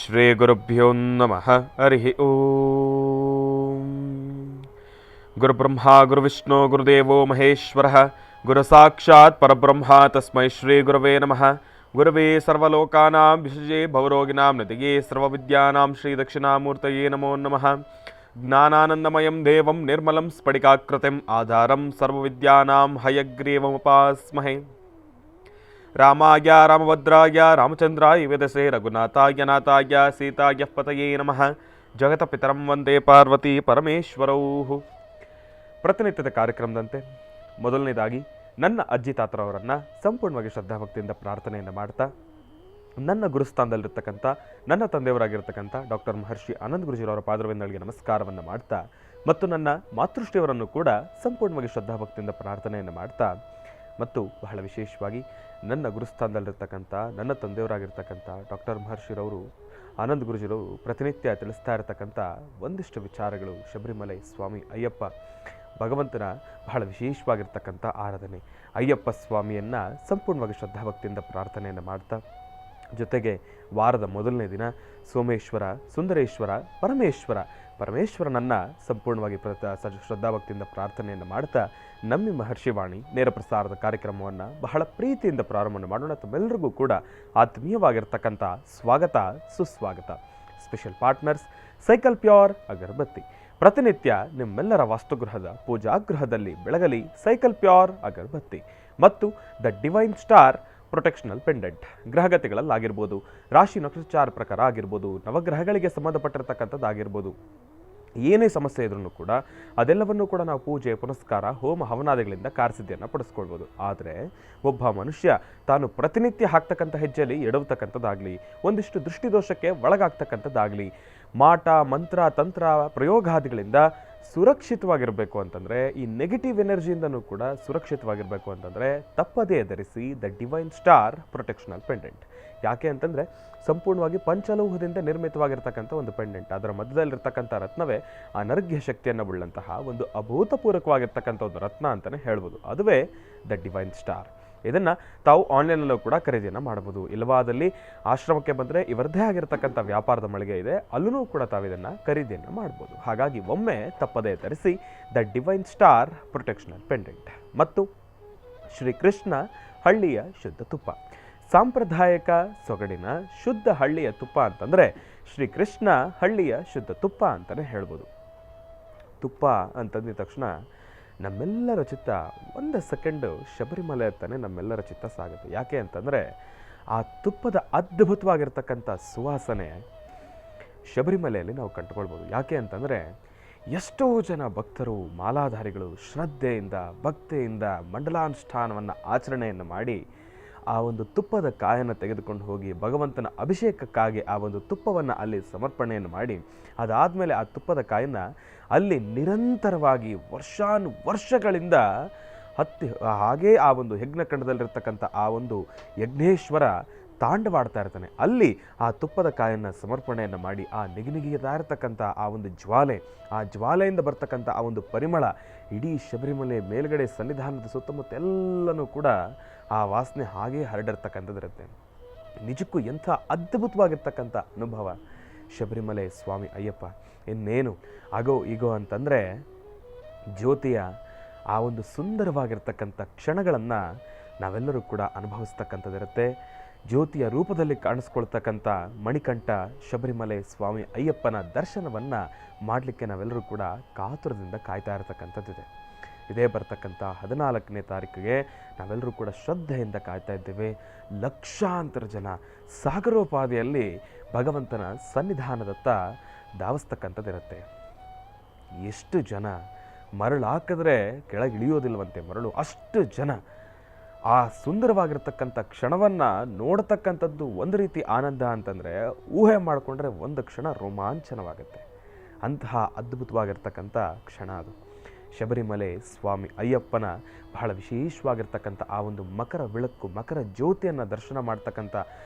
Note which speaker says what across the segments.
Speaker 1: ಶ್ರೀ ಗುರುಭ್ಯೋ ನಮಃ. ಹರಿ ಓಂ. ಗುರುಬ್ರಹ್ಮ ಗುರುವಿಷ್ಣು ಗುರುದೇವೋ ಮಹೇಶ್ವರ ಗುರು ಸಾಕ್ಷಾತ್ ಪರಬ್ರಹ್ಮ ತಸ್ಮೈ ಶ್ರೀ ಗುರವೇ ನಮಃ. ಗುರವೇ ಸರ್ವಲೋಕಾನಾಂ ವಿಷಜೇ ಭವರೋಗಿಣಾಂ ನದಿಯೇ ಸರ್ವವಿದ್ಯಾನಾಂ ಶ್ರೀ ದಕ್ಷಿಣಾಮೂರ್ತಯೇ ನಮೋ ನಮಃ. ಜ್ಞಾನಾನಂದಮಯಂ ದೇವಂ ನಿರ್ಮಲಂ ಸ್ಫಟಿಕಾಕೃತಿಂ ಆಧಾರಂ ಸರ್ವವಿದ್ಯಾನಾಂ ಹಯಗ್ರೀವಮುಪಾಸ್ಮಹೇ. ರಾಮಾಯ ರಾಮಭದ್ರಾಯ ರಾಮಚಂದ್ರಾಯ ವೇದಸೇ ರಘುನಾಥಾಯ ನಾಥಾಯ ಸೀತಾಯ ಪತಯೇ ನಮಃ. ಜಗತಪಿತರಂ ವಂದೇ ಪಾರ್ವತಿ ಪರಮೇಶ್ವರೌ. ಪ್ರತಿನಿತ್ಯದ ಕಾರ್ಯಕ್ರಮದಂತೆ ಮೊದಲನೇದಾಗಿ ನನ್ನ ಅಜ್ಜಿ ತಾತರವರನ್ನು ಸಂಪೂರ್ಣವಾಗಿ ಶ್ರದ್ಧಾಭಕ್ತಿಯಿಂದ ಪ್ರಾರ್ಥನೆಯನ್ನು ಮಾಡ್ತಾ, ನನ್ನ ಗುರುಸ್ಥಾನದಲ್ಲಿರ್ತಕ್ಕಂಥ ನನ್ನ ತಂದೆಯವರಾಗಿರ್ತಕ್ಕಂಥ ಡಾಕ್ಟರ್ ಮಹರ್ಷಿ ಆನಂದ ಗುರುಜಿರವರ ಪಾದರವಿಂದಗಳಿಗೆ ನಮಸ್ಕಾರವನ್ನು ಮಾಡ್ತಾ, ಮತ್ತು ನನ್ನ ಮಾತೃಶ್ರೀಯವರನ್ನು ಕೂಡ ಸಂಪೂರ್ಣವಾಗಿ ಶ್ರದ್ಧಾಭಕ್ತಿಯಿಂದ ಪ್ರಾರ್ಥನೆಯನ್ನು ಮಾಡ್ತಾ, ಮತ್ತು ಬಹಳ ವಿಶೇಷವಾಗಿ ನನ್ನ ಗುರುಸ್ಥಾನದಲ್ಲಿರ್ತಕ್ಕಂಥ ನನ್ನ ತಂದೆಯವರಾಗಿರ್ತಕ್ಕಂಥ ಡಾಕ್ಟರ್ ಮಹರ್ಷಿರವರು ಆನಂದ ಗುರುಜಿರವರು ಪ್ರತಿನಿತ್ಯ ತಿಳಿಸ್ತಾ ಇರತಕ್ಕಂಥ ಒಂದಿಷ್ಟು ವಿಚಾರಗಳು, ಶಬರಿಮಲೆ ಸ್ವಾಮಿ ಅಯ್ಯಪ್ಪ ಭಗವಂತನ ಬಹಳ ವಿಶೇಷವಾಗಿರ್ತಕ್ಕಂಥ ಆರಾಧನೆ, ಅಯ್ಯಪ್ಪ ಸ್ವಾಮಿಯನ್ನು ಸಂಪೂರ್ಣವಾಗಿ ಶ್ರದ್ಧಾಭಕ್ತಿಯಿಂದ ಪ್ರಾರ್ಥನೆಯನ್ನು ಮಾಡ್ತಾ, ಜೊತೆಗೆ ವಾರದ ಮೊದಲನೇ ದಿನ ಸೋಮೇಶ್ವರ, ಸುಂದರೇಶ್ವರ, ಪರಮೇಶ್ವರನನ್ನು ಸಂಪೂರ್ಣವಾಗಿ ಶ್ರದ್ಧಾಭಕ್ತಿಯಿಂದ ಪ್ರಾರ್ಥನೆಯನ್ನು ಮಾಡ್ತಾ, ನಮ್ಮ ಮಹರ್ಷಿವಾಣಿ ನೇರ ಪ್ರಸಾರದ ಕಾರ್ಯಕ್ರಮವನ್ನು ಬಹಳ ಪ್ರೀತಿಯಿಂದ ಪ್ರಾರಂಭ ಮಾಡೋಣ. ತಮ್ಮೆಲ್ಲರಿಗೂ ಕೂಡ ಆತ್ಮೀಯವಾಗಿರ್ತಕ್ಕಂಥ ಸ್ವಾಗತ, ಸುಸ್ವಾಗತ. ಸ್ಪೆಷಲ್ ಪಾರ್ಟ್ನರ್ಸ್ ಸೈಕಲ್ ಪ್ಯೂರ್ ಅಗರಬತ್ತಿ. ಪ್ರತಿನಿತ್ಯ ನಿಮ್ಮೆಲ್ಲರ ವಾಸ್ತುಗೃಹದ ಪೂಜಾಗೃಹದಲ್ಲಿ ಬೆಳಗಲಿ ಸೈಕಲ್ ಪ್ಯೂರ್ ಅಗರಬತ್ತಿ. ಮತ್ತು ದ ಡಿವೈನ್ ಸ್ಟಾರ್ ಪ್ರೊಟೆಕ್ಷನಲ್ ಪೆಂಡೆಂಟ್. ಗ್ರಹಗತಿಗಳಲ್ಲಾಗಿರ್ಬೋದು, ರಾಶಿ ನಕ್ಷತ್ರ ಪ್ರಕಾರ ಆಗಿರ್ಬೋದು, ನವಗ್ರಹಗಳಿಗೆ ಸಂಬಂಧಪಟ್ಟಿರ್ತಕ್ಕಂಥದ್ದಾಗಿರ್ಬೋದು, ಏನೇ ಸಮಸ್ಯೆ ಇದ್ರೂ ಕೂಡ ಅದೆಲ್ಲವನ್ನೂ ಕೂಡ ನಾವು ಪೂಜೆ, ಪುನಸ್ಕಾರ, ಹೋಮ ಹವನಾದಿಗಳಿಂದ ಕಾರ್ಯಸಿದ್ಧಿಯನ್ನು ಪಡಿಸ್ಕೊಳ್ಬೋದು. ಆದರೆ ಒಬ್ಬ ಮನುಷ್ಯ ತಾನು ಪ್ರತಿನಿತ್ಯ ಹಾಕ್ತಕ್ಕಂಥ ಹೆಜ್ಜೆಯಲ್ಲಿ ಎಡವತಕ್ಕಂಥದ್ದಾಗಲಿ, ಒಂದಿಷ್ಟು ದೃಷ್ಟಿದೋಷಕ್ಕೆ ಒಳಗಾಗ್ತಕ್ಕಂಥದ್ದಾಗಲಿ, ಮಾಟ ಮಂತ್ರ ತಂತ್ರ ಪ್ರಯೋಗಾದಿಗಳಿಂದ ಸುರಕ್ಷಿತವಾಗಿರಬೇಕು ಅಂತಂದರೆ, ಈ ನೆಗೆಟಿವ್ ಎನರ್ಜಿಯಿಂದನೂ ಕೂಡ ಸುರಕ್ಷಿತವಾಗಿರಬೇಕು ಅಂತಂದರೆ ತಪ್ಪದೇ ಧರಿಸಿ ದ ಡಿವೈನ್ ಸ್ಟಾರ್ ಪ್ರೊಟೆಕ್ಷನಲ್ ಪೆಂಡೆಂಟ್. ಯಾಕೆ ಅಂತಂದರೆ ಸಂಪೂರ್ಣವಾಗಿ ಪಂಚಲೋಹದಿಂದ ನಿರ್ಮಿತವಾಗಿರ್ತಕ್ಕಂಥ ಒಂದು ಪೆಂಡೆಂಟ್. ಅದರ ಮಧ್ಯದಲ್ಲಿರ್ತಕ್ಕಂಥ ರತ್ನವೇ ಅನರ್ಘ್ಯ ಶಕ್ತಿಯನ್ನು ಉಳ್ಳಂತಹ ಒಂದು ಅಭೂತಪೂರ್ವಕವಾಗಿರ್ತಕ್ಕಂಥ ಒಂದು ರತ್ನ ಅಂತಲೇ ಹೇಳ್ಬೋದು. ಅದುವೇ ದ ಡಿವೈನ್ ಸ್ಟಾರ್. ಇದನ್ನು ತಾವು ಆನ್ಲೈನಲ್ಲೂ ಕೂಡ ಖರೀದಿಯನ್ನು ಮಾಡ್ಬೋದು. ಇಲ್ಲವಾದಲ್ಲಿ ಆಶ್ರಮಕ್ಕೆ ಬಂದರೆ ಇವರದ್ದೇ ಆಗಿರ್ತಕ್ಕಂಥ ವ್ಯಾಪಾರದ ಮಳಿಗೆ ಇದೆ, ಅಲ್ಲೂ ಕೂಡ ತಾವು ಇದನ್ನು ಖರೀದಿಯನ್ನು ಮಾಡ್ಬೋದು. ಹಾಗಾಗಿ ಒಮ್ಮೆ ತಪ್ಪದೇ ತರಿಸಿ ದ ಡಿವೈನ್ ಸ್ಟಾರ್ ಪ್ರೊಟೆಕ್ಷನಲ್ ಪೆಂಡೆಂಟ್. ಮತ್ತು ಶ್ರೀಕೃಷ್ಣ ಹಳ್ಳಿಯ ಶುದ್ಧ ತುಪ್ಪ. ಸಾಂಪ್ರದಾಯಿಕ ಸೊಗಡಿನ ಶುದ್ಧ ಹಳ್ಳಿಯ ತುಪ್ಪ ಅಂತಂದರೆ ಶ್ರೀಕೃಷ್ಣ ಹಳ್ಳಿಯ ಶುದ್ಧ ತುಪ್ಪ ಅಂತಲೇ ಹೇಳ್ಬೋದು. ತುಪ್ಪ ಅಂತಂದಿದ ತಕ್ಷಣ ನಮ್ಮೆಲ್ಲರ ಚಿತ್ತ ಒಂದು ಸೆಕೆಂಡು ಶಬರಿಮಲೆ ಅಂತಾನೆ ನಮ್ಮೆಲ್ಲರ ಚಿತ್ತ ಸಾಗುತ್ತೆ. ಯಾಕೆ ಅಂತಂದರೆ ಆ ತುಪ್ಪದ ಅದ್ಭುತವಾಗಿರ್ತಕ್ಕಂಥ ಸುವಾಸನೆ ಶಬರಿಮಲೆಯಲ್ಲಿ ನಾವು ಕಂಡುಕೊಳ್ಬೋದು. ಯಾಕೆ ಅಂತಂದರೆ ಎಷ್ಟೋ ಜನ ಭಕ್ತರು, ಮಾಲಾಧಾರಿಗಳು ಶ್ರದ್ಧೆಯಿಂದ ಭಕ್ತಿಯಿಂದ ಮಂಡಲಾನುಷ್ಠಾನವನ್ನು ಆಚರಣೆಯನ್ನು ಮಾಡಿ ಆ ಒಂದು ತುಪ್ಪದ ಕಾಯನ್ನು ತೆಗೆದುಕೊಂಡು ಹೋಗಿ ಭಗವಂತನ ಅಭಿಷೇಕಕ್ಕಾಗಿ ಆ ಒಂದು ತುಪ್ಪವನ್ನು ಅಲ್ಲಿ ಸಮರ್ಪಣೆಯನ್ನು ಮಾಡಿ, ಅದಾದಮೇಲೆ ಆ ತುಪ್ಪದ ಕಾಯನ್ನು ಅಲ್ಲಿ ನಿರಂತರವಾಗಿ ವರ್ಷಗಳಿಂದ ಹಾಗೇ ಆ ಒಂದು ಯಜ್ಞಕಂಡದಲ್ಲಿರ್ತಕ್ಕಂಥ ಆ ಒಂದು ಯಜ್ಞೇಶ್ವರ ತಾಂಡವಾಡ್ತಾ ಇರ್ತಾನೆ. ಅಲ್ಲಿ ಆ ತುಪ್ಪದ ಕಾಯನ್ನು ಸಮರ್ಪಣೆಯನ್ನು ಮಾಡಿ ಆ ನಿಗಿನಿಗಿತಾ ಇರತಕ್ಕಂಥ ಆ ಒಂದು ಜ್ವಾಲೆ, ಆ ಜ್ವಾಲೆಯಿಂದ ಬರ್ತಕ್ಕಂಥ ಆ ಒಂದು ಪರಿಮಳ ಇಡೀ ಶಬರಿಮಲೆ ಮೇಲ್ಗಡೆ ಸನ್ನಿಧಾನದ ಸುತ್ತಮುತ್ತ ಎಲ್ಲನೂ ಕೂಡ ಆ ವಾಸನೆ ಹಾಗೇ ಹರಡಿರ್ತಕ್ಕಂಥದ್ದಿರುತ್ತೆ. ನಿಜಕ್ಕೂ ಎಂಥ ಅದ್ಭುತವಾಗಿರ್ತಕ್ಕಂಥ ಅನುಭವ ಶಬರಿಮಲೆ ಸ್ವಾಮಿ ಅಯ್ಯಪ್ಪ. ಇನ್ನೇನು ಆಗೋ ಈಗೋ ಅಂತಂದರೆ ಜ್ಯೋತಿಯ ಆ ಒಂದು ಸುಂದರವಾಗಿರ್ತಕ್ಕಂಥ ಕ್ಷಣಗಳನ್ನು ನಾವೆಲ್ಲರೂ ಕೂಡ ಅನುಭವಿಸ್ತಕ್ಕಂಥದ್ದಿರುತ್ತೆ. ಜ್ಯೋತಿಯ ರೂಪದಲ್ಲಿ ಕಾಣಿಸ್ಕೊಳ್ತಕ್ಕಂಥ ಮಣಿಕಂಠ ಶಬರಿಮಲೆ ಸ್ವಾಮಿ ಅಯ್ಯಪ್ಪನ ದರ್ಶನವನ್ನು ಮಾಡಲಿಕ್ಕೆ ನಾವೆಲ್ಲರೂ ಕೂಡ ಕಾತುರದಿಂದ ಕಾಯ್ತಾ ಇರತಕ್ಕಂಥದ್ದಿದೆ. ಇದೇ ಬರ್ತಕ್ಕಂಥ 14ನೇ ತಾರೀಕಿಗೆ ನಾವೆಲ್ಲರೂ ಕೂಡ ಶ್ರದ್ಧೆಯಿಂದ ಕಾಯ್ತಾ ಇದ್ದೇವೆ. ಲಕ್ಷಾಂತರ ಜನ ಸಾಗರೋಪಾದಿಯಲ್ಲಿ ಭಗವಂತನ ಸನ್ನಿಧಾನದತ್ತ ಧಾವಿಸ್ತಕ್ಕಂಥದ್ದಿರುತ್ತೆ. ಎಷ್ಟು ಜನ ಮರಳು ಹಾಕಿದ್ರೆ ಕೆಳಗೆ ಇಳಿಯೋದಿಲ್ವಂತೆ ಮರಳು, ಅಷ್ಟು ಜನ ಆ ಸುಂದರವಾಗಿರ್ತಕ್ಕಂಥ ಕ್ಷಣವನ್ನು ನೋಡ್ತಕ್ಕಂಥದ್ದು ಒಂದು ರೀತಿ ಆನಂದ ಅಂತಂದರೆ, ಊಹೆ ಮಾಡಿಕೊಂಡ್ರೆ ಒಂದು ಕ್ಷಣ ರೋಮಾಂಚನವಾಗುತ್ತೆ. ಅಂತಹ ಅದ್ಭುತವಾಗಿರ್ತಕ್ಕಂಥ ಕ್ಷಣ ಅದು ಶಬರಿಮಲೆ ಸ್ವಾಮಿ ಅಯ್ಯಪ್ಪನ ಬಹಳ ವಿಶೇಷವಾಗಿರ್ತಕ್ಕಂಥ ಆ ಒಂದು ಮಕರ ಬೆಳಕು, ಮಕರ ಜ್ಯೋತಿಯನ್ನು ದರ್ಶನ ಮಾಡ್ತಕ್ಕಂಥ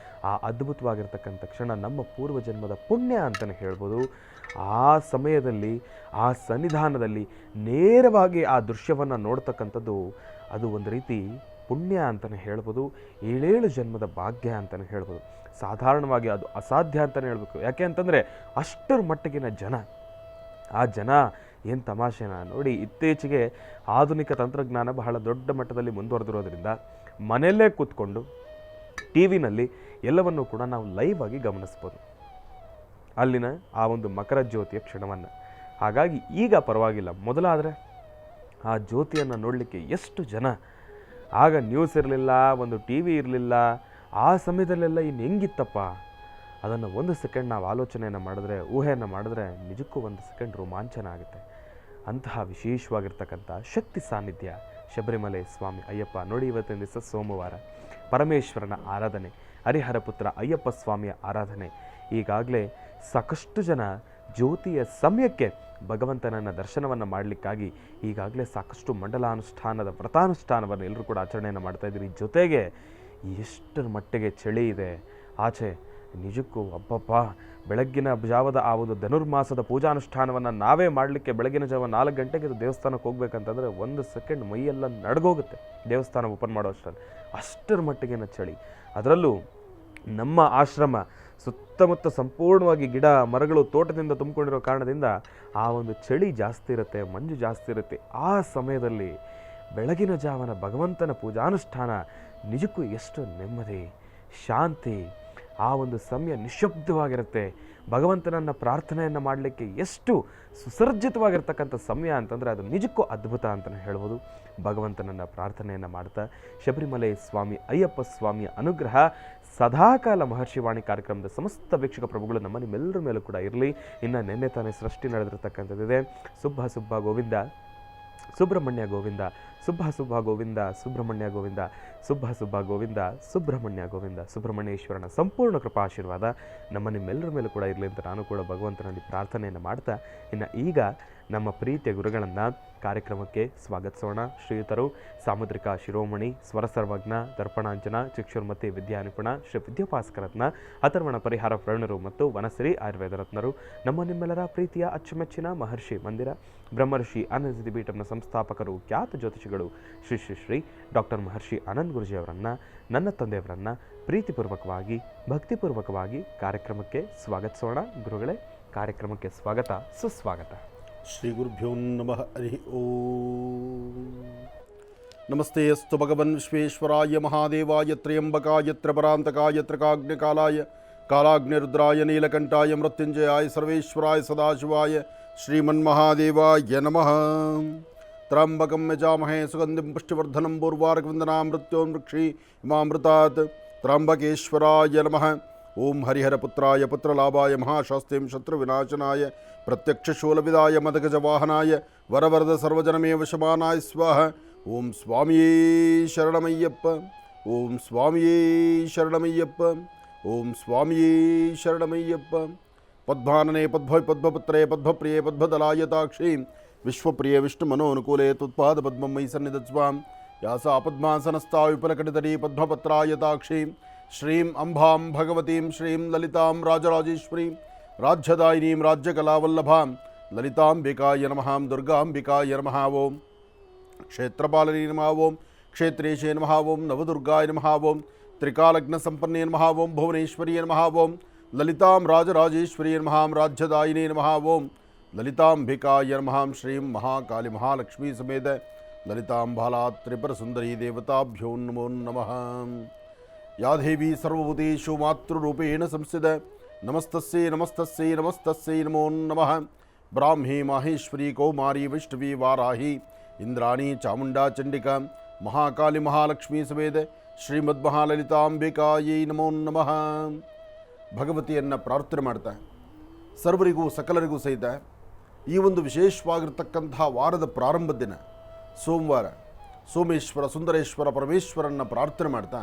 Speaker 1: ಆ ಅದ್ಭುತವಾಗಿರ್ತಕ್ಕಂಥ ಕ್ಷಣ ನಮ್ಮ ಪೂರ್ವಜನ್ಮದ ಪುಣ್ಯ ಅಂತಲೇ ಹೇಳ್ಬೋದು. ಆ ಸಮಯದಲ್ಲಿ ಆ ಸನ್ನಿಧಾನದಲ್ಲಿ ನೇರವಾಗಿ ಆ ದೃಶ್ಯವನ್ನು ನೋಡ್ತಕ್ಕಂಥದ್ದು ಅದು ಒಂದು ರೀತಿ ಪುಣ್ಯ ಅಂತಲೇ ಹೇಳ್ಬೋದು, 7 ಜನ್ಮದ ಭಾಗ್ಯ ಅಂತಲೇ ಹೇಳ್ಬೋದು. ಸಾಧಾರಣವಾಗಿ ಅದು ಅಸಾಧ್ಯ ಅಂತಲೇ ಹೇಳ್ಬೇಕು. ಯಾಕೆ ಅಂತಂದರೆ ಅಷ್ಟರ ಮಟ್ಟಿಗಿನ ಜನ, ಆ ಜನ ಏನು ತಮಾಷೆನ ನೋಡಿ. ಇತ್ತೀಚೆಗೆ ಆಧುನಿಕ ತಂತ್ರಜ್ಞಾನ ಬಹಳ ದೊಡ್ಡ ಮಟ್ಟದಲ್ಲಿ ಮುಂದುವರೆದಿರೋದ್ರಿಂದ ಮನೆಯಲ್ಲೇ ಕೂತ್ಕೊಂಡು ಟಿ ವಿನಲ್ಲಿ ಎಲ್ಲವನ್ನೂ ಕೂಡ ನಾವು ಲೈವ್ ಆಗಿ ಗಮನಿಸ್ಬೋದು, ಅಲ್ಲಿನ ಆ ಒಂದು ಮಕರ ಜ್ಯೋತಿಯ ಕ್ಷಣವನ್ನು. ಹಾಗಾಗಿ ಈಗ ಪರವಾಗಿಲ್ಲ, ಮೊದಲಾದರೆ ಆ ಜ್ಯೋತಿಯನ್ನು ನೋಡಲಿಕ್ಕೆ ಎಷ್ಟು ಜನ, ಆಗ ನ್ಯೂಸ್ ಇರಲಿಲ್ಲ, ಒಂದು ಟಿ ವಿ ಇರಲಿಲ್ಲ, ಆ ಸಮಯದಲ್ಲೆಲ್ಲ ಇನ್ನು ಹೆಂಗಿತ್ತಪ್ಪ, ಅದನ್ನು 1 ಸೆಕೆಂಡ್ ನಾವು ಆಲೋಚನೆಯನ್ನು ಮಾಡಿದ್ರೆ, ಊಹೆಯನ್ನು ಮಾಡಿದ್ರೆ ನಿಜಕ್ಕೂ 1 ಸೆಕೆಂಡ್ ರೋಮಾಂಚನ ಆಗುತ್ತೆ. ಅಂತಹ ವಿಶೇಷವಾಗಿರ್ತಕ್ಕಂಥ ಶಕ್ತಿ ಸಾನ್ನಿಧ್ಯ ಶಬರಿಮಲೆ ಸ್ವಾಮಿ ಅಯ್ಯಪ್ಪ. ನೋಡಿ, ಇವತ್ತಿನ ದಿವಸ ಸೋಮವಾರ, ಪರಮೇಶ್ವರನ ಆರಾಧನೆ, ಹರಿಹರ ಪುತ್ರ ಅಯ್ಯಪ್ಪ ಸ್ವಾಮಿಯ ಆರಾಧನೆ. ಈಗಾಗಲೇ ಸಾಕಷ್ಟು ಜನ ಜ್ಯೋತಿಯ ಸಮಯಕ್ಕೆ ಭಗವಂತನನ್ನು ದರ್ಶನವನ್ನು ಮಾಡಲಿಕ್ಕಾಗಿ ಈಗಾಗಲೇ ಸಾಕಷ್ಟು ಮಂಡಲಾನುಷ್ಠಾನದ ವ್ರತಾನುಷ್ಠಾನವನ್ನು ಎಲ್ಲರೂ ಕೂಡ ಆಚರಣೆಯನ್ನು ಮಾಡ್ತಾಯಿದ್ದೀರಿ. ಜೊತೆಗೆ ಎಷ್ಟರ ಮಟ್ಟಿಗೆ ಚಳಿ ಇದೆ ಆಚೆ, ನಿಜಕ್ಕೂ ಅಬ್ಬಪ್ಪ. ಬೆಳಗ್ಗಿನ ಜಾವದ ಆ ಒಂದು ಧನುರ್ಮಾಸದ ಪೂಜಾನುಷ್ಠಾನವನ್ನು ನಾವೇ ಮಾಡಲಿಕ್ಕೆ ಬೆಳಗಿನ ಜಾವ 4 ಗಂಟೆಗೆ ದೇವಸ್ಥಾನಕ್ಕೆ ಹೋಗ್ಬೇಕಂತಂದರೆ 1 ಸೆಕೆಂಡ್ ಮೈಯೆಲ್ಲ ನಡ್ಗೋಗುತ್ತೆ ದೇವಸ್ಥಾನ ಓಪನ್ ಮಾಡೋ ಅಷ್ಟರಲ್ಲಿ, ಅಷ್ಟರ ಮಟ್ಟಿಗಿನ ಚಳಿ. ಅದರಲ್ಲೂ ನಮ್ಮ ಆಶ್ರಮ ಸುತ್ತಮುತ್ತ ಸಂಪೂರ್ಣವಾಗಿ ಗಿಡ ಮರಗಳು ತೋಟದಿಂದ ತುಂಬಿಕೊಂಡಿರೋ ಕಾರಣದಿಂದ ಆ ಒಂದು ಚಳಿ ಜಾಸ್ತಿ ಇರುತ್ತೆ, ಮಂಜು ಜಾಸ್ತಿ ಇರುತ್ತೆ. ಆ ಸಮಯದಲ್ಲಿ ಬೆಳಗಿನ ಜಾವನ ಭಗವಂತನ ಪೂಜಾನುಷ್ಠಾನ ನಿಜಕ್ಕೂ ಎಷ್ಟು ನೆಮ್ಮದಿ, ಶಾಂತಿ. ಆ ಒಂದು ಸಮಯ ನಿಶ್ಶಬ್ದವಾಗಿರುತ್ತೆ. ಭಗವಂತನನ್ನು ಪ್ರಾರ್ಥನೆಯನ್ನು ಮಾಡಲಿಕ್ಕೆ ಎಷ್ಟು ಸುಸರ್ಜಿತವಾಗಿರ್ತಕ್ಕಂಥ ಸಮಯ ಅಂತಂದರೆ ಅದು ನಿಜಕ್ಕೂ ಅದ್ಭುತ ಅಂತಲೇ ಹೇಳ್ಬೋದು. ಭಗವಂತನನ್ನು ಪ್ರಾರ್ಥನೆಯನ್ನು ಮಾಡ್ತಾ ಶಬರಿಮಲೆ ಸ್ವಾಮಿ ಅಯ್ಯಪ್ಪ ಸ್ವಾಮಿಯ ಅನುಗ್ರಹ ಸದಾಕಾಲ ಮಹರ್ಷಿವಾಣಿ ಕಾರ್ಯಕ್ರಮದ ಸಮಸ್ತ ವೀಕ್ಷಕ ಪ್ರಭುಗಳು ನಮ್ಮ ನಿಮ್ಮೆಲ್ಲರ ಮೇಲೂ ಕೂಡ ಇರಲಿ. ಇನ್ನು ನಿನ್ನೆ ತಾನೇ ಸೃಷ್ಟಿ ನಡೆದಿರ್ತಕ್ಕಂಥದ್ದಿದೆ. ಸುಬ್ಬ ಸುಬ್ಬ ಗೋವಿಂದ ಸುಬ್ರಹ್ಮಣ್ಯ ಗೋವಿಂದ, ಸುಬ್ಬ ಸುಬ್ಬ ಗೋವಿಂದ ಸುಬ್ರಹ್ಮಣ್ಯ ಗೋವಿಂದ, ಸುಬ್ಬ ಸುಬ್ಬ ಗೋವಿಂದ ಸುಬ್ರಹ್ಮಣ್ಯ ಗೋವಿಂದ. ಸುಬ್ರಹ್ಮಣ್ಯೇಶ್ವರನ ಸಂಪೂರ್ಣ ಕೃಪಾಶೀರ್ವಾದ ನಮ್ಮ ನಿಮ್ಮೆಲ್ಲರ ಮೇಲೂ ಕೂಡ ಇರಲಿ ಅಂತ ನಾನು ಕೂಡ ಭಗವಂತನಲ್ಲಿ ಪ್ರಾರ್ಥನೆಯನ್ನು ಮಾಡ್ತಾ, ಇನ್ನು ಈಗ ನಮ್ಮ ಪ್ರೀತಿಯ ಗುರುಗಳನ್ನು ಕಾರ್ಯಕ್ರಮಕ್ಕೆ ಸ್ವಾಗತಿಸೋಣ. ಶ್ರೀಯುತರು ಸಾಮುದ್ರಿಕ ಶಿರೋಮಣಿ, ಸ್ವರ ಸರ್ವಜ್ಞ, ದರ್ಪಣಾಂಜನ, ಚಕ್ಷುರ್ಮತಿ ವಿದ್ಯಾ ನಿಪುಣ, ಶ್ರೀ ವಿದ್ಯಾಭಾಸ್ಕರತ್ನ, ಅಥರ್ವಣ ಪರಿಹಾರ ಪ್ರಣರು ಮತ್ತು ವನಶ್ರೀ ಆಯುರ್ವೇದ ರತ್ನರು, ನಮ್ಮ ನಿಮ್ಮೆಲ್ಲರ ಪ್ರೀತಿಯ ಅಚ್ಚುಮೆಚ್ಚಿನ ಮಹರ್ಷಿ ಮಂದಿರ ಬ್ರಹ್ಮರ್ಷಿ ಆನಂದ ಪೀಠಂನ ಸಂಸ್ಥಾಪಕರು, ಖ್ಯಾತ ಜ್ಯೋತಿಷಿಗಳು ಶ್ರೀ ಶ್ರೀ ಶ್ರೀ ಡಾಕ್ಟರ್ ಮಹರ್ಷಿ ಆನಂದ್ ಗುರುಜಿಯವರನ್ನು, ನನ್ನ ತಂದೆಯವರನ್ನು ಪ್ರೀತಿಪೂರ್ವಕವಾಗಿ ಭಕ್ತಿಪೂರ್ವಕವಾಗಿ ಕಾರ್ಯಕ್ರಮಕ್ಕೆ ಸ್ವಾಗತಿಸೋಣ. ಗುರುಗಳೇ, ಕಾರ್ಯಕ್ರಮಕ್ಕೆ ಸ್ವಾಗತ, ಸುಸ್ವಾಗತ.
Speaker 2: ಶ್ರೀ ಗುರುಭ್ಯೋ ನಮಃ. ಹರಿ ಓಂ. ನಮಸ್ತೆ ಅಸ್ತು ಭಗವನ್ ವಿಶ್ವೇಶ್ವರಾಯ ಮಹಾದೇವಾಯ ತ್ರಯಂಬಕಾಯ ತ್ರಪರಾಂತಕಾಯ ತ್ರಿಕಾಗ್ನಿಕಾಲಾಯ ಕಾಲಾಗ್ನಿರುದ್ರಾಯ ನೀಲಕಂಠಾಯ ಮೃತ್ಯುಂಜಯಾಯ ಸರ್ವೇಶ್ವರಾಯ ಸದಾಶಿವಾಯ ಶ್ರೀಮನ್ಮಹಾದೇವಾಯ ನಮಃ. ತ್ರ್ಯಂಬಕಂ ಯಜಾಮಹೇ ಸುಗಂಧಿಂ ಪುಷ್ಟಿವರ್ಧನಂ ಪೂರ್ವಾರ್ಕವಂದನಾಂ ಮೃತ್ಯೋನ್ಮೃಕ್ಷಿ ಇಮಾಮೃತಾತ್. ತ್ರ್ಯಂಬಕೇಶ್ವರಾಯ ನಮಃ. ಓಂ ಹರಿಹರಪುತ್ರಾಯ ಪುತ್ರಲಾಭಾಯ ಮಹಾಶಾಸ್ತ್ರೀಂ ಶತ್ರುವಿನಾಶನಾಯ ಪ್ರತ್ಯಕ್ಷಶೂಲವಿದಾಯ ಮದಗಜವಾಹನಾಯ ವರವರದ ಸರ್ವಜನಮೇವ ಶಮಾನಾಯ ಸ್ವಾಹ. ಓಂ ಸ್ವಾಮಿಯೇ ಶರಣಮಯ್ಯಪ್ಪ. ಓಂ ಸ್ವಾಮಿಯೇ ಶರಣಮಯ್ಯಪ್ಪ. ಓಂ ಸ್ವಾಮಿಯೇ ಶರಣಮಯ್ಯಪ್ಪ. ಪದ್ಮಾನನೆ ಪದ್ಮಪುತ್ರೇ ಪದ್ಮಪ್ರಿಯೇ ಪದ್ಮದಲಾಯತಾಕ್ಷಿ ವಿಶ್ವಪ್ರಿಯೇ ವಿಷ್ಣುಮನೋನುಕೂಲೆ ತುತ್ಪಾದ ಪದ್ಮಂ ಮಯಿ ಸನ್ನಿಧತ್ಸ್ವಾಂ. ಯಾಸಾ ಪದ್ಮಾಸನಸ್ಥಾ ವಿಪುಲಕಟಿತರೀ ಪದ್ಮಪತ್ರಾಯತಾಕ್ಷಿ ಶ್ರೀಂ ಅಂಬಾಂ ಭಗವತೀಂ ಶ್ರೀಂ ಲಲಿತಾಂ ರಾಜರಾಜೇಶ್ವರೀಂ ರಾಜ್ಯದಾಯಿನೀಂ ರಾಜ್ಯಕಲಾವಲ್ಲಭಾಂ ಲಲಿತಾಂಬಿಕಾಯ ನಮಃ. ದುರ್ಗಾಂಬಿಕಾಯ ನಮಃ. ಓಂ ಕ್ಷೇತ್ರಪಾಲನೇ ನಮಃ. ಓಂ ಕ್ಷೇತ್ರೇಶೇ ನಮಃ. ಓಂ ನವದುರ್ಗಾಯ ನಮಃ. ಓಂ ತ್ರಿಕಾಲಗ್ನ ಸಂಪನ್ನೇ ನಮಃ. ಓಂ ಭುವನೇಶ್ವರಿಯೇ ನಮಃ. ಓಂ ಲಲಿತಾಂ ರಾಜರಾಜೇಶ್ವರಿಯೇ ನಮಃ. ರಾಜ್ಯದಾಯಿನೇ ನಮಃ. ಓಂ ಲಲಿತಾಂಬಿಕಾಯ ನಮಃ. ಶ್ರೀಂ ಮಹಾಕಾಳಿ ಮಹಾಲಕ್ಷ್ಮೀ ಸಮೇತ ಲಲಿತಾಂಬಾಲಾ ತ್ರಿಪುರ ಸುಂದರಿ ದೇವತಾಭ್ಯೋ ನಮೋ ನಮಃ. ಯಾ ದೇವಿ ಸರ್ವಭೂತೇಷು ಮಾತೃರೂಪೇಣ ಸಂಸ್ಥಿತ ನಮಸ್ತಸ್ಯೈ ನಮಸ್ತಸ್ಯೈ ನಮಸ್ತಸ್ಯೈ ನಮೋ ನಮಃ. ಬ್ರಾಹ್ಮೀ ಮಾಹೇಶ್ವರಿ ಕೌಮಾರಿ ವೈಷ್ಣವಿ ವಾರಾಹಿ ಇಂದ್ರಾಣಿ ಚಾಮುಂಡಾ ಚಂಡಿಕಾ ಮಹಾಕಾಳಿ ಮಹಾಲಕ್ಷ್ಮೀ ಸಮೇತ ಶ್ರೀಮದ್ಮಹಾಲಲಿತಾಂಬಿಕಾಯೈ ನಮೋ ನಮಃ. ಭಗವತಿಯನ್ನು ಪ್ರಾರ್ಥನೆ ಮಾಡ್ತಾ ಸರ್ವರಿಗೂ ಸಕಲರಿಗೂ ಸಹಿತ ಈ ಒಂದು ವಿಶೇಷವಾಗಿರ್ತಕ್ಕಂಥ ವಾರದ ಪ್ರಾರಂಭದ ದಿನ ಸೋಮವಾರ ಸೋಮೇಶ್ವರ ಸುಂದರೇಶ್ವರ ಪರಮೇಶ್ವರನ್ನು ಪ್ರಾರ್ಥನೆ ಮಾಡ್ತಾ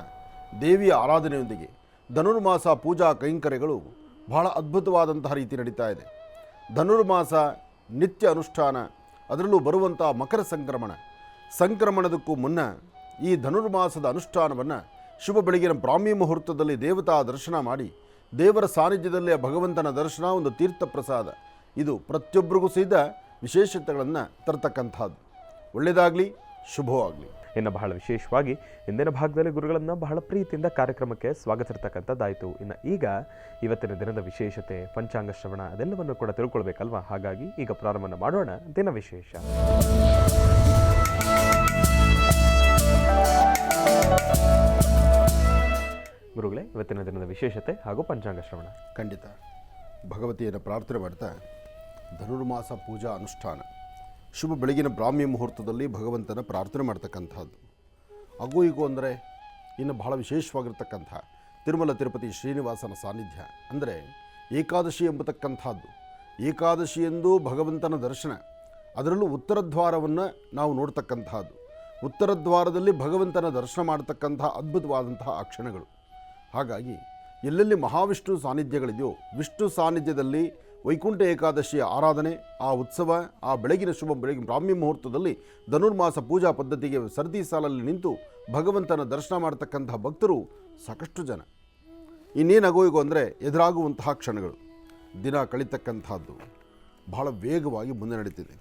Speaker 2: ದೇವಿಯ ಆರಾಧನೆಯೊಂದಿಗೆ ಧನುರ್ಮಾಸ ಪೂಜಾ ಕೈಂಕರ್ಯಗಳು ಬಹಳ ಅದ್ಭುತವಾದಂತಹ ರೀತಿ ನಡೀತಾ ಇದೆ. ಧನುರ್ಮಾಸ ನಿತ್ಯ ಅನುಷ್ಠಾನ, ಅದರಲ್ಲೂ ಬರುವಂಥ ಮಕರ ಸಂಕ್ರಮಣದಕ್ಕೂ ಮುನ್ನ ಈ ಧನುರ್ಮಾಸದ ಅನುಷ್ಠಾನವನ್ನು ಶುಭ ಬೆಳಗಿನ ಬ್ರಾಹ್ಮಿ ಮುಹೂರ್ತದಲ್ಲಿ ದೇವತಾ ದರ್ಶನ ಮಾಡಿ ದೇವರ ಸಾನ್ನಿಧ್ಯದಲ್ಲಿ ಭಗವಂತನ ದರ್ಶನ ಒಂದು ತೀರ್ಥ ಪ್ರಸಾದ. ಇದು ಪ್ರತಿಯೊಬ್ಬರಿಗೂ ಸಹಿತ ವಿಶೇಷತೆಗಳನ್ನು ತರತಕ್ಕಂಥದ್ದು. ಒಳ್ಳೆಯದಾಗಲಿ, ಶುಭವಾಗಲಿ.
Speaker 1: ಇನ್ನು ಬಹಳ ವಿಶೇಷವಾಗಿ ಇಂದಿನ ಭಾಗದಲ್ಲಿ ಗುರುಗಳನ್ನು ಬಹಳ ಪ್ರೀತಿಯಿಂದ ಕಾರ್ಯಕ್ರಮಕ್ಕೆ ಸ್ವಾಗತಿಸಿರ್ತಕ್ಕಂಥದ್ದಾಯಿತು. ಇನ್ನು ಈಗ ಇವತ್ತಿನ ದಿನದ ವಿಶೇಷತೆ, ಪಂಚಾಂಗ ಶ್ರವಣ ಅದೆಲ್ಲವನ್ನು ಕೂಡ ತಿಳ್ಕೊಳ್ಬೇಕಲ್ವಾ? ಹಾಗಾಗಿ ಈಗ ಪ್ರಾರಂಭ ಮಾಡೋಣ ದಿನ ವಿಶೇಷ. ಗುರುಗಳೇ, ಇವತ್ತಿನ ದಿನದ ವಿಶೇಷತೆ ಹಾಗೂ ಪಂಚಾಂಗ ಶ್ರವಣ.
Speaker 2: ಖಂಡಿತ ಭಗವತಿಯನ್ನು ಪ್ರಾರ್ಥನೆ ಮಾಡ್ತಾ ಧನುರ್ಮಾಸ ಪೂಜಾ ಅನುಷ್ಠಾನ ಶುಭ ಬೆಳಗಿನ ಬ್ರಾಹ್ಮಿ ಮುಹೂರ್ತದಲ್ಲಿ ಭಗವಂತನ ಪ್ರಾರ್ಥನೆ ಮಾಡ್ತಕ್ಕಂಥದ್ದು. ಅಗೂ ಈಗೂ ಅಂದರೆ ಇನ್ನು ಬಹಳ ವಿಶೇಷವಾಗಿರ್ತಕ್ಕಂಥ ತಿರುಮಲ ತಿರುಪತಿ ಶ್ರೀನಿವಾಸನ ಸಾನ್ನಿಧ್ಯ ಅಂದರೆ ಏಕಾದಶಿ ಎಂಬತಕ್ಕಂಥದ್ದು. ಏಕಾದಶಿಯೆಂದು ಭಗವಂತನ ದರ್ಶನ, ಅದರಲ್ಲೂ ಉತ್ತರ ದ್ವಾರವನ್ನು ನಾವು ನೋಡ್ತಕ್ಕಂಥದ್ದು. ಉತ್ತರ ದ್ವಾರದಲ್ಲಿ ಭಗವಂತನ ದರ್ಶನ ಮಾಡತಕ್ಕಂಥ ಅದ್ಭುತವಾದಂತಹ ಆ ಕ್ಷಣಗಳು. ಹಾಗಾಗಿ ಎಲ್ಲೆಲ್ಲಿ ಮಹಾವಿಷ್ಣು ಸಾನ್ನಿಧ್ಯಗಳಿದೆಯೋ, ವಿಷ್ಣು ಸಾನ್ನಿಧ್ಯದಲ್ಲಿ ವೈಕುಂಠ ಏಕಾದಶಿಯ ಆರಾಧನೆ, ಆ ಉತ್ಸವ, ಆ ಬೆಳಗಿನ ಬೆಳಗಿನ ಬ್ರಾಹ್ಮಿ ಮುಹೂರ್ತದಲ್ಲಿ ಧನುರ್ಮಾಸ ಪೂಜಾ ಪದ್ಧತಿಗೆ ಸರದಿ ಸಾಲಲ್ಲಿ ನಿಂತು ಭಗವಂತನ ದರ್ಶನ ಮಾಡತಕ್ಕಂತಹ ಭಕ್ತರು ಸಾಕಷ್ಟು ಜನ. ಇನ್ನೇನಾಗೋಯಿಗೋ ಅಂದರೆ ಎದುರಾಗುವಂತಹ ಕ್ಷಣಗಳು, ದಿನ ಕಳೀತಕ್ಕಂಥದ್ದು ಬಹಳ ವೇಗವಾಗಿ ಮುಂದೆ ನಡೀತಿದೆ.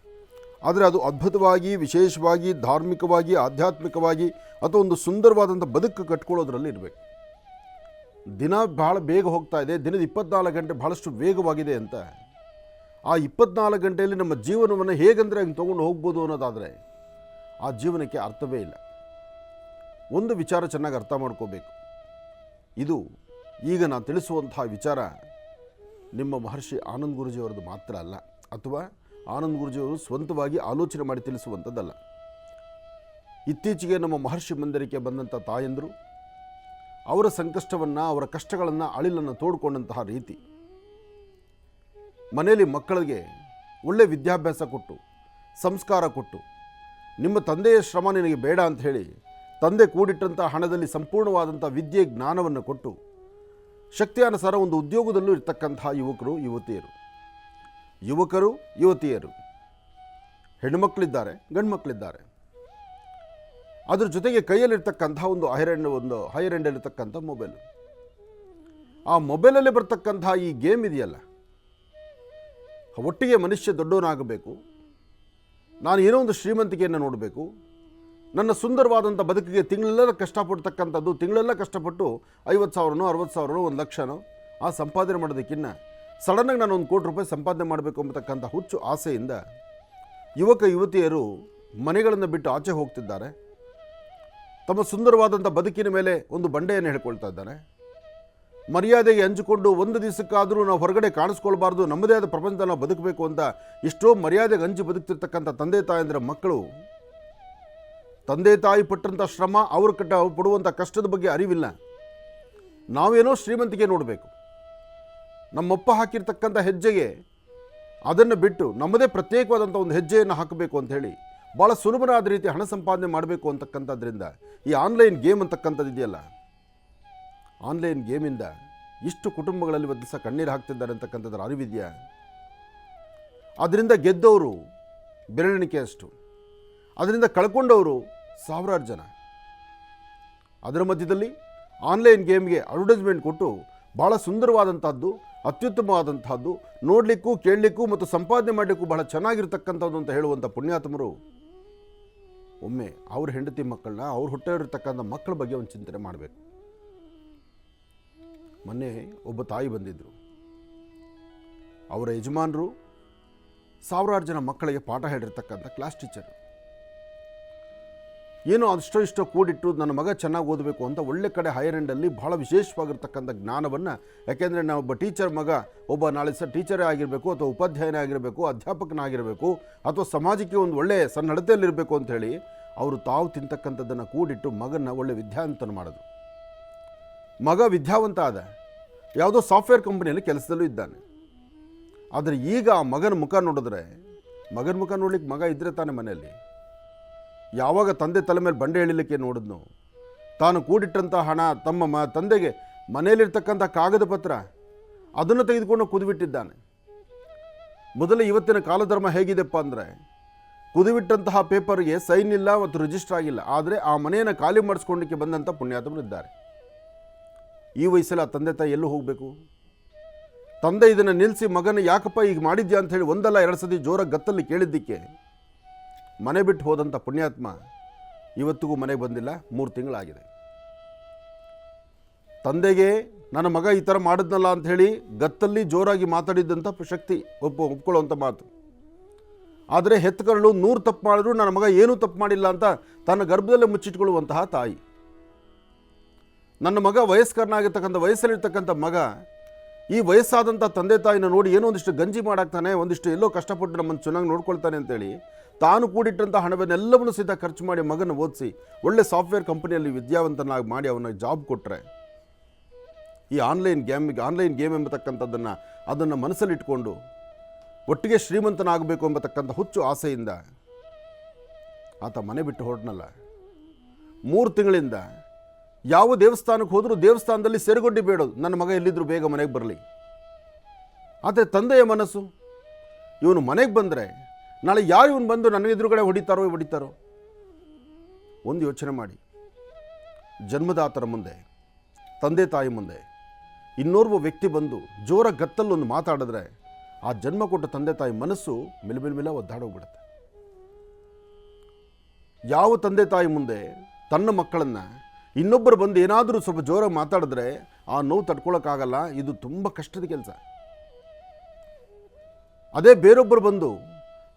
Speaker 2: ಆದರೆ ಅದು ಅದ್ಭುತವಾಗಿ, ವಿಶೇಷವಾಗಿ, ಧಾರ್ಮಿಕವಾಗಿ, ಆಧ್ಯಾತ್ಮಿಕವಾಗಿ ಅಥವಾ ಒಂದು ಸುಂದರವಾದಂಥ ಬದುಕು ಕಟ್ಕೊಳ್ಳೋದ್ರಲ್ಲಿ ಇರಬೇಕು. ದಿನ ಬಹಳ ಬೇಗ ಹೋಗ್ತಾ ಇದೆ, ದಿನದ 24 ಗಂಟೆ ಬಹಳಷ್ಟು ವೇಗವಾಗಿದೆ ಅಂತ ಆ 24 ಗಂಟೆಯಲ್ಲಿ ನಮ್ಮ ಜೀವನವನ್ನು ಹೇಗಂದರೆ ಹಂಗೆ ತೊಗೊಂಡು ಹೋಗ್ಬೋದು ಅನ್ನೋದಾದರೆ ಆ ಜೀವನಕ್ಕೆ ಅರ್ಥವೇ ಇಲ್ಲ. ಒಂದು ವಿಚಾರ ಚೆನ್ನಾಗಿ ಅರ್ಥ ಮಾಡ್ಕೋಬೇಕು. ಇದು ಈಗ ನಾನು ತಿಳಿಸುವಂತಹ ವಿಚಾರ ನಿಮ್ಮ ಮಹರ್ಷಿ ಆನಂದ್ ಗುರೂಜಿಯವರದ್ದು ಮಾತ್ರ ಅಲ್ಲ, ಅಥವಾ ಆನಂದ್ ಗುರೂಜಿಯವರು ಸ್ವಂತವಾಗಿ ಆಲೋಚನೆ ಮಾಡಿ ತಿಳಿಸುವಂಥದ್ದಲ್ಲ. ಇತ್ತೀಚೆಗೆ ನಮ್ಮ ಮಹರ್ಷಿ ಮಂದಿರಕ್ಕೆ ಬಂದಂಥ ತಾಯಂದರು ಅವರ ಸಂಕಷ್ಟವನ್ನು, ಅವರ ಕಷ್ಟಗಳನ್ನು, ಅಳಿಲನ್ನು ತೋಡ್ಕೊಂಡಂತಹ ರೀತಿ, ಮನೆಯಲ್ಲಿ ಮಕ್ಕಳಿಗೆ ಒಳ್ಳೆಯ ವಿದ್ಯಾಭ್ಯಾಸ ಕೊಟ್ಟು, ಸಂಸ್ಕಾರ ಕೊಟ್ಟು, ನಿಮ್ಮ ತಂದೆಯ ಶ್ರಮ ನಿನಗೆ ಬೇಡ ಅಂತ ಹೇಳಿ ತಂದೆ ಕೂಡಿಟ್ಟಂಥ ಹಣದಲ್ಲಿ ಸಂಪೂರ್ಣವಾದಂಥ ವಿದ್ಯೆ ಜ್ಞಾನವನ್ನು ಕೊಟ್ಟು ಶಕ್ತಿಯಾನುಸಾರ ಒಂದು ಉದ್ಯೋಗದಲ್ಲೂ ಇರ್ತಕ್ಕಂತಹ ಯುವಕರು ಯುವತಿಯರು, ಹೆಣ್ಣುಮಕ್ಕಳಿದ್ದಾರೆ, ಗಂಡು ಮಕ್ಕಳಿದ್ದಾರೆ. ಅದ್ರ ಜೊತೆಗೆ ಕೈಯಲ್ಲಿರ್ತಕ್ಕಂಥ ಒಂದು ಹೈಯರ್ ಎಂಡಲ್ಲಿರ್ತಕ್ಕಂಥ ಮೊಬೈಲ್, ಆ ಮೊಬೈಲಲ್ಲಿ ಬರ್ತಕ್ಕಂಥ ಈ ಗೇಮ್ ಇದೆಯಲ್ಲ, ಒಟ್ಟಿಗೆ ಮನುಷ್ಯ ದೊಡ್ಡವನಾಗಬೇಕು, ನಾನು ಏನೋ ಒಂದು ಶ್ರೀಮಂತಿಕೆಯನ್ನು ನೋಡಬೇಕು, ನನ್ನ ಸುಂದರವಾದಂಥ ಬದುಕಿಗೆ ತಿಂಗಳೆಲ್ಲ ಕಷ್ಟಪಡ್ತಕ್ಕಂಥದ್ದು, ತಿಂಗಳೆಲ್ಲ ಕಷ್ಟಪಟ್ಟು 50,000ನೋ 60,000ನೋ 1,00,000ನೋ ಆ ಸಂಪಾದನೆ ಮಾಡೋದಕ್ಕಿಂತ ಸಡನ್ನಾಗಿ ನಾನು 1 ಕೋಟಿ ರೂಪಾಯಿ ಸಂಪಾದನೆ ಮಾಡಬೇಕು ಎಂಬತಕ್ಕಂಥ ಹುಚ್ಚು ಆಸೆಯಿಂದ ಯುವತಿಯರು ಮನೆಗಳನ್ನು ಬಿಟ್ಟು ಆಚೆ ಹೋಗ್ತಿದ್ದಾರೆ. ತಮ್ಮ ಸುಂದರವಾದಂಥ ಬದುಕಿನ ಮೇಲೆ ಒಂದು ಬಂಡೆಯನ್ನು ಹೇಳ್ಕೊಳ್ತಾ ಇದ್ದಾರೆ. ಮರ್ಯಾದೆಗೆ ಹಂಚಿಕೊಂಡು ಒಂದು ದಿವಸಕ್ಕಾದರೂ ನಾವು ಹೊರಗಡೆ ಕಾಣಿಸ್ಕೊಳ್ಬಾರ್ದು, ನಮ್ಮದೇ ಆದ ಪ್ರಪಂಚದಲ್ಲಿ ನಾವು ಬದುಕಬೇಕು ಅಂತ ಎಷ್ಟೋ ಮರ್ಯಾದೆಗೆ ಹಂಚಿ ಬದುಕ್ತಿರ್ತಕ್ಕಂಥ ತಂದೆ ತಾಯಂದಿರ ಮಕ್ಕಳು, ತಂದೆ ತಾಯಿ ಪಟ್ಟಂಥ ಶ್ರಮ, ಅವರು ಪಡುವಂಥ ಕಷ್ಟದ ಬಗ್ಗೆ ಅರಿವಿಲ್ಲ. ನಾವೇನೋ ಶ್ರೀಮಂತಿಕೆ ನೋಡಬೇಕು, ನಮ್ಮಪ್ಪ ಹಾಕಿರ್ತಕ್ಕಂಥ ಹೆಜ್ಜೆಗೆ ಅದನ್ನು ಬಿಟ್ಟು ನಮ್ಮದೇ ಪ್ರತ್ಯೇಕವಾದಂಥ ಒಂದು ಹೆಜ್ಜೆಯನ್ನು ಹಾಕಬೇಕು ಅಂಥೇಳಿ ಭಾಳ ಸುಲಭನಾದ ರೀತಿ ಹಣ ಸಂಪಾದನೆ ಮಾಡಬೇಕು ಅಂತಕ್ಕಂಥದ್ರಿಂದ ಈ ಆನ್ಲೈನ್ ಗೇಮ್ ಅಂತಕ್ಕಂಥದ್ದು ಇದೆಯಲ್ಲ, ಆನ್ಲೈನ್ ಗೇಮಿಂದ ಇಷ್ಟು ಕುಟುಂಬಗಳಲ್ಲಿ ಒಂದು ದಿವಸ ಕಣ್ಣೀರು ಹಾಕ್ತಿದ್ದಾರೆ ಅಂತಕ್ಕಂಥದ್ರ ಅರಿವಿದೆಯಾ? ಅದರಿಂದ ಗೆದ್ದವರು ಬೆರಳೆಣಿಕೆ ಅಷ್ಟು, ಅದರಿಂದ ಕಳ್ಕೊಂಡವರು ಸಾವಿರಾರು ಜನ. ಅದರ ಮಧ್ಯದಲ್ಲಿ ಆನ್ಲೈನ್ ಗೇಮ್ಗೆ ಅಡ್ವರ್ಟೈಸ್ಮೆಂಟ್ ಕೊಟ್ಟು ಭಾಳ ಸುಂದರವಾದಂಥದ್ದು, ಅತ್ಯುತ್ತಮವಾದಂಥದ್ದು, ನೋಡಲಿಕ್ಕೂ ಕೇಳಲಿಕ್ಕೂ ಮತ್ತು ಸಂಪಾದನೆ ಮಾಡಲಿಕ್ಕೂ ಬಹಳ ಚೆನ್ನಾಗಿರ್ತಕ್ಕಂಥದ್ದು ಅಂತ ಹೇಳುವಂಥ ಪುಣ್ಯಾತ್ಮರು ಒಮ್ಮೆ ಅವ್ರ ಹೆಂಡತಿ ಮಕ್ಕಳನ್ನ, ಅವ್ರ ಹೊಟ್ಟೆಯಲ್ಲಿರ್ತಕ್ಕಂಥ ಮಕ್ಕಳ ಬಗ್ಗೆ ಒಂದು ಚಿಂತನೆ ಮಾಡಬೇಕು. ಮೊನ್ನೆ ಒಬ್ಬ ತಾಯಿ ಬಂದಿದ್ದರು. ಅವರ ಯಜಮಾನರು ಸಾವಿರಾರು ಜನ ಮಕ್ಕಳಿಗೆ ಪಾಠ ಹೇಳಿರ್ತಕ್ಕಂಥ ಕ್ಲಾಸ್ ಟೀಚರ್. ಏನೋ ಅಷ್ಟೋ ಇಷ್ಟೋ ಕೂಡಿಟ್ಟು ನನ್ನ ಮಗ ಚೆನ್ನಾಗಿ ಓದಬೇಕು ಅಂತ ಒಳ್ಳೆ ಕಡೆ ಹೈಯರ್ ಎಂಡಲ್ಲಿ ಭಾಳ ವಿಶೇಷವಾಗಿರ್ತಕ್ಕಂಥ ಜ್ಞಾನವನ್ನು, ಯಾಕೆಂದರೆ ನಾವು ಒಬ್ಬ ಟೀಚರ್ ಮಗ ಒಬ್ಬ ನಾಳೆ ಟೀಚರೇ ಆಗಿರಬೇಕು, ಅಥವಾ ಉಪಾಧ್ಯಾಯನೇ ಆಗಿರಬೇಕು, ಅಧ್ಯಾಪಕನಾಗಿರಬೇಕು, ಅಥವಾ ಸಮಾಜಕ್ಕೆ ಒಂದು ಒಳ್ಳೆಯ ಸನ್ನಡತೆಯಲ್ಲಿರಬೇಕು ಅಂಥೇಳಿ ಅವರು ತಾವು ತಿಂತಕ್ಕಂಥದ್ದನ್ನು ಕೂಡಿಟ್ಟು ಮಗನ ಒಳ್ಳೆ ವಿದ್ಯಾವಂತನ ಮಾಡೋದು. ಮಗ ವಿದ್ಯಾವಂತ ಆದ, ಯಾವುದೋ ಸಾಫ್ಟ್ವೇರ್ ಕಂಪನಿಯಲ್ಲಿ ಕೆಲಸದಲ್ಲೂ ಇದ್ದಾನೆ. ಆದರೆ ಈಗ ಆ ಮಗನ ಮುಖ ನೋಡಿದ್ರೆ, ಮಗನ ಮುಖ ನೋಡ್ಲಿಕ್ಕೆ ಮಗ ಇದ್ದರೆ ತಾನೇ ಮನೆಯಲ್ಲಿ, ಯಾವಾಗ ತಂದೆ ತಲೆ ಮೇಲೆ ಬಂಡೆ ಎಳಿಲಿಕ್ಕೆ ನೋಡಿದ್ನು, ತಾನು ಕೂಡಿಟ್ಟಂಥ ಹಣ, ತಮ್ಮ ತಂದೆಗೆ ಮನೆಯಲ್ಲಿರ್ತಕ್ಕಂಥ ಕಾಗದ ಪತ್ರ ಅದನ್ನು ತೆಗೆದುಕೊಂಡು ಕುದಿಬಿಟ್ಟಿದ್ದಾನೆ. ಮೊದಲು ಇವತ್ತಿನ ಕಾಲಧರ್ಮ ಹೇಗಿದೆಪ್ಪ ಅಂದರೆ, ಕುದಿಬಿಟ್ಟಂತಹ ಪೇಪರ್ಗೆ ಸೈನ್ ಇಲ್ಲ ಮತ್ತು ರಿಜಿಸ್ಟರ್ ಆಗಿಲ್ಲ, ಆದರೆ ಆ ಮನೆಯನ್ನು ಖಾಲಿ ಮಾಡಿಸ್ಕೊಳ್ಳಿಕ್ಕೆ ಬಂದಂಥ ಪುಣ್ಯಾತ್ಮರಿದ್ದಾರೆ. ಈ ವಯಸ್ಸಲ್ಲಿ ಆ ತಂದೆ ತಾಯಿ ಎಲ್ಲೂ ಹೋಗಬೇಕು? ತಂದೆ ಇದನ್ನು ನಿಲ್ಲಿಸಿ ಮಗನ ಯಾಕಪ್ಪ ಈಗ ಮಾಡಿದ್ಯಾ ಅಂಥೇಳಿ ಒಂದಲ್ಲ ಎರಡು ಸತಿ ಜೋರಾಗಿ ಗತ್ತಲ್ಲಿ ಕೇಳಿದ್ದಕ್ಕೆ ಮನೆ ಬಿಟ್ಟು ಹೋದಂಥ ಪುಣ್ಯಾತ್ಮ ಇವತ್ತಿಗೂ ಮನೆಗೆ ಬಂದಿಲ್ಲ, 3 ತಿಂಗಳಾಗಿದೆ. ತಂದೆಗೆ ನನ್ನ ಮಗ ಈ ಥರ ಮಾಡಿದ್ನಲ್ಲ ಅಂಥೇಳಿ ಗತ್ತಲ್ಲಿ ಜೋರಾಗಿ ಮಾತಾಡಿದ್ದಂಥ ಶಕ್ತಿ ಒಪ್ಕೊಳ್ಳುವಂಥ ಮಾತು. ಆದರೆ ಹೆತ್ತಕರಳು 100 ತಪ್ಪು ಮಾಡಿದ್ರು ನನ್ನ ಮಗ ಏನೂ ತಪ್ಪು ಮಾಡಿಲ್ಲ ಅಂತ ತನ್ನ ಗರ್ಭದಲ್ಲೇ ಮುಚ್ಚಿಟ್ಕೊಳ್ಳುವಂತಹ ತಾಯಿ. ನನ್ನ ಮಗ ವಯಸ್ಕರನಾಗಿರ್ತಕ್ಕಂಥ ವಯಸ್ಸಲ್ಲಿರ್ತಕ್ಕಂಥ ಮಗ ಈ ವಯಸ್ಸಾದಂಥ ತಂದೆ ತಾಯಿನ ನೋಡಿ ಏನೋ ಒಂದಿಷ್ಟು ಗಂಜಿ ಮಾಡಾಕ್ತಾನೆ, ಒಂದಿಷ್ಟು ಎಲ್ಲೋ ಕಷ್ಟಪಟ್ಟು ನಮ್ಮನ್ನು ಚೆನ್ನಾಗಿ ನೋಡ್ಕೊಳ್ತಾನೆ ಅಂತೇಳಿ ತಾನು ಕೂಡಿಟ್ಟಂಥ ಹಣವನ್ನೆಲ್ಲವನ್ನು ಸಹಿತ ಖರ್ಚು ಮಾಡಿ ಮಗನ ಓದಿಸಿ ಒಳ್ಳೆ ಸಾಫ್ಟ್ವೇರ್ ಕಂಪನಿಯಲ್ಲಿ ವಿದ್ಯಾವಂತನಾಗಿ ಮಾಡಿ ಅವನಿಗೆ ಜಾಬ್ ಕೊಟ್ಟರೆ, ಈ ಆನ್ಲೈನ್ ಗೇಮ್ ಎಂಬತಕ್ಕಂಥದ್ದನ್ನು ಅದನ್ನು ಮನಸ್ಸಲ್ಲಿಟ್ಕೊಂಡು ಒಟ್ಟಿಗೆ ಶ್ರೀಮಂತನಾಗಬೇಕು ಎಂಬತಕ್ಕಂಥ ಹುಚ್ಚು ಆಸೆಯಿಂದ ಆತ ಮನೆ ಬಿಟ್ಟು ಹೊರಟನಲ್ಲ. 3 ತಿಂಗಳಿಂದ ಯಾವ ದೇವಸ್ಥಾನಕ್ಕೆ ಹೋದರೂ ದೇವಸ್ಥಾನದಲ್ಲಿ ಸೆರಗೊಡ್ಡಿ ಬೇಡೋದು, ನನ್ನ ಮಗ ಎಲ್ಲಿದ್ದರೂ ಬೇಗ ಮನೆಗೆ ಬರಲಿ. ಆದರೆ ತಂದೆಯ ಮನಸ್ಸು, ಇವನು ಮನೆಗೆ ಬಂದರೆ ನಾಳೆ ಯಾರು ಇವನು ಬಂದು ನನ್ನ ಎದುರುಗಡೆ ಹೊಡಿತಾರೋ. ಒಂದು ಯೋಚನೆ ಮಾಡಿ, ಜನ್ಮದಾತರ ಮುಂದೆ, ತಂದೆ ತಾಯಿ ಮುಂದೆ ಇನ್ನೋರ್ವ ವ್ಯಕ್ತಿ ಬಂದು ಜೋರ ಗತ್ತಲ್ಲೊಂದು ಮಾತಾಡಿದ್ರೆ ಆ ಜನ್ಮ ಕೊಟ್ಟ ತಂದೆ ತಾಯಿ ಮನಸ್ಸು ಮಿಲಮಿಲ ಒದ್ದಾಡೋಗ್ಬಿಡುತ್ತೆ. ಯಾವ ತಂದೆ ತಾಯಿ ಮುಂದೆ ತನ್ನ ಮಕ್ಕಳನ್ನು ಇನ್ನೊಬ್ಬರು ಬಂದು ಏನಾದರೂ ಸ್ವಲ್ಪ ಜೋರಾಗಿ ಮಾತಾಡಿದ್ರೆ ಆ ನೋವು ತಡ್ಕೊಳ್ಳೋಕ್ಕಾಗಲ್ಲ. ಇದು ತುಂಬ ಕಷ್ಟದ ಕೆಲಸ. ಅದೇ ಬೇರೊಬ್ಬರು ಬಂದು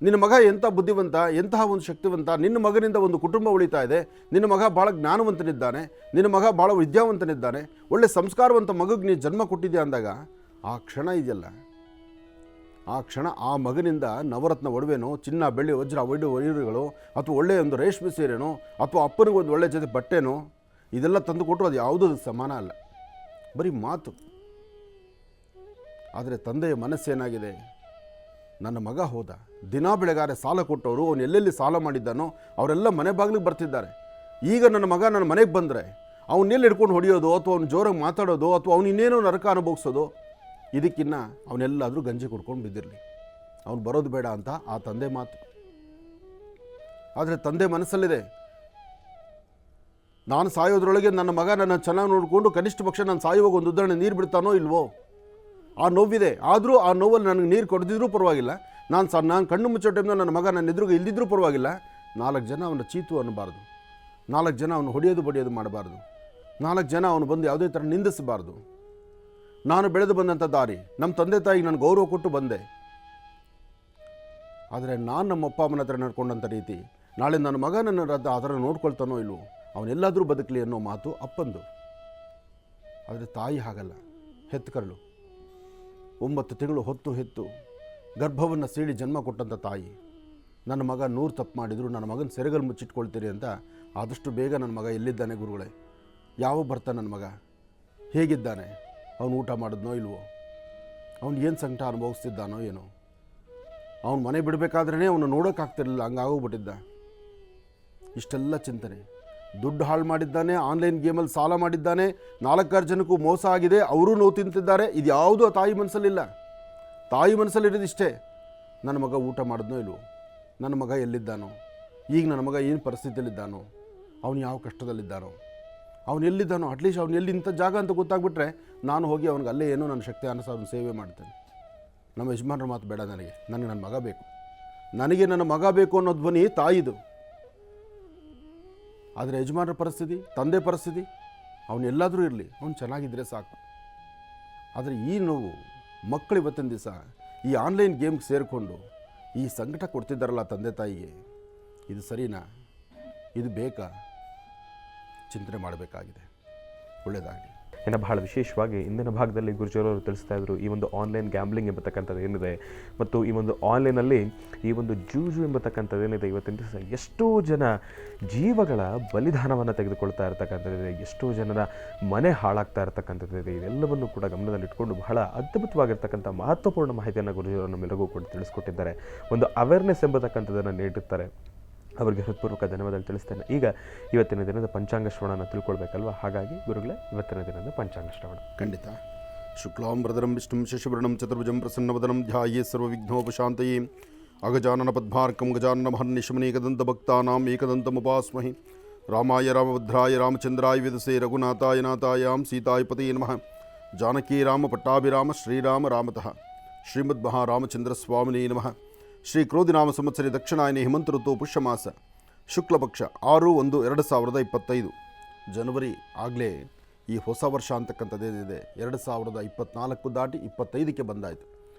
Speaker 2: ನಿನ್ನ ಮಗ ಎಂಥ ಬುದ್ಧಿವಂತ, ಎಂತಹ ಒಂದು ಶಕ್ತಿವಂತ, ನಿನ್ನ ಮಗನಿಂದ ಒಂದು ಕುಟುಂಬ ಉಳಿತಾ ಇದೆ, ನಿನ್ನ ಮಗ ಭಾಳ ಜ್ಞಾನವಂತನಿದ್ದಾನೆ, ನಿನ್ನ ಮಗ ಭಾಳ ವಿದ್ಯಾವಂತನಿದ್ದಾನೆ, ಒಳ್ಳೆ ಸಂಸ್ಕಾರವಂತ ಮಗುಗೆ ನೀನು ಜನ್ಮ ಕೊಟ್ಟಿದ್ಯಾ ಅಂದಾಗ ಆ ಕ್ಷಣ ಇದೆಯಲ್ಲ, ಆ ಕ್ಷಣ ಆ ಮಗನಿಂದ ನವರತ್ನ ಒಡವೆನೋ, ಚಿನ್ನ ಬೆಳ್ಳಿ ವಜ್ರ ವೈಡೂರ್ಯಗಳು, ಅಥವಾ ಒಳ್ಳೆಯ ಒಂದು ರೇಷ್ಮೆ ಸೀರೆನೋ, ಅಥವಾ ಅಪ್ಪನಿಗೆ ಒಂದು ಒಳ್ಳೆ ಜೊತೆ ಬಟ್ಟೆನೋ, ಇದೆಲ್ಲ ತಂದು ಕೊಟ್ಟರು ಅದು ಯಾವುದೂ ಸಮಾನ ಅಲ್ಲ, ಬರೀ ಮಾತು. ಆದರೆ ತಂದೆಯ ಮನಸ್ಸೇನಾಗಿದೆ, ನನ್ನ ಮಗ ಹೋದ, ದಿನ ಬೆಳಗಾರೆ ಸಾಲ ಕೊಟ್ಟವರು ಅವನು ಎಲ್ಲೆಲ್ಲಿ ಸಾಲ ಮಾಡಿದ್ದಾನೋ ಅವರೆಲ್ಲ ಮನೆ ಬಾಗಿಲಿಗೆ ಬರ್ತಿದ್ದಾರೆ. ಈಗ ನನ್ನ ಮಗ ನನ್ನ ಮನೆಗೆ ಬಂದರೆ ಅವನ್ನೆಲ್ಲಿ ಹಿಡ್ಕೊಂಡು ಹೊಡೆಯೋದು, ಅಥವಾ ಅವ್ನು ಜೋರಾಗಿ ಮಾತಾಡೋದು, ಅಥವಾ ಅವನು ಇನ್ನೇನೋ ನರಕ ಅನುಭವಿಸೋದು, ಇದಕ್ಕಿನ್ನ ಅವನೆಲ್ಲಾದರೂ ಗಂಜಿ ಕುಡ್ಕೊಂಡು ಬಿದ್ದಿರಲಿ, ಅವನು ಬರೋದು ಬೇಡ ಅಂತ ಆ ತಂದೆ ಮಾತು. ಆದರೆ ತಂದೆ ಮನಸ್ಸಲ್ಲಿದೆ, ನಾನು ಸಾಯೋದ್ರೊಳಗೆ ನನ್ನ ಮಗ ನನ್ನ ಚೆನ್ನಾಗಿ ನೋಡಿಕೊಂಡು ಕನಿಷ್ಠ ಪಕ್ಷ ನಾನು ಸಾಯುವಾಗ ಒಂದು ಉದಾಹರಣೆ ನೀರು ಬಿಡ್ತಾನೋ ಇಲ್ವೋ, ಆ ನೋವಿದೆ. ಆದರೂ ಆ ನೋವಲ್ಲಿ ನನಗೆ ನೀರು ಕೊಡದಿದ್ರೂ ಪರವಾಗಿಲ್ಲ, ನಾನು ಕಣ್ಣು ಮುಚ್ಚೋ ಟೈಮ್ನ ನನ್ನ ಮಗ ನನ್ನ ಎದುರುಗೆ ಇಲ್ದಿದ್ರೂ ಪರವಾಗಿಲ್ಲ, 4 ಜನ ಅವನ ಚೀತು ಅನ್ನಬಾರ್ದು, 4 ಜನ ಅವನು ಹೊಡೆಯೋದು ಬಡಿಯೋದು ಮಾಡಬಾರ್ದು, 4 ಜನ ಅವನು ಬಂದು ಯಾವುದೇ ಥರ ನಿಂದಿಸಬಾರ್ದು. ನಾನು ಬೆಳೆದು ಬಂದಂಥ ದಾರಿ, ನಮ್ಮ ತಂದೆ ತಾಯಿಗೆ ನಾನು ಗೌರವ ಕೊಟ್ಟು ಬಂದೆ. ಆದರೆ ನಾನು ನಮ್ಮ ಅಪ್ಪ ಅಮ್ಮನ ಹತ್ರ ನಡ್ಕೊಂಡಂಥ ರೀತಿ ನಾಳೆ ನನ್ನ ಮಗ ನನ್ನ ಆ ಥರ ನೋಡ್ಕೊಳ್ತಾನೋ ಇಲ್ವೋ, ಅವನೆಲ್ಲಾದರೂ ಬದುಕಲಿ ಅನ್ನೋ ಮಾತು ಅಪ್ಪಂದು. ಆದರೆ ತಾಯಿ ಹಾಗಲ್ಲ, ಹೆತ್ತಕರಳು 9 ತಿಂಗಳು ಹೊತ್ತು ಹೆತ್ತು ಗರ್ಭವನ್ನು ಸೀಳಿ ಜನ್ಮ ಕೊಟ್ಟಂಥ ತಾಯಿ, ನನ್ನ ಮಗ 100 ತಪ್ಪು ಮಾಡಿದ್ರು ನನ್ನ ಮಗನ ಸೆರೆಗಲ್ಲಿ ಮುಚ್ಚಿಟ್ಕೊಳ್ತೀರಿ ಅಂತ ಆದಷ್ಟು ಬೇಗ ನನ್ನ ಮಗ ಎಲ್ಲಿದ್ದಾನೆ ಗುರುಗಳೇ, ಯಾವ ಬರ್ತಾನೆ ನನ್ನ ಮಗ, ಹೇಗಿದ್ದಾನೆ, ಅವನು ಊಟ ಮಾಡಿದ್ನೋ ಇಲ್ವೋ, ಅವನು ಏನು ಸಂಕಟ ಅನುಭವಿಸ್ತಿದ್ದಾನೋ ಏನೋ, ಅವನು ಮನೆ ಬಿಡಬೇಕಾದ್ರೇ ಅವನು ನೋಡೋಕ್ಕಾಗ್ತಿರಲಿಲ್ಲ, ಹಂಗಾಗೋಗ್ಬಿಟ್ಟಿದ್ದ. ಇಷ್ಟೆಲ್ಲ ಚಿಂತನೆ. ದುಡ್ಡು ಹಾಳು ಮಾಡಿದ್ದಾನೆ, ಆನ್ಲೈನ್ ಗೇಮಲ್ಲಿ ಸಾಲ ಮಾಡಿದ್ದಾನೆ, 4-6 ಜನಕ್ಕೂ ಮೋಸ ಆಗಿದೆ, ಅವರು ನೋವು ತಿಂತಿದ್ದಾರೆ. ಇದು ಯಾವುದೂ ಆ ತಾಯಿ ಮನಸ್ಸಲ್ಲಿಲ್ಲ. ತಾಯಿ ಮನಸ್ಸಲ್ಲಿರೋದು ಇಷ್ಟೇ, ನನ್ನ ಮಗ ಊಟ ಮಾಡಿದ್ನೋ ಇಲ್ವೋ, ನನ್ನ ಮಗ ಎಲ್ಲಿದ್ದಾನೋ, ಈಗ ನನ್ನ ಮಗ ಏನು ಪರಿಸ್ಥಿತಿಯಲ್ಲಿದ್ದಾನೋ, ಅವನು ಯಾವ ಕಷ್ಟದಲ್ಲಿದ್ದಾನೋ, ಅವನು ಎಲ್ಲಿದ್ದಾನೋ, ಅಟ್ಲೀಸ್ಟ್ ಅವನು ಎಲ್ಲಿ ಇಂಥ ಜಾಗ ಅಂತ ಗೊತ್ತಾಗ್ಬಿಟ್ರೆ ನಾನು ಹೋಗಿ ಅವ್ನಿಗೆ ಅಲ್ಲೇ ಏನೋ ನನ್ನ ಶಕ್ತಿ ಅನಿಸ ಅವನು ಸೇವೆ ಮಾಡ್ತೇನೆ. ನಮ್ಮ ಯಜಮಾನ್ರ ಮಾತು ಬೇಡ, ನನಗೆ ನನ್ನ ಮಗ ಬೇಕು, ನನಗೆ ನನ್ನ ಮಗ ಬೇಕು ಅನ್ನೋ ಧ್ವನಿ ತಾಯಿದು. ಆದರೆ ಯಜಮಾನರ ಪರಿಸ್ಥಿತಿ, ತಂದೆ ಪರಿಸ್ಥಿತಿ, ಅವನೆಲ್ಲಾದರೂ ಇರಲಿ, ಅವನು ಚೆನ್ನಾಗಿದ್ದರೆ ಸಾಕು. ಆದರೆ ಈ ನೋವು ಮಕ್ಕಳು ಇವತ್ತಿನ ದಿವಸ ಈ ಆನ್ಲೈನ್ ಗೇಮ್ಗೆ ಸೇರಿಕೊಂಡು ಈ ಸಂಕಟ ಕೊಡ್ತಿದ್ದಾರಲ್ಲ ತಂದೆ ತಾಯಿಗೆ, ಇದು ಸರಿನಾ, ಇದು ಬೇಕಾ, ಚಿಂತನೆ ಮಾಡಬೇಕಾಗಿದೆ. ಒಳ್ಳೆಯದಾಗಲಿ.
Speaker 1: ಇನ್ನು ಬಹಳ ವಿಶೇಷವಾಗಿ ಇಂದಿನ ಭಾಗದಲ್ಲಿ ಗುರುಜಿಯವರು ತಿಳಿಸ್ತಾ ಇದ್ರು, ಈ ಒಂದು ಆನ್ಲೈನ್ ಗ್ಯಾಂಬ್ಲಿಂಗ್ ಎಂಬತಕ್ಕಂಥದ್ದು ಏನಿದೆ, ಮತ್ತು ಈ ಒಂದು ಆನ್ಲೈನಲ್ಲಿ ಈ ಒಂದು ಜೂಜು ಎಂಬತಕ್ಕಂಥದ್ದು ಏನಿದೆ, ಇವತ್ತಿನ ದಿವಸ ಎಷ್ಟೋ ಜನ ಜೀವಗಳ ಬಲಿದಾನವನ್ನು ತೆಗೆದುಕೊಳ್ತಾ ಇರ್ತಕ್ಕಂಥದ್ದಿದೆ, ಎಷ್ಟೋ ಜನರ ಮನೆ ಹಾಳಾಗ್ತಾ ಇರ್ತಕ್ಕಂಥದ್ದಿದೆ. ಇದೆಲ್ಲವನ್ನು ಕೂಡ ಗಮನದಲ್ಲಿಟ್ಕೊಂಡು ಬಹಳ ಅದ್ಭುತವಾಗಿರ್ತಕ್ಕಂಥ ಮಹತ್ವಪೂರ್ಣ ಮಾಹಿತಿಯನ್ನು ಗುರುಜಿಯವರು ನಮ್ಮೆಲ್ಲರಿಗೂ ಕೂಡ ತಿಳಿಸ್ಕೊಟ್ಟಿದ್ದಾರೆ. ಒಂದು ಅವೇರ್ನೆಸ್ ಎಂಬತಕ್ಕಂಥದ್ದನ್ನು ನೀಡುತ್ತಾರೆ. ಅವರಿಗೆ ಹೃತ್ಪೂರ್ವಕ ಧನ್ಯವಾದ ತಿಳಿಸ್ತೇನೆ. ಈಗ ಇವತ್ತಿನ ದಿನದ ಪಂಚಾಂಗ ಶ್ರವಣನ ತಿಳ್ಕೊಳ್ಬೇಕಲ್ವ, ಹಾಗಾಗಿ ಗುರುಗಳೇ ಇವತ್ತಿನ ದಿನದ ಪಂಚಾಂಗ ಶ್ರವಣ.
Speaker 2: ಖಂಡಿತ. ಶುಕ್ಲಾಂಬರಧರಂ ವಿಷ್ಣುಂ ಶಶಿವರ್ಣಂ ಚತುರ್ಭುಜಂ ಪ್ರಸನ್ನವದನಂ ಧ್ಯಾಯೇ ಸರ್ವವಿಘ್ನೋಪಶಾಂತಯೇ ಅಗಜಾನನ ಪದ್ಮಾರ್ಕಂ ಗಜಾನನ ಮಹರ್ನಿಶಮನೇಕದಂತಭಕ್ತಾನಾಂ ಏಕದಂತಮುಪಾಸ್ಮಹಿ. ರಾಮಾಯ ರಾಮಭದ್ರಾಯ ರಾಮಚಂದ್ರಾಯ ವಿದಸೇ ರಘುನಾಥಾಯ ನಾಥಾಯಾಂ ಸೀತಾಯ ಪತಯೇ ನಮಃ. ಜಾನಕೀ ರಾಮ ಪಟ್ಟಾಭಿರಾಮ ಶ್ರೀರಾಮ ರಾಮತಃ ಶ್ರೀಮದ್ ಮಹಾರಾಮಚಂದ್ರ ಸ್ವಾಮಿನೇ ನಮಃ. ಶ್ರೀ ಕ್ರೋಧಿನಾಮ ಸಂವತ್ಸರಿ ದಕ್ಷಿಣಾಯನೆ ಹೇಮಂತ ಋತು ಪುಷ್ಯಮಾಸ ಶುಕ್ಲಪಕ್ಷ 6/1/2025 ಜನವರಿ ಆಗಲೇ ಈ ಹೊಸ ವರ್ಷ ಅಂತಕ್ಕಂಥದ್ದೇನಿದೆ 2024 ದಾಟಿ 25ಕ್ಕೆ ಬಂದಾಯಿತು.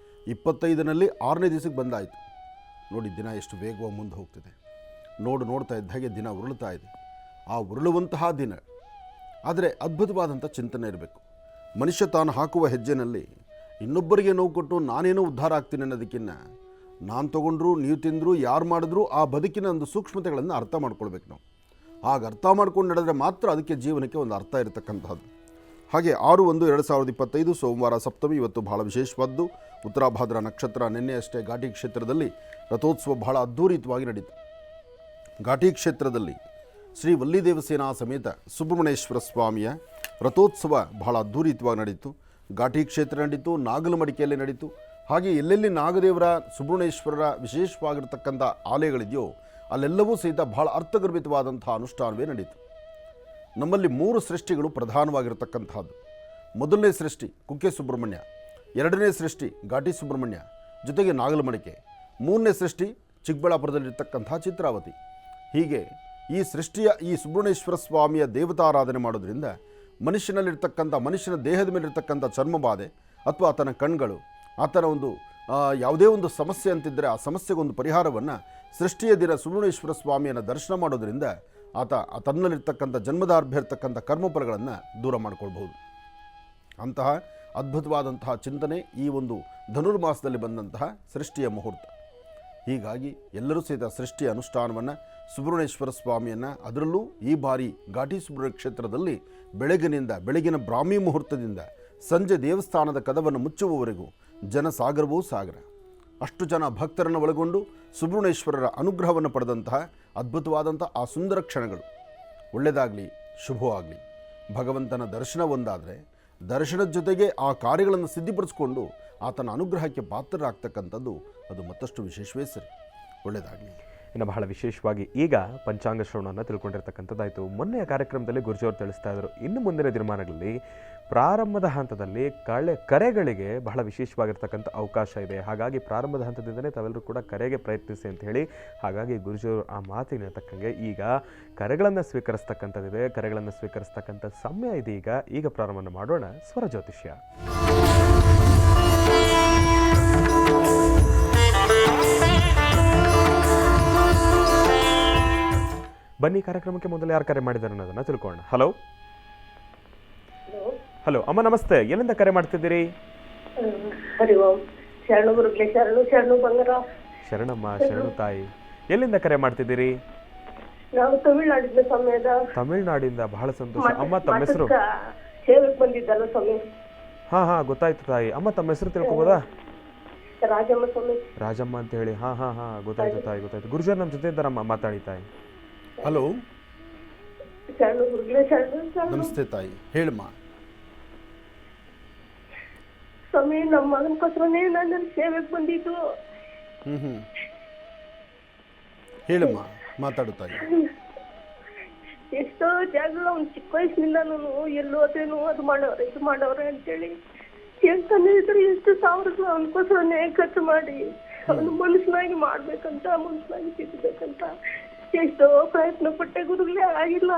Speaker 2: 25ನಲ್ಲಿ 6ನೇ ದಿವಸಕ್ಕೆ ಬಂದಾಯಿತು. ನೋಡಿ ದಿನ ಎಷ್ಟು ವೇಗವಾಗಿ ಮುಂದೆ ಹೋಗ್ತಿದೆ. ನೋಡ್ತಾ ಇದ್ದ ಹಾಗೆ ದಿನ ಉರುಳ್ತಾ ಇದೆ. ಆ ಉರುಳುವಂತಹ ದಿನ ಆದರೆ ಅದ್ಭುತವಾದಂಥ ಚಿಂತನೆ ಇರಬೇಕು. ಮನುಷ್ಯ ತಾನು ಹಾಕುವ ಹೆಜ್ಜೆನಲ್ಲಿ ಇನ್ನೊಬ್ಬರಿಗೆ ನೋವು ಕೊಟ್ಟು ನಾನೇನೋ ಉದ್ಧಾರ ಆಗ್ತೀನಿ ಅನ್ನೋದಕ್ಕಿಂತ ನಾನು ತೊಗೊಂಡ್ರು ನೀವು ತಿಂದರೂ ಯಾರು ಮಾಡಿದ್ರೂ ಆ ಬದುಕಿನ ಒಂದು ಸೂಕ್ಷ್ಮತೆಗಳನ್ನು ಅರ್ಥ ಮಾಡ್ಕೊಳ್ಬೇಕು ನಾವು. ಆಗ ಅರ್ಥ ಮಾಡ್ಕೊಂಡು ನಡೆದ್ರೆ ಮಾತ್ರ ಅದಕ್ಕೆ ಜೀವನಕ್ಕೆ ಒಂದು ಅರ್ಥ ಇರತಕ್ಕಂಥದ್ದು. ಹಾಗೆ 6/1/2025 ಸೋಮವಾರ ಸಪ್ತಮಿ. ಇವತ್ತು ಬಹಳ ವಿಶೇಷವಾದ್ದು. ಉತ್ತರಾಭಾದ್ರ ನಕ್ಷತ್ರ. ನಿನ್ನೆ ಅಷ್ಟೇ ಘಾಟಿ ಕ್ಷೇತ್ರದಲ್ಲಿ ರಥೋತ್ಸವ ಬಹಳ ಅದ್ಧೂರಿತವಾಗಿ ನಡೀತು. ಘಾಟಿ ಕ್ಷೇತ್ರದಲ್ಲಿ ಶ್ರೀ ವಲ್ಲಿ ದೇವಸೇನಾ ಸಮೇತ ಸುಬ್ರಹ್ಮಣ್ಯೇಶ್ವರ ಸ್ವಾಮಿಯ ರಥೋತ್ಸವ ಬಹಳ ಅದ್ಧೂರಿತವಾಗಿ ನಡೀತು. ಘಾಟಿ ಕ್ಷೇತ್ರ ನಡೀತು, ನಾಗಲಮಡಿಕೆಯಲ್ಲಿ ನಡೀತು. ಹಾಗೆ ಎಲ್ಲೆಲ್ಲಿ ನಾಗದೇವರ ಸುಬ್ರಹ್ಮಣ್ಯೇಶ್ವರರ ವಿಶೇಷವಾಗಿರ್ತಕ್ಕಂಥ ಆಲಯಗಳಿದೆಯೋ ಅಲ್ಲೆಲ್ಲವೂ ಸಹಿತ ಬಹಳ ಅರ್ಥಗರ್ಭಿತವಾದಂಥ ಅನುಷ್ಠಾನವೇ ನಡೀತು. ನಮ್ಮಲ್ಲಿ 3 ಸೃಷ್ಟಿಗಳು ಪ್ರಧಾನವಾಗಿರ್ತಕ್ಕಂಥದ್ದು. ಮೊದಲನೇ ಸೃಷ್ಟಿ ಕುಕ್ಕೆ ಸುಬ್ರಹ್ಮಣ್ಯ, 2ನೇ ಸೃಷ್ಟಿ ಘಾಟಿ ಸುಬ್ರಹ್ಮಣ್ಯ, ಜೊತೆಗೆ ನಾಗಲಮಡಿಕೆ, 3ನೇ ಸೃಷ್ಟಿ ಚಿಕ್ಕಬಳ್ಳಾಪುರದಲ್ಲಿರ್ತಕ್ಕಂಥ ಚಿತ್ರಾವತಿ. ಹೀಗೆ ಈ ಸೃಷ್ಟಿಯ ಈ ಸುಬ್ರಹ್ಮಣ್ಯೇಶ್ವರ ಸ್ವಾಮಿಯ ದೇವತಾರಾಧನೆ ಮಾಡೋದ್ರಿಂದ ಮನುಷ್ಯನಲ್ಲಿರ್ತಕ್ಕಂಥ ಮನುಷ್ಯನ ದೇಹದ ಮೇಲಿರ್ತಕ್ಕಂಥ ಚರ್ಮಬಾಧೆ ಅಥವಾ ಆತನ ಕಣ್ಗಳು, ಆತನ ಒಂದು ಯಾವುದೇ ಒಂದು ಸಮಸ್ಯೆ ಅಂತಿದ್ದರೆ ಆ ಸಮಸ್ಯೆಗೊಂದು ಪರಿಹಾರವನ್ನು ಸೃಷ್ಟಿಯ ದಿನ ಸುಬ್ರಹ್ಮಣ್ಯೇಶ್ವರ ಸ್ವಾಮಿಯನ್ನು ದರ್ಶನ ಮಾಡೋದರಿಂದ ಆತ ತನ್ನಲ್ಲಿರ್ತಕ್ಕಂಥ ಜನ್ಮದಾರ್ಭ್ಯ ಇರ್ತಕ್ಕಂಥ ಕರ್ಮಫಲಗಳನ್ನು ದೂರ ಮಾಡಿಕೊಳ್ಬಹುದು. ಅಂತಹ ಅದ್ಭುತವಾದಂತಹ ಚಿಂತನೆ ಈ ಒಂದು ಧನುರ್ಮಾಸದಲ್ಲಿ ಬಂದಂತಹ ಸೃಷ್ಟಿಯ ಮುಹೂರ್ತ. ಹೀಗಾಗಿ ಎಲ್ಲರೂ ಸಹಿತ ಸೃಷ್ಟಿಯ ಅನುಷ್ಠಾನವನ್ನು ಸುಬ್ರಹ್ಮಣ್ಯೇಶ್ವರ ಸ್ವಾಮಿಯನ್ನು, ಅದರಲ್ಲೂ ಈ ಬಾರಿ ಘಾಟಿ ಸುಬ್ರಹ್ಮಣ್ಯ ಕ್ಷೇತ್ರದಲ್ಲಿ ಬೆಳಗಿನ ಬ್ರಾಹ್ಮಿ ಮುಹೂರ್ತದಿಂದ ಸಂಜೆ ದೇವಸ್ಥಾನದ ಕದವನ್ನು ಮುಚ್ಚುವವರೆಗೂ ಜನಸಾಗರವೂ ಸಾಗರ. ಅಷ್ಟು ಜನ ಭಕ್ತರನ್ನು ಒಳಗೊಂಡು ಸುಬ್ರಹ್ಮಣ್ಯೇಶ್ವರರ ಅನುಗ್ರಹವನ್ನು ಪಡೆದಂತಹ ಅದ್ಭುತವಾದಂಥ ಆ ಸುಂದರ ಕ್ಷಣಗಳು. ಒಳ್ಳೆಯದಾಗಲಿ, ಶುಭವಾಗಲಿ. ಭಗವಂತನ ದರ್ಶನ ಒಂದಾದರೆ ದರ್ಶನದ ಜೊತೆಗೆ ಆ ಕಾರ್ಯಗಳನ್ನು ಸಿದ್ಧಿಪಡಿಸಿಕೊಂಡು ಆತನ ಅನುಗ್ರಹಕ್ಕೆ ಪಾತ್ರರಾಗ್ತಕ್ಕಂಥದ್ದು ಅದು ಮತ್ತಷ್ಟು ವಿಶೇಷವೇ ಸರಿ. ಒಳ್ಳೆಯದಾಗಲಿ.
Speaker 1: ಇನ್ನು ಬಹಳ ವಿಶೇಷವಾಗಿ ಈಗ ಪಂಚಾಂಗ ಶ್ರವಣವನ್ನು ತಿಳ್ಕೊಂಡಿರ್ತಕ್ಕಂಥದ್ದಾಯಿತು. ಮೊನ್ನೆಯ ಕಾರ್ಯಕ್ರಮದಲ್ಲಿ ಗುರುಜಿಯವರು ತಿಳಿಸ್ತಾ ಇದ್ದರು, ಇನ್ನು ಮುಂದಿನ ದಿನಮಾನಗಳಲ್ಲಿ ಪ್ರಾರಂಭದ ಹಂತದಲ್ಲಿ ಕರೆಗಳಿಗೆ ಬಹಳ ವಿಶೇಷವಾಗಿರ್ತಕ್ಕಂಥ ಅವಕಾಶ ಇದೆ. ಹಾಗಾಗಿ ಪ್ರಾರಂಭದ ಹಂತದಿಂದಲೇ ತಾವೆಲ್ಲರೂ ಕೂಡ ಕರೆಗೆ ಪ್ರಯತ್ನಿಸಿ ಅಂತ ಹೇಳಿ, ಹಾಗಾಗಿ ಗುರುಜಿಯವರು ಆ ಮಾತಿನ ತಕ್ಕಂಗೆ ಈಗ ಕರೆಗಳನ್ನು ಸ್ವೀಕರಿಸ್ತಕ್ಕಂಥದ್ದಿದೆ. ಕರೆಗಳನ್ನು ಸ್ವೀಕರಿಸ್ತಕ್ಕಂಥ ಸಮಯ ಇದೀಗ. ಈಗ ಪ್ರಾರಂಭ ಮಾಡೋಣ ಸ್ವರ ಜ್ಯೋತಿಷ್ಯ. ಬನ್ನಿ ಕಾರ್ಯಕ್ರಮಕ್ಕೆ ಮೊದಲು ಯಾರು ಕರೆ ಮಾಡಿದ್ದಾರೆ ಅನ್ನೋದನ್ನ ತಿಳ್ಕೊಳ್ಳೋಣ. ಹಲೋ ಹಲೋ ಅಮ್ಮ ನಮಸ್ತೆ. ಎಲ್ಲಿಂದ ಕರೆ ಮಾಡ್ತಿದ್ದೀರಿ?
Speaker 3: ಹರಿ ಓಂ. ಶರಣು ಗುರುಗಳೇ, ಶರಣು ಬಂಗಾರ.
Speaker 1: ಶರಣಮ್ಮ, ಶರಣು ತಾಯಿ. ಎಲ್ಲಿಂದ ಕರೆ ಮಾಡ್ತಿದ್ದೀರಿ?
Speaker 3: ನಾವು ತಮಿಳ್ನಾಡಿನ ಸಮಯದ.
Speaker 1: ತಮಿಳ್ನಾಡಿಂದ. ಬಹಳ ಸಂತೋಷ ಅಮ್ಮ. ತಮ್ಮ ಹೆಸರು?
Speaker 3: ಸೇವೆಗೆ ಬಂದಿದ್ದಲ್ಲ ಸ್ವಾಮಿ.
Speaker 1: ಹಾ ಗೊತ್ತಾಯ್ತು ತಾಯಿ. ಅಮ್ಮ ತಮ್ಮ ಹೆಸರು ತಿಳ್ಕೊಬೋದಾ?
Speaker 3: ರಾಜಮ್ಮ ಸ್ವಾಮಿ.
Speaker 1: ರಾಜಮ್ಮ ಅಂತ ಹೇಳಿ. ಹಾ ಗೊತ್ತಾಯ್ತು ತಾಯಿ, ಗೊತ್ತಾಯ್ತು. ಗುರುಜರ್ ನಮ್ಮ ಜೊತೆ ಇದ್ದಾರಮ್ಮ, ಮಾತಾಡಿ ತಾಯಿ.
Speaker 2: ಹಲೋ.
Speaker 3: ಶರಣು ಗುರುಗಳೇ, ಶರಣು.
Speaker 2: ನಮಸ್ತೆ ತಾಯಿ, ಹೇಳಮ್ಮ.
Speaker 3: ಸ್ವಾಮಿ, ನಮ್ಮ ಮಗನಕೋಸ್ಕರನೇ ನಾನು ಸೇವೆಗೆ ಬಂದಿದ್ದು.
Speaker 2: ಹೇಳಮ್ಮ, ಮಾತಾಡು ತಾಯಿ.
Speaker 3: ಎಷ್ಟೋ ಜಾಗ ಅವ್ನು ಚಿಕ್ಕ ವಯಸ್ಸಿನಿಂದ ನಾನು ಎಲ್ಲೋದೇನು ಅದು ಮಾಡವ್ರೆ ಇದು ಮಾಡವ್ರೆ ಅಂತೇಳಿ ಹೇಳ್ತಾನೆ ಇದ್ರೆ ಎಷ್ಟು ಸಾವಿರಗಳು ಅವನಕೋಸ್ಕರನೇ ಖರ್ಚು ಮಾಡಿ ಅವನು ಮನುಷ್ಯನಾಗಿ ಮಾಡ್ಬೇಕಂತ, ಮನುಷ್ಯನಾಗಿ ತಿದ್ದಬೇಕಂತ ಎಷ್ಟೋ ಪ್ರಯತ್ನ ಪಟ್ಟೆ ಗುರುಗಳೇ, ಆಗಿಲ್ಲ.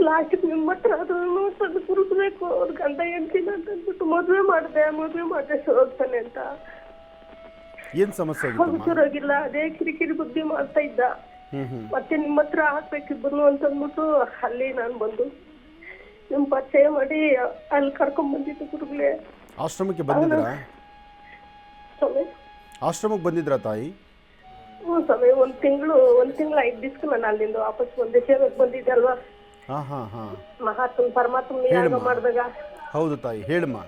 Speaker 3: ಲಾಸ್ಟ್ ನಿಮ್ಮ ಹತ್ರ ಅದನ್ನು ತಂದು ಕುರುಸ್ಬೇಕು ಅವ್ರ ಗಂಡ ಹೆಂಡ್ತಿನ ಅಂತ ಅಂದ್ಬಿಟ್ಟು ಮದುವೆ ಮಾಡಿದೆ ಹೋಗ್ತಾನೆ ಅಂತ.
Speaker 2: ಏನ್ ಸಮಸ್ಯೆ
Speaker 3: ಆಗಿಲ್ಲ, ಅದೇ ಕಿರಿಕಿರಿ ಬುದ್ಧಿ ಮಾಡ್ತಾ ಇದ್ದ. ಮತ್ತೆ ನಿಮ್ಮ ಹತ್ರ ಹಾಕ್ಬೇಕಿಬ್ಬರು ಅಂತ ಅಂದ್ಬಿಟ್ಟು ಅಲ್ಲಿ ನಾನು ಬಂದು ನಿಮ್ ಪರಿಚಯ ಮಾಡಿ ಅಲ್ಲಿ ಕರ್ಕೊಂಡ್ ಬಂದಿದ್ದೆ ಗುರುಗಳೇ.
Speaker 2: ಆಶ್ರಮಕ್ಕೆ ಬಂದಿದ್ರಾ? ಆಶ್ರಮಕ್ಕೆ ಬಂದಿದ್ರಾ ತಾಯಿ?
Speaker 3: ಹ್ಞೂ ಸ್ವಾಮಿ. ಒಂದ್ ತಿಂಗಳು 5 ದಿವ್ಸಕ್ಕೆ ನಾನು ಅಲ್ಲಿಂದ ವಾಪಸ್ ಬಂದೆ. ಸೇವೆಗೆ ಬಂದಿದ್ದೆ ಅಲ್ವಾ ಮಹಾತ್ಮ ಪರಮಾತ್ಮ ಯಾಗ ಮಾಡಿದಾಗ.
Speaker 2: ಹೌದು ತಾಯಿ, ಹೇಳಮ್ಮ.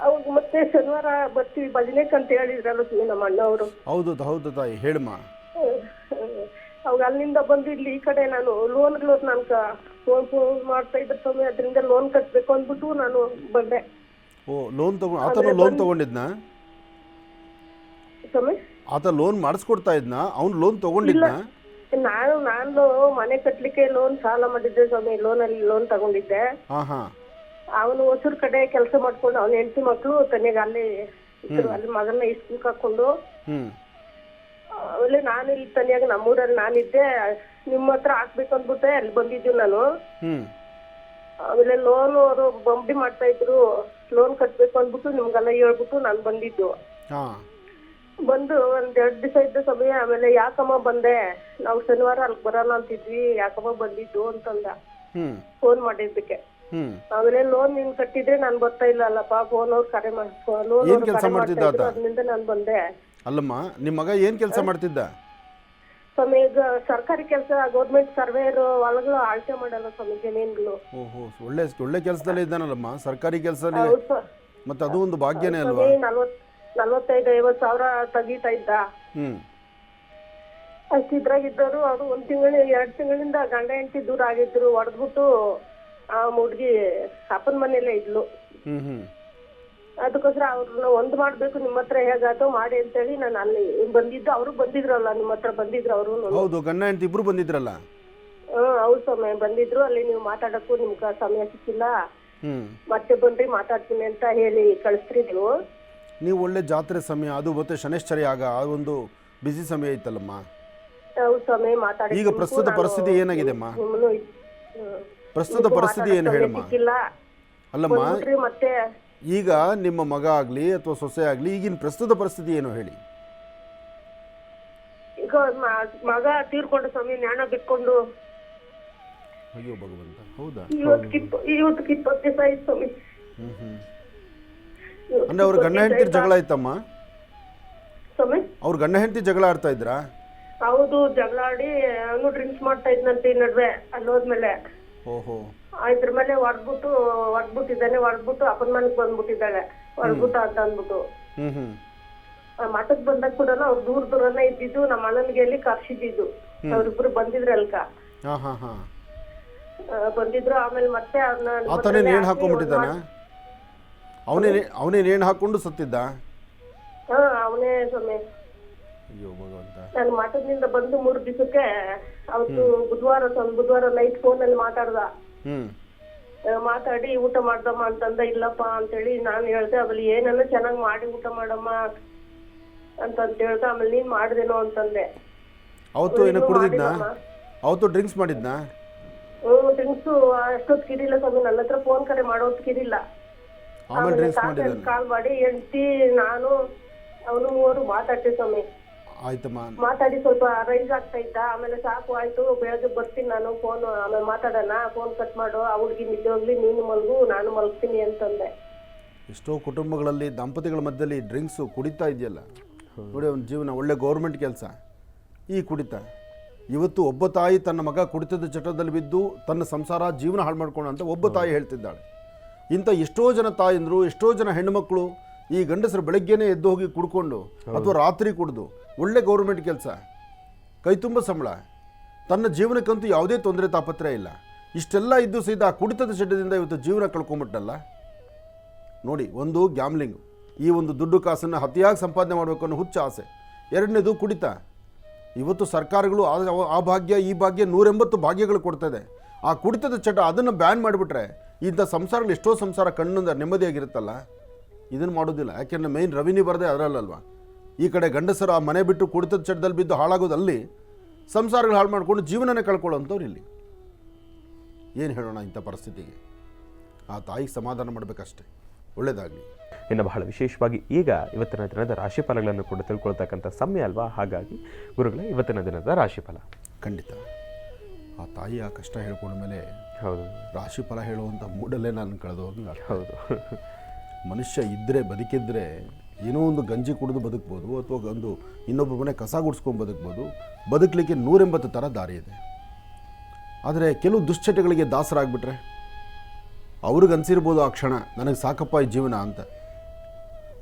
Speaker 3: ಅವಾಗ ಮತ್ತೆ ಶನಿವಾರ ಬರ್ತೀವಿ ಭಜನೆಕ್ ಅಂತ ಹೇಳಿದ್ರಲ್ಲ ನಮ್ಮ ಅಣ್ಣ ಅವರು.
Speaker 2: ಹೌದು ತಾಯಿ, ಹೇಳಮ್ಮ.
Speaker 3: ಅವಾಗ ಅಲ್ಲಿಂದ ಬಂದು ಇಲ್ಲಿ ಈ ಕಡೆ ನಾನು ಲೋನ್ಗಳು ನಾನು ಫೋನ್ ಮಾಡ್ತಾ ಇದ್ದ ಸ್ವಾಮಿ, ಅದರಿಂದ ಲೋನ್ ಕಟ್ಬೇಕು ಅಂದ್ಬಿಟ್ಟು ನಾನು ಬಂದೆ.
Speaker 2: ಆತನು ಲೋನ್ ತಗೊಂಡಿದ್ನಾ
Speaker 3: ಸ್ವಾಮಿ?
Speaker 2: ಆತ ಲೋನ್ ಮಾಡಿಸ್ಕೊಡ್ತಾ ಇದ್ನ? ಅವ್ನು ಲೋನ್ ತಗೊಂಡಿದ್ನ?
Speaker 3: ನಾನು ಮನೆ ಕಟ್ಲಿಕ್ಕೆ ಲೋನ್ ಸಾಲ ಮಾಡಿದ್ದೆ ಸ್ವಾಮಿ. ಲೋನ್ ತಗೊಂಡಿದ್ದೆ. ಅವನು ಹೊಸೂರ್ ಕಡೆ ಕೆಲಸ ಮಾಡ್ಕೊಂಡು ಅವನ ಹೆಂಡತಿ ಮಕ್ಕಳು ತನಗೆ ಅಲ್ಲಿ ಮಗನ ಸ್ಕೂಲ್ ಹಾಕೊಂಡು ಆಮೇಲೆ ನಾನು ಇಲ್ಲಿ ತನಿಯಾಗ ನಮ್ಮೂರಲ್ಲಿ ನಾನಿದ್ದೆ, ನಿಮ್ಮ ಹತ್ರ ಹಾಕ್ಬೇಕು ಅಂದ್ಬಿಟ್ಟೆ ಅಲ್ಲಿ ಬಂದಿದ್ದು ನಾನು.
Speaker 2: ಹ್ಞೂ
Speaker 3: ಆಮೇಲೆ ಲೋನ್ ಅವರು ಬಂಬಿ ಮಾಡ್ತಾ ಇದ್ರು, ಲೋನ್ ಕಟ್ಬೇಕು ಅಂದ್ಬಿಟ್ಟು ನಿಮ್ಗೆಲ್ಲ ಹೇಳ್ಬಿಟ್ಟು ನಾನು ಬಂದಿದ್ದು.
Speaker 2: ಹಾಂ
Speaker 3: ಬಂದು ಒಂದ್ 2 ದಿವಸ ಇದ್ದ ಸಮಯ. ಆಮೇಲೆ ಯಾಕಮ್ಮ ಬಂದೆ, ನಾವು ಶನಿವಾರ ಅಲ್ಲಿ ಬರೋಣ ಅಂತಿದ್ವಿ, ಯಾಕಮ್ಮ ಬಂದಿದ್ದು ಅಂತಂದ
Speaker 2: ಹ್ಞೂ
Speaker 3: ಫೋನ್ ಮಾಡಿದ್ದಕ್ಕೆ.
Speaker 2: ಹ್ಞೂ
Speaker 3: ಆಮೇಲೆ ಲೋನ್ ನೀನ್ ಕಟ್ಟಿದ್ರೆ ನಾನ್ ಬರ್ತಾ ಇಲ್ಲ ಅಲ್ಲಪ್ಪ, ಫೋನ್ ಅವ್ರು ಕರೆ ಲೋನ್
Speaker 2: ಏನ್ ಕೆಲಸ ಮಾಡ್ತಿದ್ದ ಆತ?
Speaker 3: ಅದರಿಂದ ನಾನು ಬಂದೆ.
Speaker 2: ಅಲ್ಲಮ್ಮ, ನಿಮ್ಮ ಮಗ ಏನು ಕೆಲಸ ಮಾಡ್ತಿದ್ದ?
Speaker 3: ಸ್ವಾಮಿ ಈಗ ಸರ್ಕಾರಿ ಕೆಲಸ, ಗೌರ್ಮೆಂಟ್ ಸರ್ವೇರು ಹೊಲಗಳು ಆಳ್ಕೆ ಮಾಡಲ್ಲ ಸ್ವಾಮಿ, ಜಮೀನ್ಗಳು.
Speaker 2: ಓಹೋ, ಒಳ್ಳೆ ಒಳ್ಳೆ ಕೆಲಸದಲ್ಲೇ ಇದ್ದಾನಲ್ಲಮ್ಮ, ಸರ್ಕಾರಿ ಕೆಲಸದಲ್ಲಿ.
Speaker 3: ಹೌದು ಸ್ವ-
Speaker 2: ಮತ್ತು ಅದು ಒಂದು ಭಾಗ್ಯನೇ ಅಲ್ವಾ?
Speaker 3: ಸ್ವಾಮಿ 45-50 ಸಾವಿರ ತೆಗಿತಾ ಇದ್ದ.
Speaker 2: ಹ್ಞೂ
Speaker 3: ಅಷ್ಟಿದ್ರಾಗಿದ್ದರು. ಅವರು 1 ತಿಂಗಳು 2 ತಿಂಗಳಿಂದ ಗಂಡ ಹೆಂಡತಿ ದೂರ ಆಗಿದ್ರು. ಹೊಡೆದ್ಬಿಟ್ಟು ಆ ಹುಡ್ಗಿ ಅಪ್ಪನ ಮನೇಲೆ ಇದ್ಲು.
Speaker 2: ಹ್ಞೂ ಹ್ಞೂ
Speaker 3: ಅದಕ್ಕೋಸ್ಕರ ಅವ್ರನ್ನ ಒಂದ್ ಮಾಡ್ಬೇಕು, ನಿಮ್ಮ ಹತ್ರ ಹೇಗಾತೋ ಮಾಡಿ ಅಂತೇಳಿ ನಾನು ಅಲ್ಲಿ ಬಂದಿದ್ದು. ಅವರು ಬಂದಿದ್ರಲ್ಲ, ನಿಮ್ಮ ಹತ್ರ ಬಂದಿದ್ರು ಅವರು.
Speaker 2: ಹೌದು, ಗಂಡ ಹೆಂಡತಿ ಇಬ್ರು ಬಂದಿದ್ರಲ್ಲ.
Speaker 3: ಹೌದು ಸಮಯ ಬಂದಿದ್ರು. ಅಲ್ಲಿ ನೀವು ಮಾತಾಡಕ್ಕೂ ನಿಮ್ಗೆ ಸಮಯ ಸಿಕ್ಕಿಲ್ಲ,
Speaker 2: ಹ್ಞೂ
Speaker 3: ಮತ್ತೆ ಬಂದ್ರಿ ಮಾತಾಡ್ತೀನಿ ಅಂತ ಹೇಳಿ ಕಳಿಸ್ರಿ ನೀವು.
Speaker 2: ನೀವು ಒಳ್ಳೆ ಜಾತ್ರೆ ಸಮಯ, ಅದು ಮತ್ತೆ ಶನೇಶ್ವರಿ ಆಗ ಆ ಒಂದು ಬಿಸಿ ಸಮಯ ಇತ್ತಲ್ಲಮ್ಮ.
Speaker 3: ಹೌದು ಸಮಯ ಮಾತಾಡಿ.
Speaker 2: ಈಗ ಪ್ರಸ್ತುತ ಪರಿಸ್ಥಿತಿ ಏನಾಗಿದೆಮ್ಮ? ಪ್ರಸ್ತುತ ಪರಿಸ್ಥಿತಿ ಏನು ಹೇಳಮ್ಮ?
Speaker 3: ಸಿಕ್ಕಿಲ್ಲ
Speaker 2: ಅಲ್ಲಮ್ಮ,
Speaker 3: ಮತ್ತೆ
Speaker 2: ಈಗ ನಿಮ್ಮ ಮಗ ಆಗಲಿ ಅಥವಾ ಸೊಸೆ ಆಗಲಿ, ಈಗಿನ ಪ್ರಸ್ತುತ ಪರಿಸ್ಥಿತಿ ಏನು ಹೇಳಿ?
Speaker 3: ಈಗ ಮಗ ತೀರ್ಕೊಂಡು ಸ್ವಾಮಿ, ಜ್ಞಾನ ಬಿಟ್ಕೊಂಡು.
Speaker 2: ಅಯ್ಯೋ ಭಗವಂತ, ಹೌದಾ?
Speaker 3: ಇವತ್ತಿಗೆ 20 ದಿವಸ ಆಯ್ತು ಸ್ವಾಮಿ.
Speaker 2: ಹ್ಞೂ ಹ್ಞೂ ಅಂದರೆ ಅವ್ರ ಗಂಡ ಹೆಂಡತಿ ಜಗಳ ಆಯ್ತಮ್ಮ?
Speaker 3: ಸ್ವಾಮಿ
Speaker 2: ಅವ್ರ ಗಂಡ ಹೆಂಡತಿ ಜಗಳ ಆಡ್ತಾ ಇದ್ರಾ?
Speaker 3: ಹೌದು, ಜಗಳ ಆಡಿ ಅವನು ಡ್ರಿಂಕ್ಸ್ ಮಾಡ್ತಾ ಇದ್ನಂತೆ ಈ ನಡುವೆ. ಅಲ್ಲಿ ಹೋದ್ಮೇಲೆ
Speaker 2: ಓಹೋ,
Speaker 3: ಇದ್ರ ಮೇಲೆ ಹೊಡ್ಬಿಟ್ಟಿದ್ದಾನೆ. ಹೊಡ್ಬಿಟ್ಟು ಅಪ್ಪನ ಮನೆಗ್ ಬಂದ್ಬಿಟ್ಟಿದ್ದಾಳೆ, ಹೊಡ್ಬಿಟ್ಟ ಅಂತ ಅಂದ್ಬಿಟ್ಟು.
Speaker 2: ಹ್ಞೂ ಹ್ಞೂ
Speaker 3: ಮಠಕ್ ಬಂದಾಗ ಕೂಡ ಅವ್ರು ದೂರನೇ ಇದ್ದಿದ್ದು. ನಮ್ಮ ಅಣ್ಣನ್ಗೆ ಅಲ್ಲಿ ಕರ್ಸಿದ್ದು. ಅವ್ರಿಬ್ರು ಬಂದಿದ್ರು ಅಲ್ಕ.
Speaker 2: ಹಾಂ ಹಾಂ ಹಾಂ
Speaker 3: ಬಂದಿದ್ರು. ಆಮೇಲೆ ಮತ್ತೆ ಅವ್ರನ್ನ
Speaker 2: ಆತನೇ ನೇಣು ಹಾಕೊಂಡ್ಬಿಟ್ಟಿದ್ದಾನ? ಅವನೇ ನೇಣು ಹಾಕೊಂಡು ಸತ್ತಿದ್ದ?
Speaker 3: ಅವನೇ ಸ್ವಾಮಿ.
Speaker 2: ಅಯ್ಯೋ ಭಗವಂತ.
Speaker 3: ನಾನು ಮಠದಿಂದ ಬಂದು 3 ದಿವಸಕ್ಕೆ ಅವತ್ತು ಬುಧವಾರ ನೈಟ್ ಫೋನ್ ಅಲ್ಲಿ ಮಾತಾಡ್ದ. ಮಾತಾಡಿ ಊಟ ಮಾಡ್ದಮ್ಮ ಅಂತಂದ. ಇಲ್ಲಪ್ಪ ಅಂತೇಳಿ ನಾನು ಹೇಳ್ದೆ. ಆಮೇಲೆ ಏನನ್ನ ಚೆನ್ನಾಗ್ ಮಾಡಿ ಊಟ ಮಾಡಮ್ಮ ಅಂತ ಹೇಳ್ದ. ಆಮೇಲೆ ನೀನ್ ಮಾಡ್ದೇನೋ ಅಂತಂದೆ.
Speaker 2: ಅವತ್ತು ಏನೋ ಕುಡಿದಿದ್ನ? ಅವತ್ತು ಡ್ರಿಂಕ್ಸ್ ಮಾಡಿದ್ನಾ?
Speaker 3: ಡ್ರಿಂಕ್ಸ್ ಅಷ್ಟೊತ್ತು ಕಿರಿಲ್ಲ ಸ್ವಾಮಿ. ನನ್ನ ಹತ್ರ ಫೋನ್ ಕರೆ ಮಾಡೋದು ಕಿರಿಲ್ಲ.
Speaker 2: ಆಮೇಲೆ ಡ್ರಿಂಕ್ಸ್ ಮಾಡಿದ್ದಾನೆ.
Speaker 3: ಕಾಲ್ ಮಾಡಿ ಹೆಂಡತಿ ನಾನು ಅವನು 3 ಮಾತಾಡ್ತೀವಿ ಸ್ವಾಮಿ.
Speaker 2: ಆಯ್ತಮ್ಮ.
Speaker 3: ಮಾತಾಡಿ ಸ್ವಲ್ಪ ರೈಸ್ ಆಗ್ತಾ ಇದ್ದ. ಆಮೇಲೆ ಸಾಕು ಆಯ್ತು, ಬೆಳಗ್ಗೆ ಬರ್ತೀನಿ ನಾನು, ಫೋನ್ ಆಮೇಲೆ ಮಾತಾಡೋಣ, ಫೋನ್ ಕಟ್ ಮಾಡು, ಆ ಹುಡುಗಿ ನಿದ್ದೆ ಹೋಗ್ಲಿ, ನೀನು ಮಲ್ಗು, ನಾನು ಮಲ್ಗ್ತೀನಿ ಅಂತಂದೆ.
Speaker 2: ಎಷ್ಟೋ ಕುಟುಂಬಗಳಲ್ಲಿ ದಂಪತಿಗಳ ಮಧ್ಯದಲ್ಲಿ ಡ್ರಿಂಕ್ಸು ಕುಡಿತಾ ಇದೆಯಲ್ಲ ನೋಡಿ, ಅವನ ಜೀವನ ಒಳ್ಳೆ ಗೌರ್ಮೆಂಟ್ ಕೆಲಸ. ಈ ಕುಡಿತ ಇವತ್ತು ಒಬ್ಬ ತಾಯಿ ತನ್ನ ಮಗ ಕುಡಿತದ ಚಟದಲ್ಲಿ ಬಿದ್ದು ತನ್ನ ಸಂಸಾರ ಜೀವನ ಹಾಳು ಮಾಡ್ಕೊಂಡು ಅಂತ ಒಬ್ಬ ತಾಯಿ ಹೇಳ್ತಿದ್ದಾಳೆ. ಇಂಥ ಎಷ್ಟೋ ಜನ ತಾಯಂದರು, ಎಷ್ಟೋ ಜನ ಹೆಣ್ಣುಮಕ್ಕಳು ಈ ಗಂಡಸರು ಬೆಳಗ್ಗೆನೇ ಎದ್ದು ಹೋಗಿ ಕುಡ್ಕೊಂಡು ಅಥವಾ ರಾತ್ರಿ ಕುಡಿದು, ಒಳ್ಳೆ ಗೌರ್ಮೆಂಟ್ ಕೆಲಸ, ಕೈ ತುಂಬ ಸಂಬಳ, ತನ್ನ ಜೀವನಕ್ಕಂತೂ ಯಾವುದೇ ತೊಂದರೆ ತಾಪತ್ರೆ ಇಲ್ಲ. ಇಷ್ಟೆಲ್ಲ ಇದ್ದು ಸಹಿತ ಆ ಕುಡಿತದ ಚಟದಿಂದ ಇವತ್ತು ಜೀವನ ಕಳ್ಕೊಂಬಿಟ್ಟಲ್ಲ ನೋಡಿ. ಒಂದು ಗ್ಯಾಮ್ಲಿಂಗ್, ಈ ಒಂದು ದುಡ್ಡು ಕಾಸನ್ನು ಅತಿಯಾಗಿ ಸಂಪಾದನೆ ಮಾಡಬೇಕು ಅನ್ನೋ ಹುಚ್ಚ ಆಸೆ. ಎರಡನೇದು ಕುಡಿತ. ಇವತ್ತು ಸರ್ಕಾರಗಳು ಆ ಭಾಗ್ಯ ಈ ಭಾಗ್ಯ 180 ಭಾಗ್ಯಗಳು ಕೊಡ್ತದೆ. ಆ ಕುಡಿತದ ಚಟ ಅದನ್ನು ಬ್ಯಾನ್ ಮಾಡಿಬಿಟ್ರೆ ಇಂಥ ಸಂಸಾರಗಳು ಎಷ್ಟೋ ಸಂಸಾರ ಕಣ್ಣಿಂದ ನೆಮ್ಮದಿಯಾಗಿರುತ್ತಲ್ಲ. ಇದನ್ನು ಮಾಡೋದಿಲ್ಲ. ಯಾಕೆಂದರೆ ಮೇಯ್ನ್ ರೆವಿನ್ಯೂ ಬರದೆ ಅದರಲ್ಲಲ್ವ. ಈ ಕಡೆ ಗಂಡಸರು ಆ ಮನೆ ಬಿಟ್ಟು ಕುಡಿತದ ಚಟದಲ್ಲಿ ಬಿದ್ದು ಹಾಳಾಗೋದಲ್ಲಿ ಸಂಸಾರಗಳು ಹಾಳು ಮಾಡಿಕೊಂಡು ಜೀವನನೇ ಕಳ್ಕೊಳ್ಳೋಂಥವ್ರು ಇಲ್ಲಿ. ಏನು ಹೇಳೋಣ ಇಂಥ ಪರಿಸ್ಥಿತಿಗೆ? ಆ ತಾಯಿಗೆ ಸಮಾಧಾನ ಮಾಡಬೇಕಷ್ಟೆ. ಒಳ್ಳೆಯದಾಗಲಿ.
Speaker 1: ಇನ್ನು ಬಹಳ ವಿಶೇಷವಾಗಿ ಈಗ ಇವತ್ತಿನ ದಿನದ ರಾಶಿಫಲಗಳನ್ನು ಕೂಡ ತಿಳ್ಕೊಳ್ತಕ್ಕಂಥ ಸಮಯ ಅಲ್ವಾ? ಹಾಗಾಗಿ ಗುರುಗಳೇ, ಇವತ್ತಿನ ದಿನದ ರಾಶಿಫಲ.
Speaker 2: ಖಂಡಿತ. ಆ ತಾಯಿ ಆ ಕಷ್ಟ ಹೇಳ್ಕೊಂಡ ಮೇಲೆ
Speaker 1: ಹೌದು,
Speaker 2: ರಾಶಿಫಲ ಹೇಳುವಂಥ ಮೂಡಲ್ಲೇ ನಾನು ಕಳೆದೋಗಿ.
Speaker 1: ಹೌದು,
Speaker 2: ಮನುಷ್ಯ ಇದ್ದರೆ ಬದುಕಿದ್ರೆ ಏನೋ ಒಂದು ಗಂಜಿ ಕುಡಿದು ಬದುಕ್ಬೋದು, ಅಥವಾ ಒಂದು ಇನ್ನೊಬ್ಬ ಮನೆ ಕಸ ಗುಡಿಸ್ಕೊಂಡು ಬದುಕ್ಬೋದು. ಬದುಕಲಿಕ್ಕೆ 180 ಥರ ದಾರಿ ಇದೆ. ಆದರೆ ಕೆಲವು ದುಶ್ಚಟಗಳಿಗೆ ದಾಸರಾಗ್ಬಿಟ್ರೆ ಅವ್ರಿಗೆ ಅನಿಸಿರ್ಬೋದು ಆ ಕ್ಷಣ, ನನಗೆ ಸಾಕಪ್ಪ ಈ ಜೀವನ ಅಂತ.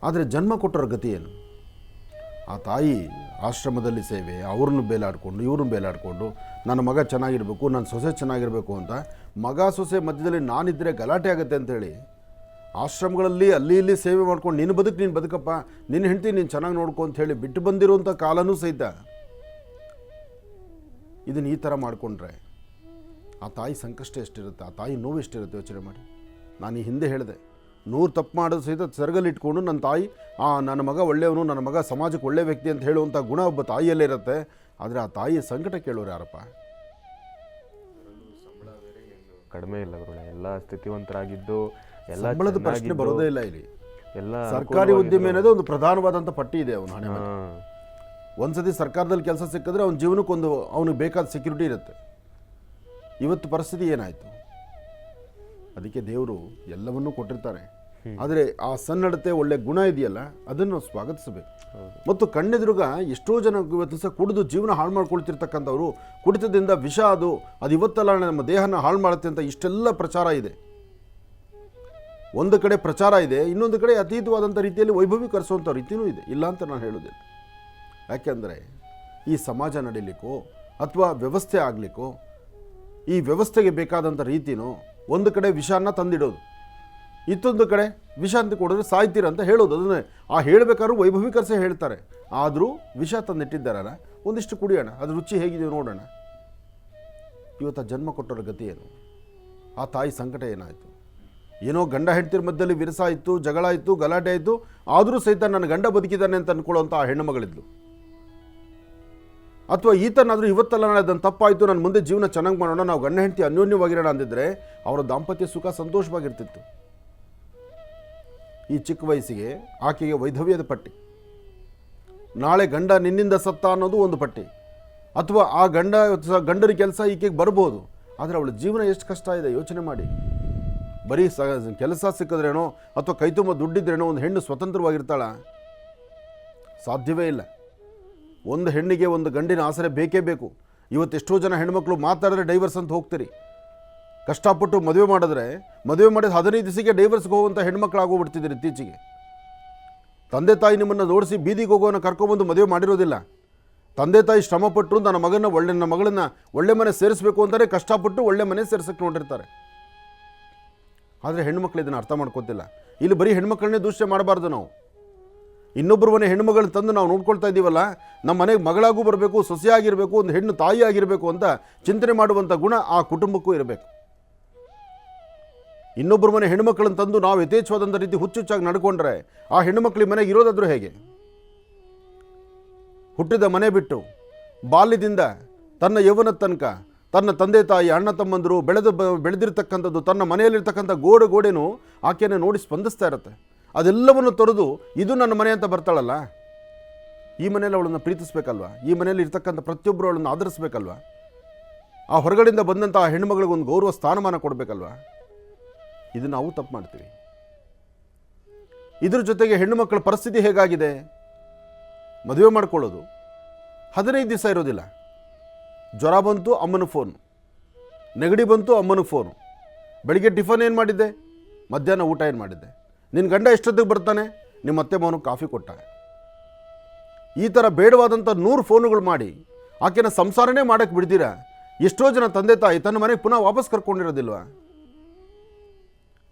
Speaker 2: ಆದರೆ ಜನ್ಮ ಕೊಟ್ಟರ ಗತಿ ಏನು? ಆ ತಾಯಿ ಆಶ್ರಮದಲ್ಲಿ ಸೇವೆ, ಅವ್ರನ್ನ ಬೇಲಾಡಿಕೊಂಡು ಇವ್ರನ್ನ ಬೇಲಾಡಿಕೊಂಡು ನನ್ನ ಮಗ ಚೆನ್ನಾಗಿರಬೇಕು, ನನ್ನ ಸೊಸೆ ಚೆನ್ನಾಗಿರಬೇಕು ಅಂತ, ಮಗ ಸೊಸೆ ಮಧ್ಯದಲ್ಲಿ ನಾನಿದ್ದರೆ ಗಲಾಟೆ ಆಗುತ್ತೆ ಅಂಥೇಳಿ ಆಶ್ರಮಗಳಲ್ಲಿ ಅಲ್ಲಿ ಇಲ್ಲಿ ಸೇವೆ ಮಾಡ್ಕೊಂಡು ನೀನು ಬದುಕಪ್ಪ, ನಿನ್ನ ಹೆಂಡತಿ ನೀನು ಚೆನ್ನಾಗಿ ನೋಡ್ಕೊ ಅಂತ ಹೇಳಿ ಬಿಟ್ಟು ಬಂದಿರುವಂಥ ಕಾಲನೂ ಸಹಿತ. ಇದನ್ನು ಈ ಥರ ಮಾಡಿಕೊಂಡ್ರೆ ಆ ತಾಯಿ ಸಂಕಷ್ಟ ಎಷ್ಟಿರುತ್ತೆ, ಆ ತಾಯಿ ನೋವು ಎಷ್ಟಿರುತ್ತೆ ಯೋಚನೆ ಮಾಡಿ. ನಾನು ಈ ಹಿಂದೆ ಹೇಳಿದೆ, 100 ತಪ್ಪು ಮಾಡೋದು ಸಹಿತ ಸೆರಗಲ್ಲಿಟ್ಕೊಂಡು ನನ್ನ ತಾಯಿ ನನ್ನ ಮಗ ಒಳ್ಳೆಯವನು, ನನ್ನ ಮಗ ಸಮಾಜಕ್ಕೆ ಒಳ್ಳೆ ವ್ಯಕ್ತಿ ಅಂತ ಹೇಳುವಂಥ ಗುಣ ಒಬ್ಬ ತಾಯಿಯಲ್ಲೇ ಇರುತ್ತೆ. ಆದರೆ ಆ ತಾಯಿಯ ಸಂಕಟ ಕೇಳೋರು ಯಾರಪ್ಪ?
Speaker 1: ಕಡಿಮೆ ಇಲ್ಲ ಗುರುಗಳೇ, ಎಲ್ಲ ಸ್ಥಿತಿವಂತರಾಗಿದ್ದು ಎಲ್ಲ
Speaker 2: ಸಂಬಳದ ಪ್ರಶ್ನೆ ಬರೋದೇ ಇಲ್ಲ ಇಲ್ಲಿ.
Speaker 1: ಎಲ್ಲ
Speaker 2: ಸರ್ಕಾರಿ ಉದ್ಯಮ ಅನ್ನೋದು ಒಂದು ಪ್ರಧಾನವಾದಂಥ ಪಟ್ಟಿ ಇದೆ ಅವನ ಹಣೆ ಮೇಲೆ. ಒಂದ್ಸತಿ ಸರ್ಕಾರದಲ್ಲಿ ಕೆಲಸ ಸಿಕ್ಕಿದ್ರೆ ಅವನ ಜೀವನಕ್ಕೊಂದು ಅವನಿಗೆ ಬೇಕಾದ ಸೆಕ್ಯೂರಿಟಿ ಇರುತ್ತೆ. ಇವತ್ತು ಪರಿಸ್ಥಿತಿ ಏನಾಯಿತು? ಅದಕ್ಕೆ ದೇವರು ಎಲ್ಲವನ್ನೂ ಕೊಟ್ಟಿರ್ತಾರೆ. ಆದರೆ ಆ ಸನ್ನಡತೆ ಒಳ್ಳೆ ಗುಣ ಇದೆಯಲ್ಲ, ಅದನ್ನು ಸ್ವಾಗತಿಸಬೇಕು. ಮತ್ತು ಕಣ್ಣೆದುರುಗ ಎಷ್ಟೋ ಜನ ಇವತ್ತು ಸಹ ಕುಡಿದು ಜೀವನ ಹಾಳು ಮಾಡ್ಕೊಳ್ತಿರ್ತಕ್ಕಂಥವ್ರು, ಕುಡಿತದಿಂದ ವಿಷ ಅದು ಇವತ್ತಲ್ಲ ನಮ್ಮ ದೇಹನ ಹಾಳು ಮಾಡುತ್ತೆ ಅಂತ ಇಷ್ಟೆಲ್ಲ ಪ್ರಚಾರ ಇದೆ. ಒಂದು ಕಡೆ ಪ್ರಚಾರ ಇದೆ, ಇನ್ನೊಂದು ಕಡೆ ಅತೀತವಾದಂಥ ರೀತಿಯಲ್ಲಿ ವೈಭವೀಕರಿಸುವಂಥ ರೀತಿಯೂ ಇದೆ, ಇಲ್ಲ ಅಂತ ನಾನು ಹೇಳೋದಿಲ್ಲ. ಯಾಕೆಂದರೆ ಈ ಸಮಾಜ ನಡೀಲಿಕ್ಕೋ ಅಥವಾ ವ್ಯವಸ್ಥೆ ಆಗಲಿಕ್ಕೋ ಈ ವ್ಯವಸ್ಥೆಗೆ ಬೇಕಾದಂಥ ರೀತಿನೋ ಒಂದು ಕಡೆ ವಿಷಾನ್ನ ತಂದಿಡೋದು, ಇತ್ತೊಂದು ಕಡೆ ವಿಷ ಅಂತ ಕೊಡಿದ್ರೆ ಸಾಯ್ತೀರ ಅಂತ ಹೇಳೋದು. ಅದನ್ನೇ ಹೇಳಬೇಕಾದ್ರೂ ವೈಭವೀಕರಿಸಿ ಹೇಳ್ತಾರೆ. ಆದರೂ ವಿಷ ತಂದಿಟ್ಟಿದ್ದಾರಲ್ಲ, ಒಂದಿಷ್ಟು ಕುಡಿಯೋಣ, ಅದು ರುಚಿ ಹೇಗಿದೆಯೋ ನೋಡೋಣ. ಇವತ್ತು ಜನ್ಮ ಕೊಟ್ಟರ ಗತಿ ಏನು? ಆ ತಾಯಿ ಸಂಕಟ ಏನಾಯಿತು? ಏನೋ ಗಂಡ ಹೆಂಡತಿರ ಮಧ್ಯದಲ್ಲಿ ವಿರಸ ಇತ್ತು, ಜಗಳ ಇತ್ತು, ಗಲಾಟೆ ಆಯಿತು, ಆದರೂ ಸಹಿತ ನನ್ನ ಗಂಡ ಬದುಕಿದ್ದಾನೆ ಅಂತ ಅಂದ್ಕೊಳ್ಳೋಂಥ ಆ ಹೆಣ್ಣು ಮಗಳಿದ್ಲು. ಅಥವಾ ಈತನಾದರೂ ಇವತ್ತಲ್ಲ ನಾಳೆ ಅದನ್ನು ತಪ್ಪಾಯಿತು, ನನ್ನ ಮುಂದೆ ಜೀವನ ಚೆನ್ನಾಗಿ ಮಾಡೋಣ, ನಾವು ಗಂಡ ಹೆಂಡತಿ ಅನ್ಯೋನ್ಯವಾಗಿರೋಣ ಅಂದಿದ್ರೆ ಅವರ ದಾಂಪತ್ಯ ಸುಖ ಸಂತೋಷವಾಗಿರ್ತಿತ್ತು. ಈ ಚಿಕ್ಕ ವಯಸ್ಸಿಗೆ ಆಕೆಗೆ ವೈಧವ್ಯದ ಪಟ್ಟಿ, ನಾಳೆ ಗಂಡ ನಿನ್ನಿಂದ ಸತ್ತ ಅನ್ನೋದು ಒಂದು ಪಟ್ಟಿ, ಅಥವಾ ಆ ಗಂಡನ ಕೆಲಸ ಈಕೆಗೆ ಬರ್ಬೋದು. ಆದರೆ ಅವಳ ಜೀವನ ಎಷ್ಟು ಕಷ್ಟ ಇದೆ ಯೋಚನೆ ಮಾಡಿ. ಬರೀ ಕೆಲಸ ಸಿಕ್ಕಿದ್ರೇನೋ ಅಥವಾ ಕೈ ತುಂಬ ದುಡ್ಡಿದ್ರೇನೋ ಒಂದು ಹೆಣ್ಣು ಸ್ವತಂತ್ರವಾಗಿರ್ತಾಳ? ಸಾಧ್ಯವೇ ಇಲ್ಲ. ಒಂದು ಹೆಣ್ಣಿಗೆ ಒಂದು ಗಂಡಿನ ಆಸರೆ ಬೇಕೇ ಬೇಕು. ಇವತ್ತು ಎಷ್ಟೋ ಜನ ಹೆಣ್ಮಕ್ಳು ಮಾತಾಡಿದ್ರೆ ಡೈವರ್ಸ್ ಅಂತ ಹೋಗ್ತೀರಿ. ಕಷ್ಟಪಟ್ಟು ಮದುವೆ ಮಾಡಿದ್ರೆ ಮದುವೆ ಮಾಡಿದ 15 ದಿವಸಕ್ಕೆ ಡೈವರ್ಸ್ಗೆ ಹೋಗುವಂಥ ಹೆಣ್ಮಕ್ಳು ಆಗೋಗ್ಬಿಡ್ತಿದ್ದೀರಿ ಇತ್ತೀಚೆಗೆ. ತಂದೆ ತಾಯಿ ನಿಮ್ಮನ್ನು ನೋಡಿಸಿ ಬೀದಿಗೆ ಹೋಗೋನ ಕರ್ಕೊಬಂದು ಮದುವೆ ಮಾಡಿರೋದಿಲ್ಲ. ತಂದೆ ತಾಯಿ ಶ್ರಮಪಟ್ಟರು ನನ್ನ ಮಗಳನ್ನ ಒಳ್ಳೆ ಮನೆ ಸೇರಿಸಬೇಕು ಅಂತಲೇ ಕಷ್ಟಪಟ್ಟು ಒಳ್ಳೆ ಮನೆ ಸೇರಿಸಕ್ಕೆ ನೋಡಿರ್ತಾರೆ. ಆದರೆ ಹೆಣ್ಮಕ್ಳು ಇದನ್ನು ಅರ್ಥ ಮಾಡ್ಕೋತಿಲ್ಲ. ಇಲ್ಲಿ ಬರೀ ಹೆಣ್ಮಕ್ಳನ್ನೇ ದೂಷಣೆ ಮಾಡಬಾರ್ದು. ನಾವು ಇನ್ನೊಬ್ಬರ ಮನೆ ಹೆಣ್ಣುಮಗಳನ್ನ ತಂದು ನಾವು ನೋಡ್ಕೊಳ್ತಾ ಇದ್ದೀವಲ್ಲ, ನಮ್ಮ ಮನೆಗೆ ಮಗಳಾಗೂ ಬರಬೇಕು, ಸೊಸೆಯಾಗಿರಬೇಕು, ಒಂದು ಹೆಣ್ಣು ತಾಯಿ ಆಗಿರಬೇಕು ಅಂತ ಚಿಂತನೆ ಮಾಡುವಂಥ ಗುಣ ಆ ಕುಟುಂಬಕ್ಕೂ ಇರಬೇಕು. ಇನ್ನೊಬ್ಬರ ಮನೆ ಹೆಣ್ಣುಮಕ್ಕಳನ್ನು ತಂದು ನಾವು ಯಥೇಚ್ಛವಾದಂಥ ರೀತಿ ಹುಚ್ಚುಚ್ಚಾಗಿ ನಡ್ಕೊಂಡ್ರೆ ಆ ಹೆಣ್ಣುಮಕ್ಳಿಗೆ ಮನೆಗೆ ಇರೋದಾದ್ರೂ ಹೇಗೆ? ಹುಟ್ಟಿದ ಮನೆ ಬಿಟ್ಟು ಬಾಲ್ಯದಿಂದ ತನ್ನ ಯೌವನದ ತನಕ ತನ್ನ ತಂದೆ ತಾಯಿ ಅಣ್ಣ ತಮ್ಮಂದರು ಬೆಳೆದಿರ್ತಕ್ಕಂಥದ್ದು ತನ್ನ ಮನೆಯಲ್ಲಿರ್ತಕ್ಕಂಥ ಗೋಡೆನೂ ಆಕೆಯನ್ನು ನೋಡಿ ಸ್ಪಂದಿಸ್ತಾ ಇರುತ್ತೆ. ಅದೆಲ್ಲವನ್ನು ತೊರೆದು ಇದು ನನ್ನ ಮನೆ ಅಂತ ಬರ್ತಾಳಲ್ಲ, ಈ ಮನೆಯಲ್ಲಿ ಅವಳನ್ನು ಪ್ರೀತಿಸ್ಬೇಕಲ್ವ? ಈ ಮನೆಯಲ್ಲಿ ಇರ್ತಕ್ಕಂಥ ಪ್ರತಿಯೊಬ್ಬರು ಅವಳನ್ನು ಆಧರಿಸ್ಬೇಕಲ್ವ? ಆ ಹೊರಗಡೆಯಿಂದ ಬಂದಂಥ ಆ ಹೆಣ್ಣುಮಗಳಿಗೆ ಒಂದು ಗೌರವ ಸ್ಥಾನಮಾನ ಕೊಡಬೇಕಲ್ವ? ಇದನ್ನು ನಾವು ತಪ್ಪು ಮಾಡ್ತೀವಿ. ಇದ್ರ ಜೊತೆಗೆ ಹೆಣ್ಣು ಮಕ್ಕಳ ಪರಿಸ್ಥಿತಿ ಹೇಗಾಗಿದೆ? ಮದುವೆ ಮಾಡ್ಕೊಳ್ಳೋದು 15 ದಿವಸ ಇರೋದಿಲ್ಲ. ಜ್ವರ ಬಂತು ಅಮ್ಮನ ಫೋನು, ನೆಗಡಿ ಬಂತು ಅಮ್ಮನ ಫೋನು, ಬೆಳಿಗ್ಗೆ ಟಿಫನ್ ಏನು ಮಾಡಿದ್ದೆ, ಮಧ್ಯಾಹ್ನ ಊಟ ಏನು ಮಾಡಿದ್ದೆ, ನಿನ್ನ ಗಂಡ ಎಷ್ಟೊತ್ತಿಗೆ ಬರ್ತಾನೆ, ನಿಮ್ಮ ಅತ್ತೆ ಮಾವನಿಗೆ ಕಾಫಿ ಕೊಟ್ಟ. ಈ ಥರ ಬೇಡವಾದಂಥ 100 ಫೋನುಗಳು ಮಾಡಿ ಆಕೆನ ಸಂಸಾರನೇ ಮಾಡೋಕ್ಕೆ ಬಿಡ್ತೀರಾ? ಎಷ್ಟೋ ಜನ ತಂದೆ ತಾಯಿ ತನ್ನ ಮನೆಗೆ ಪುನಃ ವಾಪಸ್ ಕರ್ಕೊಂಡಿರೋದಿಲ್ವ?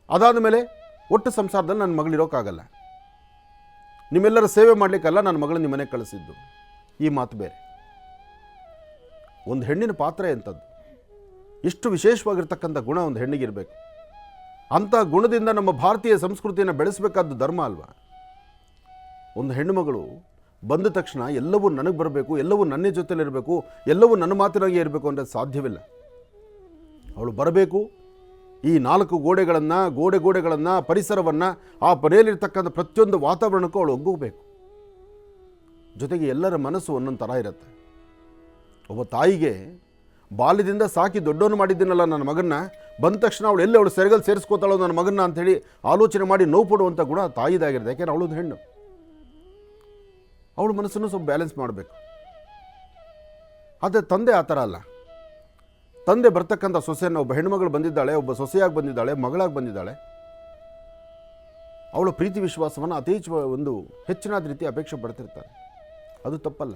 Speaker 2: ಅದಾದ ಮೇಲೆ ಒಟ್ಟು ಸಂಸಾರದಲ್ಲಿ ನನ್ನ ಮಗಳಿರೋಕ್ಕಾಗಲ್ಲ, ನಿಮ್ಮೆಲ್ಲರ ಸೇವೆ ಮಾಡಲಿಕ್ಕಲ್ಲ ನನ್ನ ಮಗಳನ್ನ ನಿಮ್ಮ ಮನೆಗೆ ಕಳಿಸಿದ್ದು. ಈ ಮಾತು ಬೇರೆ. ಒಂದು ಹೆಣ್ಣಿನ ಪಾತ್ರ ಎಂಥದ್ದು, ಎಷ್ಟು ವಿಶೇಷವಾಗಿರ್ತಕ್ಕಂಥ ಗುಣ ಒಂದು ಹೆಣ್ಣಿಗಿರಬೇಕು. ಅಂಥ ಗುಣದಿಂದ ನಮ್ಮ ಭಾರತೀಯ ಸಂಸ್ಕೃತಿಯನ್ನು ಬೆಳೆಸಬೇಕಾದ್ದು ಧರ್ಮ ಅಲ್ವಾ? ಒಂದು ಹೆಣ್ಣುಮಗಳು ಬಂದ ತಕ್ಷಣ ಎಲ್ಲವೂ ನನಗೆ ಬರಬೇಕು, ಎಲ್ಲವೂ ನನ್ನ ಜೊತೆಲಿರಬೇಕು, ಎಲ್ಲವೂ ನನ್ನ ಮಾತಿನಾಗೆ ಇರಬೇಕು ಅಂದರೆ ಸಾಧ್ಯವಿಲ್ಲ. ಅವಳು ಬರಬೇಕು, ಈ 4 ಗೋಡೆಗಳನ್ನು ಪರಿಸರವನ್ನು, ಆ ಮನೆಯಲ್ಲಿರ್ತಕ್ಕಂಥ ಪ್ರತಿಯೊಂದು ವಾತಾವರಣಕ್ಕೂ ಅವಳು ಒಗ್ಗಬೇಕು. ಜೊತೆಗೆ ಎಲ್ಲರ ಮನಸ್ಸು ಒಂದೊಂದು ಥರ ಇರುತ್ತೆ. ಒಬ್ಬ ತಾಯಿಗೆ ಬಾಲ್ಯದಿಂದ ಸಾಕಿ ದೊಡ್ಡವನು ಮಾಡಿದ್ದೀನಲ್ಲ ನನ್ನ ಮಗನ್ನ, ಬಂದ ತಕ್ಷಣ ಅವಳು ಎಲ್ಲಿ ಅವಳು ಸೆರಗಲ್ಲಿ ಸೇರಿಸ್ಕೋತಾಳೋ ನನ್ನ ಮಗನ್ನ ಅಂಥೇಳಿ ಆಲೋಚನೆ ಮಾಡಿ ನೋವು ಪಡುವಂಥ ಗುಣ ತಾಯಿದಾಗಿರುತ್ತೆ. ಯಾಕೆಂದರೆ ಅವಳೊಂದು ಹೆಣ್ಣು, ಅವಳ ಮನಸ್ಸನ್ನು ಸ್ವಲ್ಪ ಬ್ಯಾಲೆನ್ಸ್ ಮಾಡಬೇಕು. ಆದರೆ ತಂದೆ ಆ ಥರ ಅಲ್ಲ. ತಂದೆ ಬರ್ತಕ್ಕಂಥ ಸೊಸೆಯನ್ನು, ಒಬ್ಬ ಹೆಣ್ಣುಮಗಳು ಬಂದಿದ್ದಾಳೆ, ಒಬ್ಬ ಸೊಸೆಯಾಗಿ ಬಂದಿದ್ದಾಳೆ, ಮಗಳಾಗಿ ಬಂದಿದ್ದಾಳೆ, ಅವಳ ಪ್ರೀತಿ ವಿಶ್ವಾಸವನ್ನು ಒಂದು ಹೆಚ್ಚಿನಾದ ರೀತಿ ಅಪೇಕ್ಷೆ ಪಡ್ತಿರ್ತಾರೆ. ಅದು ತಪ್ಪಲ್ಲ.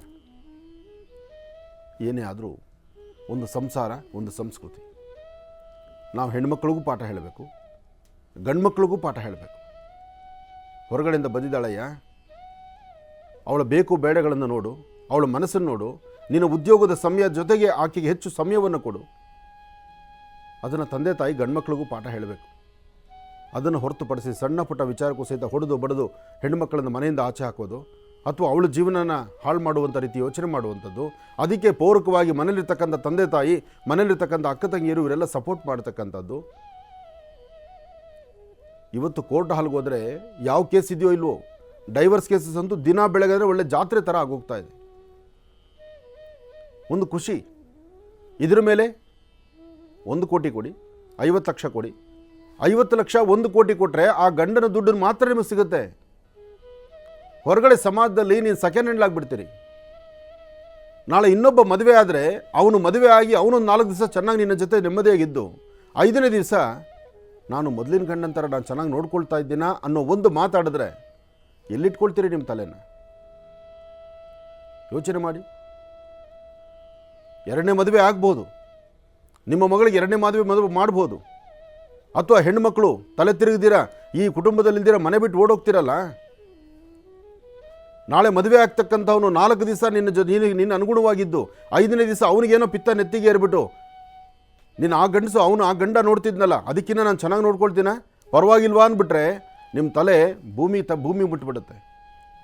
Speaker 2: ಏನೇ ಆದರೂ ಒಂದು ಸಂಸಾರ, ಒಂದು ಸಂಸ್ಕೃತಿ. ನಾವು ಹೆಣ್ಮಕ್ಳಿಗೂ ಪಾಠ ಹೇಳಬೇಕು, ಗಂಡು ಮಕ್ಳಿಗೂ ಪಾಠ ಹೇಳಬೇಕು. ಹೊರಗಡೆಯಿಂದ ಬಂದಿದ್ದಾಳಯ್ಯ, ಅವಳ ಬೇಕು ಬೇಡಗಳನ್ನು ನೋಡು, ಅವಳ ಮನಸ್ಸನ್ನು ನೋಡು, ನಿನ್ನ ಉದ್ಯೋಗದ ಸಮಯ ಜೊತೆಗೆ ಆಕೆಗೆ ಹೆಚ್ಚು ಸಮಯವನ್ನು ಕೊಡು. ಅದನ್ನು ತಂದೆ ತಾಯಿ ಗಂಡು ಮಕ್ಳಿಗೂ ಪಾಠ ಹೇಳಬೇಕು. ಅದನ್ನು ಹೊರತುಪಡಿಸಿ ಸಣ್ಣ ಪುಟ್ಟ ವಿಚಾರಕ್ಕೂ ಸಹಿತ ಹೊಡೆದು ಬಡಿದು ಹೆಣ್ಣುಮಕ್ಕಳನ್ನು ಮನೆಯಿಂದ ಆಚೆ ಹಾಕೋದು ಅಥವಾ ಅವಳ ಜೀವನನ ಹಾಳು ಮಾಡುವಂಥ ರೀತಿ ಯೋಚನೆ ಮಾಡುವಂಥದ್ದು, ಅದಕ್ಕೆ ಪೂರಕವಾಗಿ ಮನೇಲಿರ್ತಕ್ಕಂಥ ತಂದೆ ತಾಯಿ, ಮನೇಲಿರ್ತಕ್ಕಂಥ ಅಕ್ಕ ತಂಗಿಯರು ಇವರೆಲ್ಲ ಸಪೋರ್ಟ್ ಮಾಡ್ತಕ್ಕಂಥದ್ದು. ಇವತ್ತು ಕೋರ್ಟ್ ಹಾಲ್ಗೆ ಹೋದರೆ ಯಾವ ಕೇಸ್ ಇದೆಯೋ ಇಲ್ವೋ, ಡೈವರ್ಸ್ ಕೇಸಸ್ ಅಂತೂ ದಿನ ಬೆಳಗಾದರೆ ಒಳ್ಳೆ ಜಾತ್ರೆ ಥರ ಆಗೋಗ್ತಾ ಇದೆ. ಒಂದು ಖುಷಿ, ಇದ್ರ ಮೇಲೆ 1 ಕೋಟಿ ಕೊಡಿ, 50 ಲಕ್ಷ ಕೊಡಿ, 50 ಲಕ್ಷ 1 ಕೋಟಿ ಕೊಟ್ಟರೆ ಆ ಗಂಡನ ದುಡ್ಡನ್ನು ಮಾತ್ರ ನಿಮಗೆ ಸಿಗುತ್ತೆ. ಹೊರಗಡೆ ಸಮಾಜದಲ್ಲಿ ನೀನು ಸೆಕೆಂಡ್ ಹ್ಯಾಂಡ್ ಆಗಿಬಿಡ್ತೀರಿ. ನಾಳೆ ಇನ್ನೊಬ್ಬ ಮದುವೆ ಆದರೆ ಅವನು ಮದುವೆ ಆಗಿ ಅವನೊಂದು 4 ದಿವಸ ಚೆನ್ನಾಗಿ ನಿನ್ನ ಜೊತೆ ನೆಮ್ಮದಿಯಾಗಿದ್ದು 5ನೇ ದಿವಸ ನಾನು ಮೊದಲಿನ ಗಂಡನ ಥರ ನಾನು ಚೆನ್ನಾಗಿ ನೋಡ್ಕೊಳ್ತಾ ಇದ್ದೀನ ಅನ್ನೋ ಒಂದು ಮಾತಾಡಿದ್ರೆ ಎಲ್ಲಿಟ್ಕೊಳ್ತೀರಿ ನಿಮ್ಮ ತಲೆನ? ಯೋಚನೆ ಮಾಡಿ. 2ನೇ ಮದುವೆ ಆಗ್ಬೋದು, ನಿಮ್ಮ ಮಗಳಿಗೆ 2ನೇ ಮದುವೆ ಮಾಡ್ಬೋದು. ಅಥವಾ ಹೆಣ್ಣುಮಕ್ಕಳು ತಲೆ ತಿರುಗಿದ್ದೀರ, ಈ ಕುಟುಂಬದಲ್ಲಿದ್ದೀರ, ಮನೆ ಬಿಟ್ಟು ಓಡೋಗ್ತಿರಲ್ಲ, ನಾಳೆ ಮದುವೆ ಆಗ್ತಕ್ಕಂಥವನು 4 ದಿವಸ ನಿನ್ನ ಅನುಗುಣವಾಗಿದ್ದು 5ನೇ ದಿವಸ ಅವನಿಗೇನೋ ಪಿತ್ತ ನೆತ್ತಿಗೆ ಏರ್ಬಿಟ್ಟು ನೀನು ಆ ಗಂಡಸು ಅವನು ಆ ಗಂಡ ನೋಡ್ತಿದ್ನಲ್ಲ ಅದಕ್ಕಿಂತ ನಾನು ಚೆನ್ನಾಗಿ ನೋಡ್ಕೊಳ್ತೀನ ಪರವಾಗಿಲ್ವಾ ಅಂದ್ಬಿಟ್ರೆ ನಿಮ್ಮ ತಲೆ ಭೂಮಿ ಮುಟ್ಬಿಡುತ್ತೆ.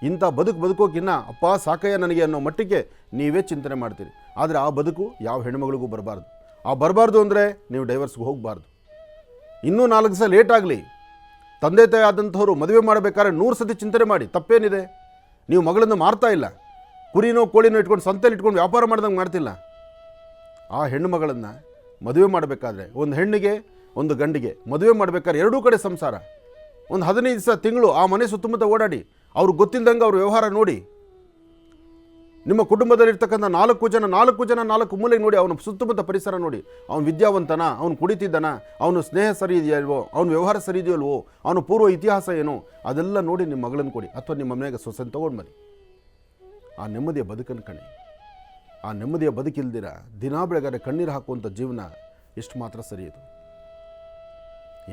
Speaker 2: ಇಂಥ ಬದುಕೋಕ್ಕಿನ್ನ ಅಪ್ಪ ಸಾಕಯ್ಯ ನನಗೆ ಅನ್ನೋ ಮಟ್ಟಿಗೆ ನೀವೇ ಚಿಂತನೆ ಮಾಡ್ತೀರಿ. ಆದರೆ ಆ ಬದುಕು ಯಾವ ಹೆಣ್ಣುಮಗಳಿಗೂ ಬರಬಾರ್ದು. ಬರಬಾರ್ದು ಅಂದರೆ ನೀವು ಡೈವರ್ಸ್ಗೆ ಹೋಗಬಾರ್ದು. ಇನ್ನೂ 4 ದಿವಸ ಲೇಟ್ ಆಗಲಿ. ತಂದೆ ತಾಯಿ ಆದಂಥವ್ರು ಮದುವೆ ಮಾಡಬೇಕಾದ್ರೆ 100 ಸತಿ ಚಿಂತನೆ ಮಾಡಿ, ತಪ್ಪೇನಿದೆ? ನೀವು ಮಗಳನ್ನು ಮಾರ್ತಾ ಇಲ್ಲ, ಕುರಿನೋ ಕೋಳಿನೋ ಇಟ್ಕೊಂಡು ಸಂತೆಯಲ್ಲಿ ಇಟ್ಕೊಂಡು ವ್ಯಾಪಾರ ಮಾಡ್ದಂಗೆ ಮಾಡ್ತಿಲ್ಲ. ಆ ಹೆಣ್ಣು ಮಗಳನ್ನು ಮದುವೆ ಮಾಡಬೇಕಾದ್ರೆ, ಒಂದು ಹೆಣ್ಣಿಗೆ ಒಂದು ಗಂಡಿಗೆ ಮದುವೆ ಮಾಡಬೇಕಾದ್ರೆ ಎರಡೂ ಕಡೆ ಸಂಸಾರ, ಒಂದು 15 ದಿವಸ ತಿಂಗಳು ಆ ಮನೆ ಸುತ್ತಮುತ್ತ ಓಡಾಡಿ, ಅವ್ರಿಗೆ ಗೊತ್ತಿಲ್ಲದಂಗೆ ಅವ್ರ ವ್ಯವಹಾರ ನೋಡಿ, ನಿಮ್ಮ ಕುಟುಂಬದಲ್ಲಿರ್ತಕ್ಕಂಥ 4 ಜನ 4 ಮೂಲೆಗೆ ನೋಡಿ, ಅವನ ಸುತ್ತಮುತ್ತ ಪರಿಸರ ನೋಡಿ, ಅವನು ವಿದ್ಯಾವಂತನ, ಅವನು ಕುಡಿತಿದ್ದಾನ, ಅವನು ಸ್ನೇಹ ಸರಿ ಇದೆಯಲ್ವೋ, ಅವನ ವ್ಯವಹಾರ ಸರಿ ಇದೆಯಲ್ವೋ, ಅವನು ಪೂರ್ವ ಇತಿಹಾಸ ಏನು, ಅದೆಲ್ಲ ನೋಡಿ ನಿಮ್ಮ ಮಗಳನ್ನು ಕೊಡಿ. ಅಥವಾ ನಿಮ್ಮ ಮನೆಗೆ ಸೊಸೆನ ತೊಗೊಂಡು ಬನ್ನಿ. ಆ ನೆಮ್ಮದಿಯ ಬದುಕನ್ನು ಕಣಿ. ಆ ನೆಮ್ಮದಿಯ ಬದುಕಿಲ್ದಿರ ದಿನ ಬೆಳಗಾರೆ ಕಣ್ಣೀರು ಹಾಕುವಂಥ ಜೀವನ ಎಷ್ಟು ಮಾತ್ರ ಸರಿ ಇದು?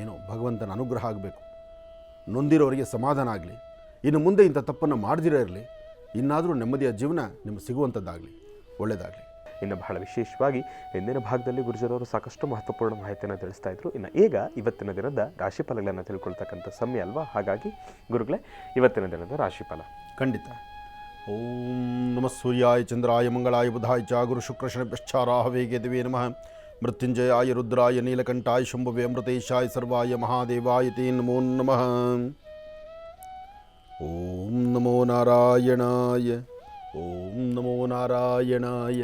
Speaker 2: ಏನೋ ಭಗವಂತನ ಅನುಗ್ರಹ ಆಗಬೇಕು, ನೊಂದಿರೋರಿಗೆ ಸಮಾಧಾನ ಆಗಲಿ, ಇನ್ನು ಮುಂದೆ ಇಂಥ ತಪ್ಪನ್ನು ಮಾಡದಿರೋ ಇರಲಿ, ಇನ್ನಾದರೂ ನೆಮ್ಮದಿಯ ಜೀವನ ನಿಮಗೆ ಸಿಗುವಂಥದ್ದಾಗಲಿ, ಒಳ್ಳೆಯದಾಗಲಿ.
Speaker 1: ಇನ್ನು ಬಹಳ ವಿಶೇಷವಾಗಿ ಇಂದಿನ ಭಾಗದಲ್ಲಿ ಗುರುಜರವರು ಸಾಕಷ್ಟು ಮಹತ್ವಪೂರ್ಣ ಮಾಹಿತಿಯನ್ನು ತಿಳಿಸ್ತಾ ಇದ್ರು. ಇನ್ನು ಈಗ ಇವತ್ತಿನ ದಿನದ ರಾಶಿಫಲಗಳನ್ನು ತಿಳ್ಕೊಳ್ತಕ್ಕಂಥ ಸಮಯ ಅಲ್ವಾ? ಹಾಗಾಗಿ ಗುರುಗಳೇ, ಇವತ್ತಿನ ದಿನದ ರಾಶಿಫಲ
Speaker 2: ಖಂಡಿತ. ಓಂ ನಮಃ ಸೂರ್ಯಾಯ ಚಂದ್ರಾಯ ಮಂಗಳಾಯ ಬುಧಾಯ ಚ ಗುರು ಶುಕ್ರ ಶನಿಭ್ಯಶ್ಚ ರಾಹವೇ ಕೇತವೇ ನಮಃ. ಮೃತ್ಯುಂಜಯಾಯ ರುದ್ರಾಯ ನೀಲಕಂಠಾಯ ಶಂಭುವೇ ಅಮೃತೇಶಾಯ ಸರ್ವಾಯ ಮಹಾದೇವಾಯ ತೇ ನಮೋ ನಮಃ. ಓಂ ನಮೋ ನಾರಾಯಣಾಯ, ಓಂ ನಮೋ ನಾರಾಯಣಾಯ,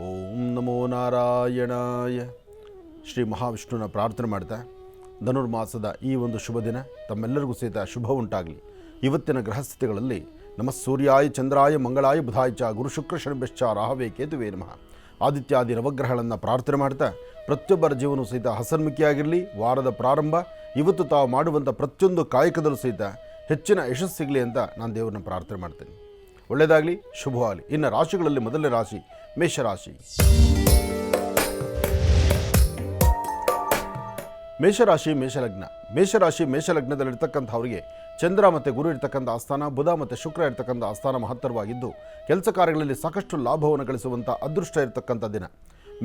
Speaker 2: ಓಂ ನಮೋ ನಾರಾಯಣಾಯ. ಶ್ರೀ ಮಹಾವಿಷ್ಣುವಿನ ಪ್ರಾರ್ಥನೆ ಮಾಡ್ತಾ ಧನುರ್ಮಾಸದ ಈ ಒಂದು ಶುಭ ದಿನ ತಮ್ಮೆಲ್ಲರಿಗೂ ಸಹಿತ ಶುಭ ಉಂಟಾಗಲಿ. ಇವತ್ತಿನ ಗ್ರಹಸ್ಥಿತಿಗಳಲ್ಲಿ ನಮಃ ಸೂರ್ಯಾಯ ಚಂದ್ರಾಯ ಮಂಗಳಾಯ ಬುಧಾಯ ಚ ಗುರು ಶುಕ್ರ ಶನಿಭ್ಯಶ್ಚ ರಾಹವೇ ಕೇತುವೇ ನಮಃ. ಆದಿತ್ಯಾದಿ ನವಗ್ರಹಗಳನ್ನು ಪ್ರಾರ್ಥನೆ ಮಾಡ್ತಾ ಪ್ರತಿಯೊಬ್ಬರ ಜೀವನವೂ ಸಹಿತ ಹಸನ್ಮುಖಿಯಾಗಿರಲಿ. ವಾರದ ಪ್ರಾರಂಭ ಇವತ್ತು ತಾವು ಮಾಡುವಂಥ ಪ್ರತಿಯೊಂದು ಕಾಯಕದಲ್ಲೂ ಸಹಿತ ಹೆಚ್ಚಿನ ಯಶಸ್ಸು ಸಿಗಲಿ ಅಂತ ನಾನು ದೇವರನ್ನ ಪ್ರಾರ್ಥನೆ ಮಾಡ್ತೇನೆ. ಒಳ್ಳೆಯದಾಗಲಿ, ಶುಭವಾಗಲಿ. ಇನ್ನು ರಾಶಿಗಳಲ್ಲಿ ಮೊದಲನೇ ರಾಶಿ ಮೇಷರಾಶಿ. ಮೇಷರಾಶಿ ಮೇಷಲಗ್ನ. ಮೇಷಲಗ್ನದಲ್ಲಿರ್ತಕ್ಕಂಥವರಿಗೆ ಚಂದ್ರ ಮತ್ತು ಗುರು ಇರ್ತಕ್ಕಂಥ ಆಸ್ಥಾನ, ಬುಧ ಮತ್ತು ಶುಕ್ರ ಇರ್ತಕ್ಕಂಥ ಆಸ್ಥಾನ ಮಹತ್ತರವಾಗಿದ್ದು ಕೆಲಸ ಕಾರ್ಯಗಳಲ್ಲಿ ಸಾಕಷ್ಟು ಲಾಭವನ್ನು ಗಳಿಸುವಂಥ ಅದೃಷ್ಟ ಇರತಕ್ಕಂಥ ದಿನ.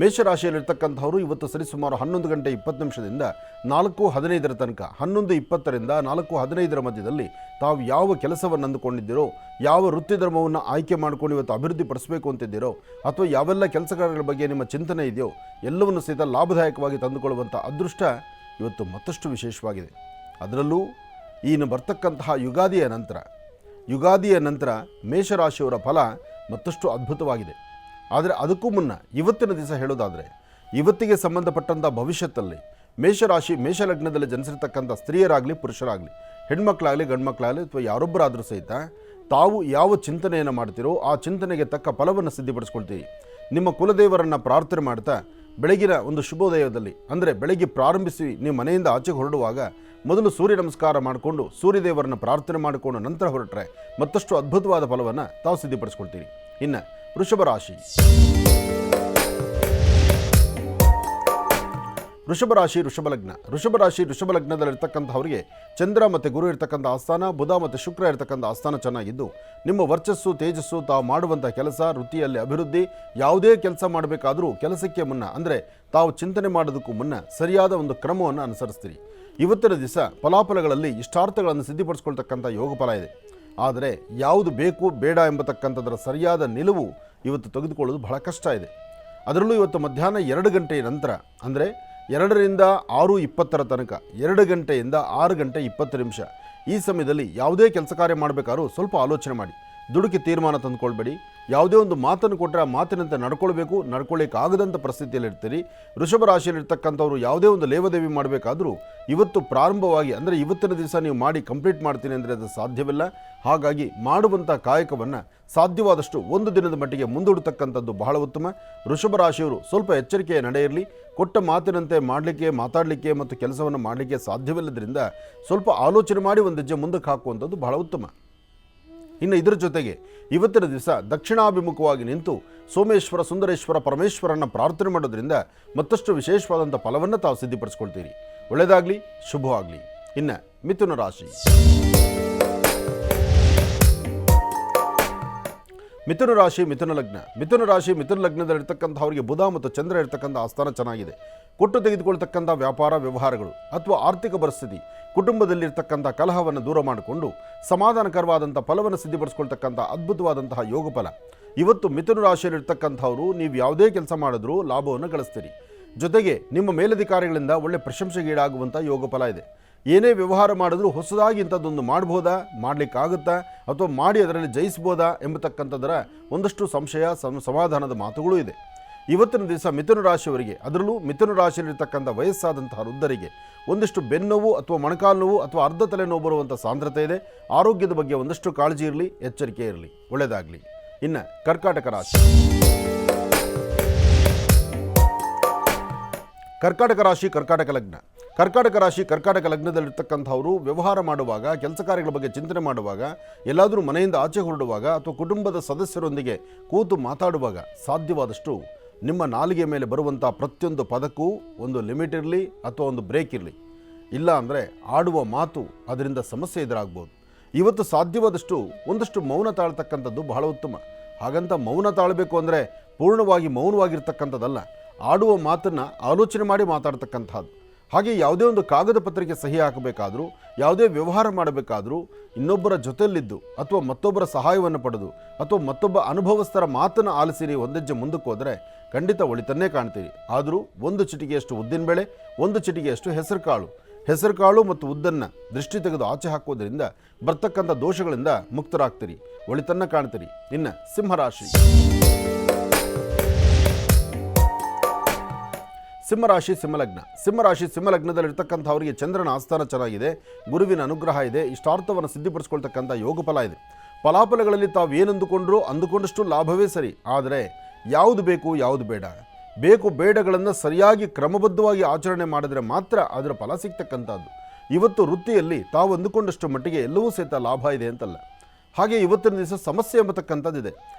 Speaker 2: ಮೇಷರಾಶಿಯಲ್ಲಿರ್ತಕ್ಕಂಥವರು ಇವತ್ತು ಸರಿಸುಮಾರು 11 ಗಂಟೆ 20 ನಿಮಿಷದಿಂದ 4:15 ತನಕ, 11:20ರಿಂದ 4:15 ಮಧ್ಯದಲ್ಲಿ ತಾವು ಯಾವ ಕೆಲಸವನ್ನು ಅಂದುಕೊಂಡಿದ್ದೀರೋ, ಯಾವ ವೃತ್ತಿ ಧರ್ಮವನ್ನು ಆಯ್ಕೆ ಮಾಡಿಕೊಂಡು ಇವತ್ತು ಅಭಿವೃದ್ಧಿ ಪಡಿಸಬೇಕು ಅಂತಿದ್ದೀರೋ, ಅಥವಾ ಯಾವೆಲ್ಲ ಕೆಲಸ ಕಾರ್ಯಗಳ ಬಗ್ಗೆ ನಿಮ್ಮ ಚಿಂತನೆ ಇದೆಯೋ ಎಲ್ಲವನ್ನು ಸಹಿತ ಲಾಭದಾಯಕವಾಗಿ ತಂದುಕೊಳ್ಳುವಂಥ ಅದೃಷ್ಟ ಇವತ್ತು ಮತ್ತಷ್ಟು ವಿಶೇಷವಾಗಿದೆ. ಅದರಲ್ಲೂ ಇನ್ನು ಬರ್ತಕ್ಕಂತಹ ಯುಗಾದಿಯ ನಂತರ ಮೇಷರಾಶಿಯವರ ಫಲ ಮತ್ತಷ್ಟು ಅದ್ಭುತವಾಗಿದೆ. ಆದರೆ ಅದಕ್ಕೂ ಮುನ್ನ ಇವತ್ತಿನ ದಿವಸ ಹೇಳೋದಾದರೆ, ಇವತ್ತಿಗೆ ಸಂಬಂಧಪಟ್ಟಂಥ ಭವಿಷ್ಯತ್ತಲ್ಲಿ ಮೇಷಲಗ್ನದಲ್ಲಿ ಜನಿಸಿರ್ತಕ್ಕಂಥ ಸ್ತ್ರೀಯರಾಗಲಿ ಪುರುಷರಾಗಲಿ, ಹೆಣ್ಮಕ್ಳಾಗಲಿ ಗಂಡ್ಮಕ್ಳಾಗಲಿ ಅಥವಾ ಯಾರೊಬ್ಬರಾದರೂ ಸಹಿತ ತಾವು ಯಾವ ಚಿಂತನೆಯನ್ನು ಮಾಡ್ತೀರೋ ಆ ಚಿಂತನೆಗೆ ತಕ್ಕ ಫಲವನ್ನು ಸಿದ್ಧಪಡಿಸ್ಕೊಳ್ತೀರಿ. ನಿಮ್ಮ ಕುಲದೇವರನ್ನು ಪ್ರಾರ್ಥನೆ ಮಾಡ್ತಾ ಬೆಳಗಿನ ಒಂದು ಶುಭೋದಯದಲ್ಲಿ, ಅಂದರೆ ಬೆಳಗ್ಗೆ ಪ್ರಾರಂಭಿಸಿ ನೀವು ಮನೆಯಿಂದ ಆಚೆಗೆ ಹೊರಡುವಾಗ ಮೊದಲು ಸೂರ್ಯ ನಮಸ್ಕಾರ ಮಾಡಿಕೊಂಡು ಸೂರ್ಯದೇವರನ್ನು ಪ್ರಾರ್ಥನೆ ಮಾಡಿಕೊಂಡು ನಂತರ ಹೊರಟ್ರೆ ಮತ್ತಷ್ಟು ಅದ್ಭುತವಾದ ಫಲವನ್ನು ತಾವು ಸಿದ್ಧಪಡಿಸ್ಕೊಳ್ತೀರಿ. ಇನ್ನು ವೃಷಭ ವೃಷಭ ಲಗ್ನದಲ್ಲಿರ್ತಕ್ಕಂಥವರಿಗೆ ಚಂದ್ರ ಮತ್ತು ಗುರು ಇರ್ತಕ್ಕಂಥ ಆಸ್ಥಾನ, ಬುಧ ಮತ್ತು ಶುಕ್ರ ಇರ್ತಕ್ಕಂಥ ಆಸ್ಥಾನ ಚೆನ್ನಾಗಿದ್ದು ನಿಮ್ಮ ವರ್ಚಸ್ಸು ತೇಜಸ್ಸು, ತಾವು ಮಾಡುವಂಥ ಕೆಲಸ, ವೃತ್ತಿಯಲ್ಲಿ ಅಭಿವೃದ್ಧಿ, ಯಾವುದೇ ಕೆಲಸ ಮಾಡಬೇಕಾದರೂ ಕೆಲಸಕ್ಕೆ ಮುನ್ನ, ಅಂದರೆ ತಾವು ಚಿಂತನೆ ಮಾಡೋದಕ್ಕೂ ಮುನ್ನ ಸರಿಯಾದ ಒಂದು ಕ್ರಮವನ್ನು ಅನುಸರಿಸ್ತೀರಿ. ಇವತ್ತಿನ ದಿವಸ ಫಲಾಫಲಗಳಲ್ಲಿ ಇಷ್ಟಾರ್ಥಗಳನ್ನು ಸಿದ್ಧಿಪಡಿಸ್ಕೊಳ್ತಕ್ಕಂಥ ಯೋಗ ಫಲ ಇದೆ. ಆದರೆ ಯಾವುದು ಬೇಕು ಬೇಡ ಎಂಬತಕ್ಕಂಥದ್ದರ ಸರಿಯಾದ ನಿಲುವು ಇವತ್ತು ತೆಗೆದುಕೊಳ್ಳೋದು ಬಹಳ ಕಷ್ಟ ಇದೆ. ಅದರಲ್ಲೂ ಇವತ್ತು ಮಧ್ಯಾಹ್ನ 2 ಗಂಟೆಯ ನಂತರ, ಅಂದರೆ 2ರಿಂದ 6:20 ತನಕ, 2 ಗಂಟೆಯಿಂದ 6 ಗಂಟೆ 20 ನಿಮಿಷ, ಈ ಸಮಯದಲ್ಲಿ ಯಾವುದೇ ಕೆಲಸ ಕಾರ್ಯ ಮಾಡಬೇಕಾದ್ರೂ ಸ್ವಲ್ಪ ಆಲೋಚನೆ ಮಾಡಿ. ದುಡುಕಿ ತೀರ್ಮಾನ ತಂದುಕೊಳ್ಬೇಡಿ. ಯಾವುದೇ ಒಂದು ಮಾತನ್ನು ಕೊಟ್ಟರೆ ಆ ಮಾತಿನಂತೆ ನಡ್ಕೊಳ್ಬೇಕು. ನಡ್ಕೊಳ್ಳಿಕ್ಕಾಗದಂಥ ಪರಿಸ್ಥಿತಿಯಲ್ಲಿರ್ತೀರಿ. ವೃಷಭ ರಾಶಿಯಲ್ಲಿರ್ತಕ್ಕಂಥವ್ರು ಯಾವುದೇ ಒಂದು ಲೇವದೇವಿ ಮಾಡಬೇಕಾದ್ರೂ ಇವತ್ತು ಪ್ರಾರಂಭವಾಗಿ, ಅಂದರೆ ಇವತ್ತಿನ ದಿವಸ ನೀವು ಮಾಡಿ ಕಂಪ್ಲೀಟ್ ಮಾಡ್ತೀನಿ ಅಂದರೆ ಅದು ಸಾಧ್ಯವಿಲ್ಲ. ಹಾಗಾಗಿ ಮಾಡುವಂಥ ಕಾಯಕವನ್ನು ಸಾಧ್ಯವಾದಷ್ಟು ಒಂದು ದಿನದ ಮಟ್ಟಿಗೆ ಮುಂದೂಡತಕ್ಕಂಥದ್ದು ಬಹಳ ಉತ್ತಮ. ವೃಷಭ ರಾಶಿಯವರು ಸ್ವಲ್ಪ ಎಚ್ಚರಿಕೆಯ ನಡೆ ಇರಲಿ. ಕೊಟ್ಟ ಮಾತಿನಂತೆ ಮಾಡಲಿಕ್ಕೆ, ಮಾತಾಡಲಿಕ್ಕೆ ಮತ್ತು ಕೆಲಸವನ್ನು ಮಾಡಲಿಕ್ಕೆ ಸಾಧ್ಯವಿಲ್ಲದ್ರಿಂದ ಸ್ವಲ್ಪ ಆಲೋಚನೆ ಮಾಡಿ ಒಂದು ಹೆಜ್ಜೆ ಮುಂದಕ್ಕೆ ಹಾಕುವಂಥದ್ದು ಬಹಳ ಉತ್ತಮ. ಇನ್ನು ಇದರ ಜೊತೆಗೆ ಇವತ್ತಿನ ದಿವಸ ದಕ್ಷಿಣಾಭಿಮುಖವಾಗಿ ನಿಂತು ಸೋಮೇಶ್ವರ, ಸುಂದರೇಶ್ವರ, ಪರಮೇಶ್ವರನ ಪ್ರಾರ್ಥನೆ ಮಾಡೋದ್ರಿಂದ ಮತ್ತಷ್ಟು ವಿಶೇಷವಾದಂಥ ಫಲವನ್ನು ತಾವು ಸಿದ್ಧಿಪಡಿಸ್ಕೊಳ್ತೀರಿ. ಒಳ್ಳೆಯದಾಗಲಿ, ಶುಭವಾಗಲಿ. ಇನ್ನು ಮಿಥುನ ರಾಶಿ. ಮಿಥುನ ರಾಶಿ, ಮಿಥುನ ಲಗ್ನ. ಮಿಥುನ ರಾಶಿ, ಮಿಥುನ ಲಗ್ನದಲ್ಲಿರ್ತಕ್ಕಂಥವ್ರಿಗೆ ಬುಧ ಮತ್ತು ಚಂದ್ರ ಇರ್ತಕ್ಕಂಥ ಆಸ್ಥಾನ ಚೆನ್ನಾಗಿದೆ. ಕೊಟ್ಟು ತೆಗೆದುಕೊಳ್ತಕ್ಕಂಥ ವ್ಯಾಪಾರ ವ್ಯವಹಾರಗಳು ಅಥವಾ ಆರ್ಥಿಕ ಪರಿಸ್ಥಿತಿ, ಕುಟುಂಬದಲ್ಲಿರ್ತಕ್ಕಂಥ ಕಲಹವನ್ನು ದೂರ ಮಾಡಿಕೊಂಡು ಸಮಾಧಾನಕರವಾದಂಥ ಫಲವನ್ನು ಸಿದ್ಧಿಪಡಿಸ್ಕೊಳ್ತಕ್ಕಂಥ ಅದ್ಭುತವಾದಂತಹ ಯೋಗ ಫಲ. ಇವತ್ತು ಮಿಥುನ ರಾಶಿಯಲ್ಲಿರ್ತಕ್ಕಂಥವರು ನೀವು ಯಾವುದೇ ಕೆಲಸ ಮಾಡಿದ್ರೂ ಲಾಭವನ್ನು ಗಳಿಸ್ತೀರಿ. ಜೊತೆಗೆ ನಿಮ್ಮ ಮೇಲಧಿಕಾರಿಗಳಿಂದ ಒಳ್ಳೆ ಪ್ರಶಂಸೆಗೀಡಾಗುವಂಥ ಯೋಗ ಫಲ ಇದೆ. ಏನೇ ವ್ಯವಹಾರ ಮಾಡಿದ್ರೂ ಹೊಸದಾಗಿ ಇಂಥದ್ದೊಂದು ಮಾಡ್ಬೋದಾ, ಮಾಡಲಿಕ್ಕಾಗುತ್ತಾ, ಅಥವಾ ಮಾಡಿ ಅದರಲ್ಲಿ ಜಯಿಸ್ಬೋದಾ ಎಂಬತಕ್ಕಂಥದ್ದರ ಒಂದಷ್ಟು ಸಂಶಯ, ಸಮಾಧಾನದ ಮಾತುಗಳೂ ಇದೆ. ಇವತ್ತಿನ ದಿವಸ ಮಿಥುನ ರಾಶಿಯವರಿಗೆ, ಅದರಲ್ಲೂ ಮಿಥುನ ರಾಶಿಯಲ್ಲಿರ್ತಕ್ಕಂಥ ವಯಸ್ಸಾದಂತಹ ವೃದ್ಧರಿಗೆ ಒಂದಿಷ್ಟು ಬೆನ್ನೋವು ಅಥವಾ ಮೊಣಕಾಲು ನೋವು ಅಥವಾ ಅರ್ಧ ತಲೆನೋವು ಬರುವಂಥ ಸಾಂದ್ರತೆ ಇದೆ. ಆರೋಗ್ಯದ ಬಗ್ಗೆ ಒಂದಷ್ಟು ಕಾಳಜಿ ಇರಲಿ, ಎಚ್ಚರಿಕೆ ಇರಲಿ. ಒಳ್ಳೆಯದಾಗಲಿ. ಇನ್ನು ಕರ್ಕಾಟಕ ರಾಶಿ. ಕರ್ಕಾಟಕ ರಾಶಿ, ಕರ್ಕಾಟಕ ಲಗ್ನ. ಕರ್ಕಾಟಕ ರಾಶಿ, ಕರ್ಕಾಟಕ ಲಗ್ನದಲ್ಲಿರ್ತಕ್ಕಂಥವರು ವ್ಯವಹಾರ ಮಾಡುವಾಗ, ಕೆಲಸ ಕಾರ್ಯಗಳ ಬಗ್ಗೆ ಚಿಂತನೆ ಮಾಡುವಾಗ, ಎಲ್ಲಾದರೂ ಮನೆಯಿಂದ ಆಚೆ ಹೊರಡುವಾಗ ಅಥವಾ ಕುಟುಂಬದ ಸದಸ್ಯರೊಂದಿಗೆ ಕೂತು ಮಾತಾಡುವಾಗ ಸಾಧ್ಯವಾದಷ್ಟು ನಿಮ್ಮ ನಾಲಿಗೆ ಮೇಲೆ ಬರುವಂಥ ಪ್ರತಿಯೊಂದು ಪದಕ್ಕೂ ಒಂದು ಲಿಮಿಟ್ ಇರಲಿ ಅಥವಾ ಒಂದು ಬ್ರೇಕ್ ಇರಲಿ. ಇಲ್ಲ ಅಂದರೆ ಆಡುವ ಮಾತು ಅದರಿಂದ ಸಮಸ್ಯೆ ಎದುರಾಗ್ಬೋದು. ಇವತ್ತು ಸಾಧ್ಯವಾದಷ್ಟು ಒಂದಷ್ಟು ಮೌನ ತಾಳ್ತಕ್ಕಂಥದ್ದು ಬಹಳ ಉತ್ತಮ. ಹಾಗಂತ ಮೌನ ತಾಳಬೇಕು ಅಂದರೆ ಪೂರ್ಣವಾಗಿ ಮೌನವಾಗಿರ್ತಕ್ಕಂಥದ್ದಲ್ಲ. ಆಡುವ ಮಾತನ್ನು ಆಲೋಚನೆ ಮಾಡಿ ಮಾತಾಡ್ತಕ್ಕಂಥದ್ದು. ಹಾಗೆ ಯಾವುದೇ ಒಂದು ಕಾಗದ ಪತ್ರಿಕೆ ಸಹಿ ಹಾಕಬೇಕಾದ್ರೂ, ಯಾವುದೇ ವ್ಯವಹಾರ ಮಾಡಬೇಕಾದ್ರೂ ಇನ್ನೊಬ್ಬರ ಜೊತೆಯಲ್ಲಿದ್ದು ಅಥವಾ ಮತ್ತೊಬ್ಬರ ಸಹಾಯವನ್ನು ಪಡೆದು ಅಥವಾ ಮತ್ತೊಬ್ಬ ಅನುಭವಸ್ಥರ ಮಾತನ್ನು ಆಲಿಸಿ ನೀವು ಒಂದೆಜ್ಜೆ ಮುಂದಕ್ಕೆ ಹೋದರೆ ಖಂಡಿತ ಒಳಿತನ್ನೇ ಕಾಣ್ತೀರಿ. ಆದರೂ ಒಂದು ಚಿಟಿಕೆಯಷ್ಟು ಉದ್ದಿನಬೇಳೆ, ಒಂದು ಚಿಟಿಕೆಯಷ್ಟು ಹೆಸರುಕಾಳು ಮತ್ತು ಉದ್ದನ್ನು ದೃಷ್ಟಿ ತೆಗೆದು ಆಚೆ ಹಾಕೋದ್ರಿಂದ ಬರ್ತಕ್ಕಂಥ ದೋಷಗಳಿಂದ ಮುಕ್ತರಾಗ್ತೀರಿ, ಒಳಿತನ್ನು ಕಾಣ್ತೀರಿ. ಇನ್ನು ಸಿಂಹರಾಶಿ. ಸಿಂಹರಾಶಿ, ಸಿಂಹಲಗ್ನ. ಸಿಂಹರಾಶಿ, ಸಿಂಹಲಗ್ನದಲ್ಲಿರ್ತಕ್ಕಂಥವರಿಗೆ ಚಂದ್ರನ ಆಸ್ಥಾನ ಚೆನ್ನಾಗಿದೆ, ಗುರುವಿನ ಅನುಗ್ರಹ ಇದೆ, ಇಷ್ಟಾರ್ಥವನ್ನು ಸಿದ್ಧಿಪಡಿಸ್ಕೊಳ್ತಕ್ಕಂಥ ಯೋಗ ಫಲ ಇದೆ. ಫಲಾಫಲಗಳಲ್ಲಿ ತಾವು ಏನು ಅಂದುಕೊಂಡಷ್ಟು ಲಾಭವೇ ಸರಿ. ಆದರೆ ಯಾವುದು ಬೇಕು, ಯಾವುದು ಬೇಡ, ಬೇಕು ಬೇಡಗಳನ್ನು ಸರಿಯಾಗಿ ಕ್ರಮಬದ್ಧವಾಗಿ ಆಚರಣೆ ಮಾಡಿದರೆ ಮಾತ್ರ ಅದರ ಫಲ ಸಿಗ್ತಕ್ಕಂಥದ್ದು. ಇವತ್ತು ವೃತ್ತಿಯಲ್ಲಿ ತಾವು ಅಂದುಕೊಂಡಷ್ಟು ಮಟ್ಟಿಗೆ ಎಲ್ಲವೂ ಸಹಿತ ಲಾಭ ಇದೆ ಅಂತಲ್ಲ. ಹಾಗೆ ಇವತ್ತಿನ ದಿವಸ ಸಮಸ್ಯೆ ಎಂಬತಕ್ಕಂಥದ್ದಿದೆ.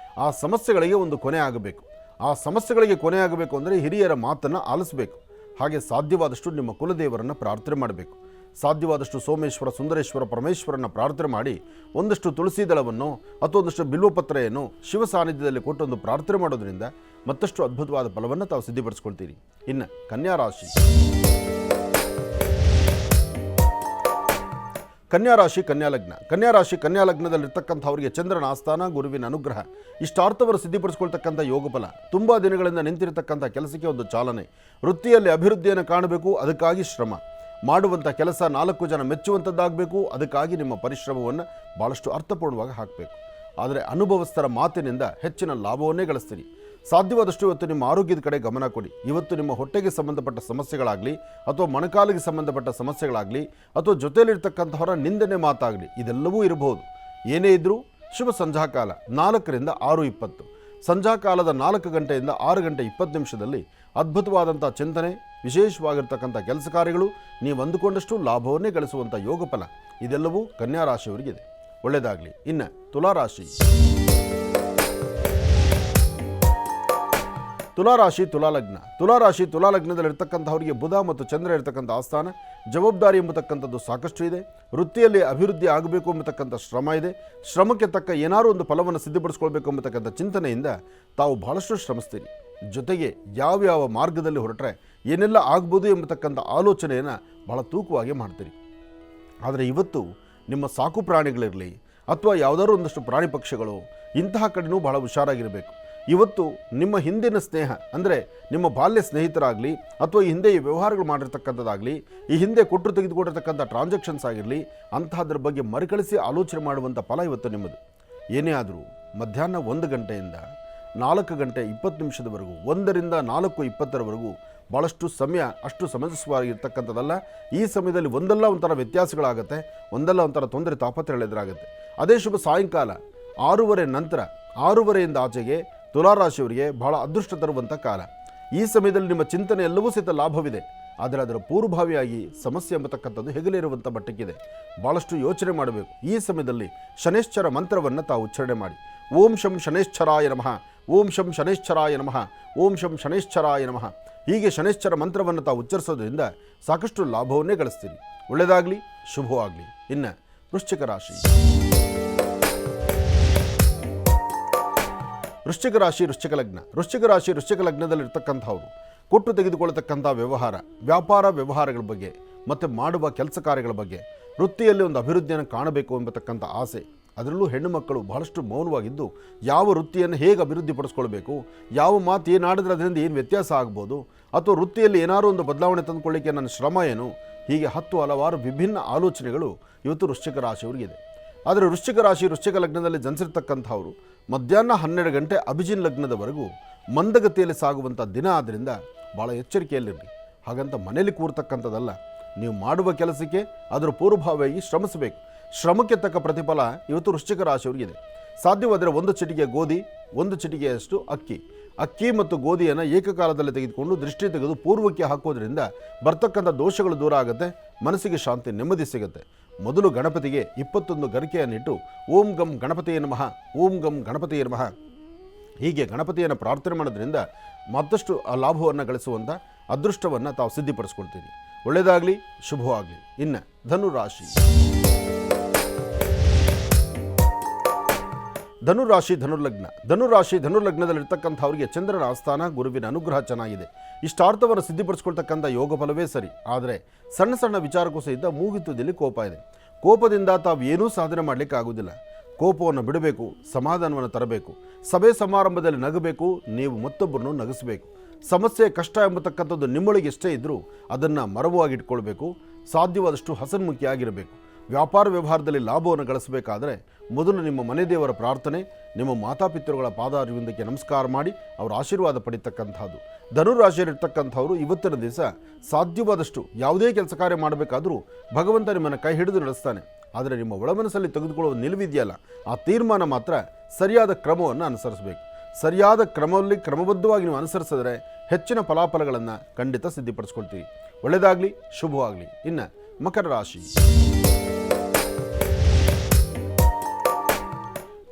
Speaker 2: ಆ ಸಮಸ್ಯೆಗಳಿಗೆ ಒಂದು ಕೊನೆ ಆಗಬೇಕು. ಆ ಸಮಸ್ಯೆಗಳಿಗೆ ಕೊನೆ ಆಗಬೇಕು ಅಂದರೆ ಹಿರಿಯರ ಮಾತನ್ನು ಆಲಿಸಬೇಕು. ಹಾಗೆ ಸಾಧ್ಯವಾದಷ್ಟು ನಿಮ್ಮ ಕುಲದೇವರನ್ನು ಪ್ರಾರ್ಥನೆ ಮಾಡಬೇಕು. ಸಾಧ್ಯವಾದಷ್ಟು ಸೋಮೇಶ್ವರ, ಸುಂದರೇಶ್ವರ, ಪರಮೇಶ್ವರನ ಪ್ರಾರ್ಥನೆ ಮಾಡಿ ಒಂದಷ್ಟು ತುಳಸಿ ದಳವನ್ನು ಅಥವಾ ಒಂದಷ್ಟು ಬಿಲ್ವಪತ್ರೆಯನ್ನು ಶಿವ ಸಾನ್ನಿಧ್ಯದಲ್ಲಿ ಕೊಟ್ಟೊಂದು ಪ್ರಾರ್ಥನೆ ಮಾಡೋದ್ರಿಂದ ಮತ್ತಷ್ಟು ಅದ್ಭುತವಾದ ಫಲವನ್ನು ತಾವು ಸಿದ್ಧಿಪಡಿಸ್ಕೊಳ್ತೀರಿ. ಇನ್ನು ಕನ್ಯಾ ರಾಶಿ. ಕನ್ಯಾ ರಾಶಿ, ಕನ್ಯಾ ಲಗ್ನ. ಕನ್ಯಾ ರಾಶಿ, ಕನ್ಯಾ ಲಗ್ನದಲ್ಲಿರ್ತಕ್ಕಂಥವರಿಗೆ ಚಂದ್ರನ ಆಸ್ಥಾನ, ಗುರುವಿನ ಅನುಗ್ರಹ, ಇಷ್ಟಾರ್ಥವನ್ನು ಸಿದ್ಧಿಪಡಿಸ್ಕೊಳ್ತಕ್ಕಂಥ ಯೋಗ ಫಲ. ತುಂಬ ದಿನಗಳಿಂದ ನಿಂತಿರತಕ್ಕಂಥ ಕೆಲಸಕ್ಕೆ ಒಂದು ಚಾಲನೆ. ವೃತ್ತಿಯಲ್ಲಿ ಅಭಿವೃದ್ಧಿಯನ್ನು ಕಾಣಬೇಕು, ಅದಕ್ಕಾಗಿ ಶ್ರಮ. ಮಾಡುವಂಥ ಕೆಲಸ 4 ಜನ ಮೆಚ್ಚುವಂಥದ್ದಾಗಬೇಕು, ಅದಕ್ಕಾಗಿ ನಿಮ್ಮ ಪರಿಶ್ರಮವನ್ನು ಭಾಳಷ್ಟು ಅರ್ಥಪೂರ್ಣವಾಗಿ ಹಾಕಬೇಕು. ಆದರೆ ಅನುಭವಸ್ಥರ ಮಾತಿನಿಂದ ಹೆಚ್ಚಿನ ಲಾಭವನ್ನೇ ಗಳಿಸ್ತೀರಿ. ಸಾಧ್ಯವಾದಷ್ಟು ಇವತ್ತು ನಿಮ್ಮ ಆರೋಗ್ಯದ ಕಡೆ ಗಮನ ಕೊಡಿ. ಇವತ್ತು ನಿಮ್ಮ ಹೊಟ್ಟೆಗೆ ಸಂಬಂಧಪಟ್ಟ ಸಮಸ್ಯೆಗಳಾಗಲಿ ಅಥವಾ ಮೊಣಕಾಲಿಗೆ ಸಂಬಂಧಪಟ್ಟ ಸಮಸ್ಯೆಗಳಾಗಲಿ ಅಥವಾ ಜೊತೆಯಲ್ಲಿರ್ತಕ್ಕಂಥವರ ನಿಂದನೆ ಮಾತಾಗಲಿ, ಇದೆಲ್ಲವೂ ಇರಬಹುದು. ಏನೇ ಇದ್ದರೂ ಶುಭ ಸಂಧ್ಯಾಕಾಲ 4ರಿಂದ 6:20, ಸಂಧ್ಯಾಕಾಲದ 4 ಗಂಟೆಯಿಂದ 6 ಗಂಟೆ 20 ನಿಮಿಷದಲ್ಲಿ ಅದ್ಭುತವಾದಂಥ ಚಿಂತನೆ, ವಿಶೇಷವಾಗಿರ್ತಕ್ಕಂಥ ಕೆಲಸ ಕಾರ್ಯಗಳು, ನೀವು ಅಂದುಕೊಂಡಷ್ಟು ಲಾಭವನ್ನೇ ಗಳಿಸುವಂಥ ಯೋಗ ಫಲ ಇದೆಲ್ಲವೂ ಕನ್ಯಾ ರಾಶಿಯವರಿಗಿದೆ. ಒಳ್ಳೆಯದಾಗಲಿ. ಇನ್ನು ತುಲಾರಾಶಿ. ತುಲಾರಾಶಿ, ತುಲಾಲಗ್ನ. ತುಲಾರಾಶಿ, ತುಲಾಲಗ್ನದಲ್ಲಿರ್ತಕ್ಕಂಥವರಿಗೆ ಬುಧ ಮತ್ತು ಚಂದ್ರ ಇರತಕ್ಕಂಥ ಆಸ್ಥಾನ, ಜವಾಬ್ದಾರಿ ಎಂಬತಕ್ಕಂಥದ್ದು ಸಾಕಷ್ಟು ಇದೆ. ವೃತ್ತಿಯಲ್ಲಿ ಅಭಿವೃದ್ಧಿ ಆಗಬೇಕು ಎಂಬತಕ್ಕಂಥ ಶ್ರಮ ಇದೆ. ಶ್ರಮಕ್ಕೆ ತಕ್ಕ ಏನಾದರೂ ಒಂದು ಫಲವನ್ನು ಸಿದ್ಧಪಡಿಸ್ಕೊಳ್ಬೇಕು ಎಂಬತಕ್ಕಂಥ ಚಿಂತನೆಯಿಂದ ತಾವು ಬಹಳಷ್ಟು ಶ್ರಮಿಸ್ತೀರಿ. ಜೊತೆಗೆ ಯಾವ್ಯಾವ ಮಾರ್ಗದಲ್ಲಿ ಹೊರಟ್ರೆ ಏನೆಲ್ಲ ಆಗ್ಬೋದು ಎಂಬತಕ್ಕಂಥ ಆಲೋಚನೆಯನ್ನು ಬಹಳ ತೂಕವಾಗಿ ಮಾಡ್ತೀರಿ. ಆದರೆ ಇವತ್ತು ನಿಮ್ಮ ಸಾಕು ಪ್ರಾಣಿಗಳಿರಲಿ ಅಥವಾ ಯಾವುದಾದ್ರು ಒಂದಷ್ಟು ಪ್ರಾಣಿ ಪಕ್ಷಿಗಳು ಇಂತಹ ಕಡೆನೂ ಬಹಳ ಹುಷಾರಾಗಿರಬೇಕು. ಇವತ್ತು ನಿಮ್ಮ ಹಿಂದಿನ ಸ್ನೇಹ ಅಂದರೆ ನಿಮ್ಮ ಬಾಲ್ಯ ಸ್ನೇಹಿತರಾಗಲಿ ಅಥವಾ ಈ ಹಿಂದೆ ಈ ವ್ಯವಹಾರಗಳು ಮಾಡಿರ್ತಕ್ಕಂಥದ್ದಾಗಲಿ, ಈ ಹಿಂದೆ ಕೊಟ್ಟರು ತೆಗೆದುಕೊಂಡಿರ್ತಕ್ಕಂಥ ಟ್ರಾನ್ಸಾಕ್ಷನ್ಸ್ ಆಗಿರಲಿ, ಅಂತಹದ್ರ ಬಗ್ಗೆ ಮರುಕಳಿಸಿ ಆಲೋಚನೆ ಮಾಡುವಂಥ ಫಲ ಇವತ್ತು ನಿಮ್ಮದು. ಏನೇ ಆದರೂ ಮಧ್ಯಾಹ್ನ 1 ಗಂಟೆಯಿಂದ 4 ಗಂಟೆ 20 ನಿಮಿಷದವರೆಗೂ 1 ರಿಂದ 4:20 ಭಾಳಷ್ಟು ಸಮಯ ಅಷ್ಟು ಸಮಂಜಸವಾಗಿರ್ತಕ್ಕಂಥದ್ದಲ್ಲ. ಈ ಸಮಯದಲ್ಲಿ ಒಂದಲ್ಲ ಒಂಥರ ವ್ಯತ್ಯಾಸಗಳಾಗುತ್ತೆ, ಒಂದಲ್ಲ ಒಂಥರ ತೊಂದರೆ ತಾಪತ್ರೆಗಳು ಎದುರಾಗುತ್ತೆ. ಅದೇ ಶುಭ ಸಾಯಂಕಾಲ 6:30 ನಂತರ 6:30ಯಿಂದ ಆಚೆಗೆ ತುಲಾರಾಶಿಯವರಿಗೆ ಬಹಳ ಅದೃಷ್ಟ ತರುವಂಥ ಕಾಲ. ಈ ಸಮಯದಲ್ಲಿ ನಿಮ್ಮ ಚಿಂತನೆ ಎಲ್ಲವೂ ಸಹಿತ ಲಾಭವಿದೆ, ಆದರೆ ಅದರ ಪೂರ್ವಭಾವಿಯಾಗಿ ಸಮಸ್ಯೆ ಎಂಬತಕ್ಕಂಥದ್ದು ಹೆಗಲೇ ಇರುವಂಥ ಮಟ್ಟಕ್ಕಿದೆ. ಭಾಳಷ್ಟು ಯೋಚನೆ ಮಾಡಬೇಕು. ಈ ಸಮಯದಲ್ಲಿ ಶನೇಶ್ಚರ ಮಂತ್ರವನ್ನು ತಾವು ಉಚ್ಚಾರಣೆ ಮಾಡಿ. ಓಂ ಶಂ ಶನೇಶ್ಚರಾಯ ನಮಃ, ಓಂ ಶಂ ಶನೇಶ್ಚರಾಯ ನಮಃ, ಓಂ ಶಂ ಶನೇಶ್ಚರಾಯ ನಮಃ. ಹೀಗೆ ಶನೇಶ್ಚರ ಮಂತ್ರವನ್ನು ತಾವು ಉಚ್ಚರಿಸೋದ್ರಿಂದ ಸಾಕಷ್ಟು ಲಾಭವನ್ನೇ ಗಳಿಸ್ತೀರಿ. ಒಳ್ಳೆಯದಾಗಲಿ, ಶುಭವಾಗಲಿ. ಇನ್ನು ವೃಶ್ಚಿಕ ರಾಶಿ. ವೃಶ್ಚಿಕ ರಾಶಿ ವೃಶ್ಚಿಕ ಲಗ್ನ. ವೃಶ್ಚಿಕ ರಾಶಿ ವೃಶ್ಚಿಕ ಲಗ್ನದಲ್ಲಿರ್ತಕ್ಕಂಥವ್ರು ಕೊಟ್ಟು ತೆಗೆದುಕೊಳ್ಳತಕ್ಕಂಥ ವ್ಯವಹಾರ, ವ್ಯಾಪಾರ ವ್ಯವಹಾರಗಳ ಬಗ್ಗೆ ಮತ್ತು ಮಾಡುವ ಕೆಲಸ ಕಾರ್ಯಗಳ ಬಗ್ಗೆ, ವೃತ್ತಿಯಲ್ಲಿ ಒಂದು ಅಭಿವೃದ್ಧಿಯನ್ನು ಕಾಣಬೇಕು ಎಂಬತಕ್ಕಂಥ ಆಸೆ. ಅದರಲ್ಲೂ ಹೆಣ್ಣು ಮಕ್ಕಳು ಬಹಳಷ್ಟು ಮೌನವಾಗಿದ್ದು ಯಾವ ವೃತ್ತಿಯನ್ನು ಹೇಗೆ ಅಭಿವೃದ್ಧಿಪಡಿಸ್ಕೊಳ್ಬೇಕು, ಯಾವ ಮಾತು ಏನಾಡಿದ್ರೆ ಅದರಿಂದ ಏನು ವ್ಯತ್ಯಾಸ ಆಗ್ಬೋದು, ಅಥವಾ ವೃತ್ತಿಯಲ್ಲಿ ಏನಾದರೂ ಒಂದು ಬದಲಾವಣೆ ತಂದುಕೊಳ್ಳಿಕ್ಕೆ ನನ್ನ ಶ್ರಮ ಏನು, ಹೀಗೆ 10 ಹಲವಾರು ವಿಭಿನ್ನ ಆಲೋಚನೆಗಳು ಇವತ್ತು ವೃಶ್ಚಿಕ ರಾಶಿಯವರಿಗಿದೆ. ಆದರೆ ವೃಶ್ಚಿಕ ರಾಶಿ ವೃಶ್ಚಿಕ ಲಗ್ನದಲ್ಲಿ ಜನಿಸಿರ್ತಕ್ಕಂಥವರು ಮಧ್ಯಾಹ್ನ 12 ಗಂಟೆ ಅಭಿಜಿನ್ ಲಗ್ನದವರೆಗೂ ಮಂದಗತಿಯಲ್ಲಿ ಸಾಗುವಂಥ ದಿನ ಆದ್ದರಿಂದ ಭಾಳ ಎಚ್ಚರಿಕೆಯಲ್ಲಿರಲಿ. ಹಾಗಂತ ಮನೇಲಿ ಕೂರ್ತಕ್ಕಂಥದ್ದಲ್ಲ, ನೀವು ಮಾಡುವ ಕೆಲಸಕ್ಕೆ ಅದರ ಪೂರ್ವಭಾವಿಯಾಗಿ ಶ್ರಮಿಸಬೇಕು. ಶ್ರಮಕ್ಕೆ ತಕ್ಕ ಪ್ರತಿಫಲ ಇವತ್ತು ವೃಶ್ಚಿಕ ರಾಶಿಯವರಿಗಿದೆ. ಸಾಧ್ಯವಾದರೆ 1 ಚಿಟಿಕೆ ಗೋಧಿ, 1 ಚಿಟಿಕೆಯಷ್ಟು ಅಕ್ಕಿ ಮತ್ತು ಗೋಧಿಯನ್ನು ಏಕಕಾಲದಲ್ಲಿ ತೆಗೆದುಕೊಂಡು ದೃಷ್ಟಿ ತೆಗೆದು ಪೂರ್ವಕ್ಕೆ ಹಾಕೋದ್ರಿಂದ ಬರ್ತಕ್ಕಂಥ ದೋಷಗಳು ದೂರ ಆಗುತ್ತೆ, ಮನಸ್ಸಿಗೆ ಶಾಂತಿ ನೆಮ್ಮದಿ ಸಿಗುತ್ತೆ. ಮೊದಲು ಗಣಪತಿಗೆ 21 ಗರಿಕೆಯನ್ನಿಟ್ಟು ಓಂ ಗಂ ಗಣಪತಿಯೇ ನಮಃ, ಓಂ ಗಂ ಗಣಪತಿಯೇ ನಮಃ ಹೀಗೆ ಗಣಪತಿಯನ್ನು ಪ್ರಾರ್ಥನೆ ಮಾಡೋದ್ರಿಂದ ಮತ್ತಷ್ಟು ಆ ಲಾಭವನ್ನು ಗಳಿಸುವಂಥ ಅದೃಷ್ಟವನ್ನು ತಾವು ಸಿದ್ಧಿಪಡಿಸ್ಕೊಳ್ತೀರಿ. ಒಳ್ಳೆಯದಾಗಲಿ, ಶುಭವಾಗಲಿ. ಇನ್ನು ಧನುರಾಶಿ. ಧನುರಾಶಿ ಧನುರ್ಲಗ್ನ. ಧನುರಾಶಿ ಧನುರ್ಲಗ್ನದಲ್ಲಿರ್ತಕ್ಕಂಥವ್ರಿಗೆ ಚಂದ್ರನ ಆಸ್ಥಾನ, ಗುರುವಿನ ಅನುಗ್ರಹ ಚೆನ್ನಾಗಿದೆ. ಇಷ್ಟಾರ್ಥವನ್ನು ಸಿದ್ಧಿಪಡಿಸ್ಕೊಳ್ತಕ್ಕಂಥ ಯೋಗ ಫಲವೇ ಸರಿ. ಆದರೆ ಸಣ್ಣ ಸಣ್ಣ ವಿಚಾರಕ್ಕೂ ಸಹಿತ ಮೂಗಿತುದಿಯಲ್ಲಿ ಕೋಪ ಇದೆ. ಕೋಪದಿಂದ ತಾವು ಏನೂ ಸಾಧನೆ ಮಾಡಲಿಕ್ಕೆ ಆಗೋದಿಲ್ಲ. ಕೋಪವನ್ನು ಬಿಡಬೇಕು, ಸಮಾಧಾನವನ್ನು ತರಬೇಕು. ಸಭೆ ಸಮಾರಂಭದಲ್ಲಿ ನಗಬೇಕು, ನೀವು ಮತ್ತೊಬ್ಬರನ್ನು ನಗಿಸಬೇಕು. ಸಮಸ್ಯೆ ಕಷ್ಟ ಎಂಬತಕ್ಕಂಥದ್ದು ನಿಮ್ಮೊಳಗೆ ಎಷ್ಟೇ ಇದ್ದರೂ ಅದನ್ನು ಮರವಾಗಿಟ್ಕೊಳ್ಬೇಕು. ಸಾಧ್ಯವಾದಷ್ಟು ಹಸನ್ಮುಖಿಯಾಗಿರಬೇಕು. ವ್ಯಾಪಾರ ವ್ಯವಹಾರದಲ್ಲಿ ಲಾಭವನ್ನು ಗಳಿಸಬೇಕಾದರೆ ಮೊದಲು ನಿಮ್ಮ ಮನೆ ದೇವರ ಪ್ರಾರ್ಥನೆ, ನಿಮ್ಮ ಮಾತಾಪಿತೃಗಳ ಪಾದಾರವಿಂದಕ್ಕೆ ನಮಸ್ಕಾರ ಮಾಡಿ ಅವರ ಆಶೀರ್ವಾದ ಪಡಿತಕ್ಕಂಥದ್ದು. ಧನುರಾಶಿಯಲ್ಲಿರ್ತಕ್ಕಂಥವರು ಇವತ್ತಿನ ದಿವಸ ಸಾಧ್ಯವಾದಷ್ಟು ಯಾವುದೇ ಕೆಲಸ ಕಾರ್ಯ ಮಾಡಬೇಕಾದರೂ ಭಗವಂತ ನಿಮ್ಮನ್ನು ಕೈ ಹಿಡಿದು ನಡೆಸ್ತಾನೆ. ಆದರೆ ನಿಮ್ಮ ಒಳಮನಸ್ಸಲ್ಲಿ ತೆಗೆದುಕೊಳ್ಳುವ ನಿಲುವಿದೆಯಲ್ಲ, ಆ ತೀರ್ಮಾನ ಮಾತ್ರ ಸರಿಯಾದ ಕ್ರಮವನ್ನು ಅನುಸರಿಸಬೇಕು. ಸರಿಯಾದ ಕ್ರಮದಲ್ಲಿ ಕ್ರಮಬದ್ಧವಾಗಿ ನೀವು ಅನುಸರಿಸಿದರೆ ಹೆಚ್ಚಿನ ಫಲಾಫಲಗಳನ್ನು ಖಂಡಿತ ಸಿದ್ಧಿಪಡಿಸ್ಕೊಳ್ತೀವಿ. ಒಳ್ಳೆಯದಾಗಲಿ, ಶುಭವಾಗಲಿ. ಇನ್ನು ಮಕರ ರಾಶಿ.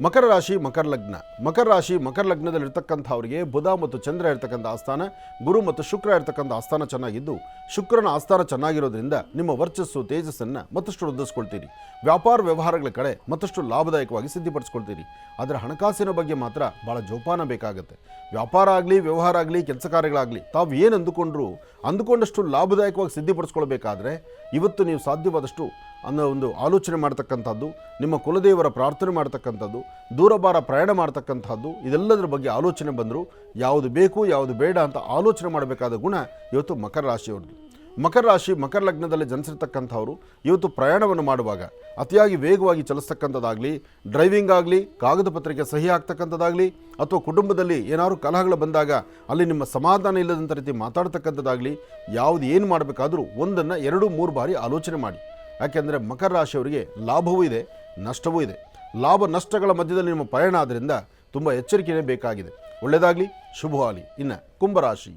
Speaker 2: ಮಕರ ರಾಶಿ ಮಕರ ಲಗ್ನ. ಮಕರ ರಾಶಿ ಮಕರ ಲಗ್ನದಲ್ಲಿರ್ತಕ್ಕಂಥವರಿಗೆ ಬುಧ ಮತ್ತು ಚಂದ್ರ ಇರ್ತಕ್ಕಂಥ ಆಸ್ಥಾನ, ಗುರು ಮತ್ತು ಶುಕ್ರ ಇರ್ತಕ್ಕಂಥ ಆಸ್ಥಾನ ಚೆನ್ನಾಗಿದ್ದು, ಶುಕ್ರನ ಆಸ್ಥಾನ ಚೆನ್ನಾಗಿರೋದ್ರಿಂದ ನಿಮ್ಮ ವರ್ಚಸ್ಸು ತೇಜಸ್ಸನ್ನು ಮತ್ತಷ್ಟು ವೃದ್ಧಿಸ್ಕೊಳ್ತೀರಿ. ವ್ಯಾಪಾರ ವ್ಯವಹಾರಗಳ ಕಡೆ ಮತ್ತಷ್ಟು ಲಾಭದಾಯಕವಾಗಿ ಸಿದ್ಧಿಪಡಿಸ್ಕೊಳ್ತೀರಿ. ಆದರೆ ಹಣಕಾಸಿನ ಬಗ್ಗೆ ಮಾತ್ರ ಭಾಳ ಜೋಪಾನ ಬೇಕಾಗುತ್ತೆ. ವ್ಯಾಪಾರ ಆಗಲಿ, ವ್ಯವಹಾರ ಆಗಲಿ, ಕೆಲಸ ಕಾರ್ಯಗಳಾಗಲಿ ತಾವು ಏನು ಅಂದುಕೊಂಡಷ್ಟು ಲಾಭದಾಯಕವಾಗಿ ಸಿದ್ಧಿಪಡಿಸ್ಕೊಳ್ಬೇಕಾದ್ರೆ ಇವತ್ತು ನೀವು ಸಾಧ್ಯವಾದಷ್ಟು ಅನ್ನೋ ಒಂದು ಆಲೋಚನೆ ಮಾಡ್ತಕ್ಕಂಥದ್ದು, ನಿಮ್ಮ ಕುಲದೇವರ ಪ್ರಾರ್ಥನೆ ಮಾಡ್ತಕ್ಕಂಥದ್ದು, ದೂರಭಾರ ಪ್ರಯಾಣ ಮಾಡ್ತಕ್ಕಂಥದ್ದು, ಇದೆಲ್ಲದರ ಬಗ್ಗೆ ಆಲೋಚನೆ ಬಂದರೂ ಯಾವುದು ಬೇಕು ಯಾವುದು ಬೇಡ ಅಂತ ಆಲೋಚನೆ ಮಾಡಬೇಕಾದ ಗುಣ ಇವತ್ತು ಮಕರ ರಾಶಿಯವ್ರದ್ದು. ಮಕರ ರಾಶಿ ಮಕರ ಲಗ್ನದಲ್ಲಿ ಜನಿಸಿರ್ತಕ್ಕಂಥವರು ಇವತ್ತು ಪ್ರಯಾಣವನ್ನು ಮಾಡುವಾಗ ಅತಿಯಾಗಿ ವೇಗವಾಗಿ ಚಲಿಸ್ತಕ್ಕಂಥದ್ದಾಗಲಿ, ಡ್ರೈವಿಂಗ್ ಆಗಲಿ, ಕಾಗದ ಪತ್ರಕ್ಕೆ ಸಹಿ ಆಗ್ತಕ್ಕಂಥದ್ದಾಗಲಿ, ಅಥವಾ ಕುಟುಂಬದಲ್ಲಿ ಏನಾದರೂ ಕಲಹಗಳು ಬಂದಾಗ ಅಲ್ಲಿ ನಿಮ್ಮ ಸಮಾಧಾನ ಇಲ್ಲದಂಥ ರೀತಿ ಮಾತಾಡ್ತಕ್ಕಂಥದ್ದಾಗಲಿ, ಯಾವುದು ಏನು ಮಾಡಬೇಕಾದ್ರೂ 1, 2, 3 ಬಾರಿ ಆಲೋಚನೆ ಮಾಡಿ. ಯಾಕೆಂದರೆ ಮಕರ ರಾಶಿಯವರಿಗೆ ಲಾಭವೂ ಇದೆ, ನಷ್ಟವೂ ಇದೆ. ಲಾಭ ನಷ್ಟಗಳ ಮಧ್ಯದಲ್ಲಿ ನಿಮ್ಮ ಪಯಣ ಆದ್ದರಿಂದ ತುಂಬ ಎಚ್ಚರಿಕೆಯೇ ಬೇಕಾಗಿದೆ. ಒಳ್ಳೆಯದಾಗಲಿ, ಶುಭವಾಗಲಿ. ಇನ್ನು ಕುಂಭರಾಶಿ.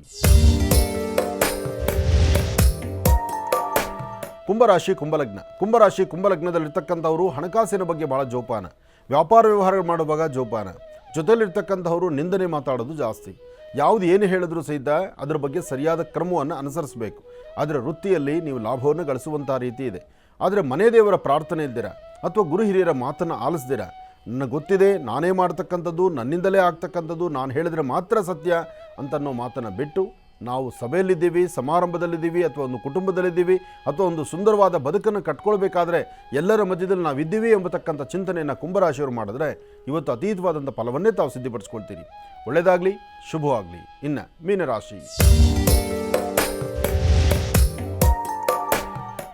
Speaker 2: ಕುಂಭರಾಶಿ ಕುಂಭಲಗ್ನ. ಕುಂಭರಾಶಿ ಕುಂಭಲಗ್ನದಲ್ಲಿರ್ತಕ್ಕಂಥವರು ಹಣಕಾಸಿನ ಬಗ್ಗೆ ಭಾಳ ಜೋಪಾನ, ವ್ಯಾಪಾರ ವ್ಯವಹಾರಗಳು ಮಾಡುವಾಗ ಜೋಪಾನ, ಜೊತೆಯಲ್ಲಿರ್ತಕ್ಕಂಥವರು ನಿಂದನೆ ಮಾತಾಡೋದು ಜಾಸ್ತಿ. ಯಾವುದು ಏನು ಹೇಳಿದ್ರೂ ಸಹಿತ ಅದರ ಬಗ್ಗೆ ಸರಿಯಾದ ಕ್ರಮವನ್ನು ಅನುಸರಿಸಬೇಕು. ಆದರೆ ವೃತ್ತಿಯಲ್ಲಿ ನೀವು ಲಾಭವನ್ನು ಗಳಿಸುವಂಥ ರೀತಿ ಇದೆ. ಆದರೆ ಮನೆ ದೇವರ ಪ್ರಾರ್ಥನೆ ಇದ್ದೀರಾ ಅಥವಾ ಗುರು ಹಿರಿಯರ ಮಾತನ್ನು ಆಲಿಸ್ದಿರಾ, ನನಗೆ ಗೊತ್ತಿದೆ, ನಾನೇ ಮಾಡ್ತಕ್ಕಂಥದ್ದು, ನನ್ನಿಂದಲೇ ಆಗ್ತಕ್ಕಂಥದ್ದು, ನಾನು ಹೇಳಿದರೆ ಮಾತ್ರ ಸತ್ಯ ಅಂತನ್ನೋ ಮಾತನ್ನು ಬಿಟ್ಟು ನಾವು ಸಭೆಯಲ್ಲಿದ್ದೀವಿ, ಸಮಾರಂಭದಲ್ಲಿದ್ದೀವಿ, ಅಥವಾ ಒಂದು ಕುಟುಂಬದಲ್ಲಿದ್ದೀವಿ, ಅಥವಾ ಒಂದು ಸುಂದರವಾದ ಬದುಕನ್ನು ಕಟ್ಕೊಳ್ಬೇಕಾದ್ರೆ ಎಲ್ಲರ ಮಧ್ಯದಲ್ಲಿ ನಾವಿದ್ದೀವಿ ಎಂಬತಕ್ಕಂಥ ಚಿಂತನೆಯನ್ನು ಕುಂಭರಾಶಿಯವರು ಮಾಡಿದ್ರೆ ಇವತ್ತು ಅತೀತವಾದಂಥ ಫಲವನ್ನೇ ತಾವು ಸಿದ್ಧಪಡಿಸ್ಕೊಳ್ತೀರಿ. ಒಳ್ಳೆಯದಾಗಲಿ, ಶುಭವಾಗಲಿ. ಇನ್ನು ಮೀನರಾಶಿ.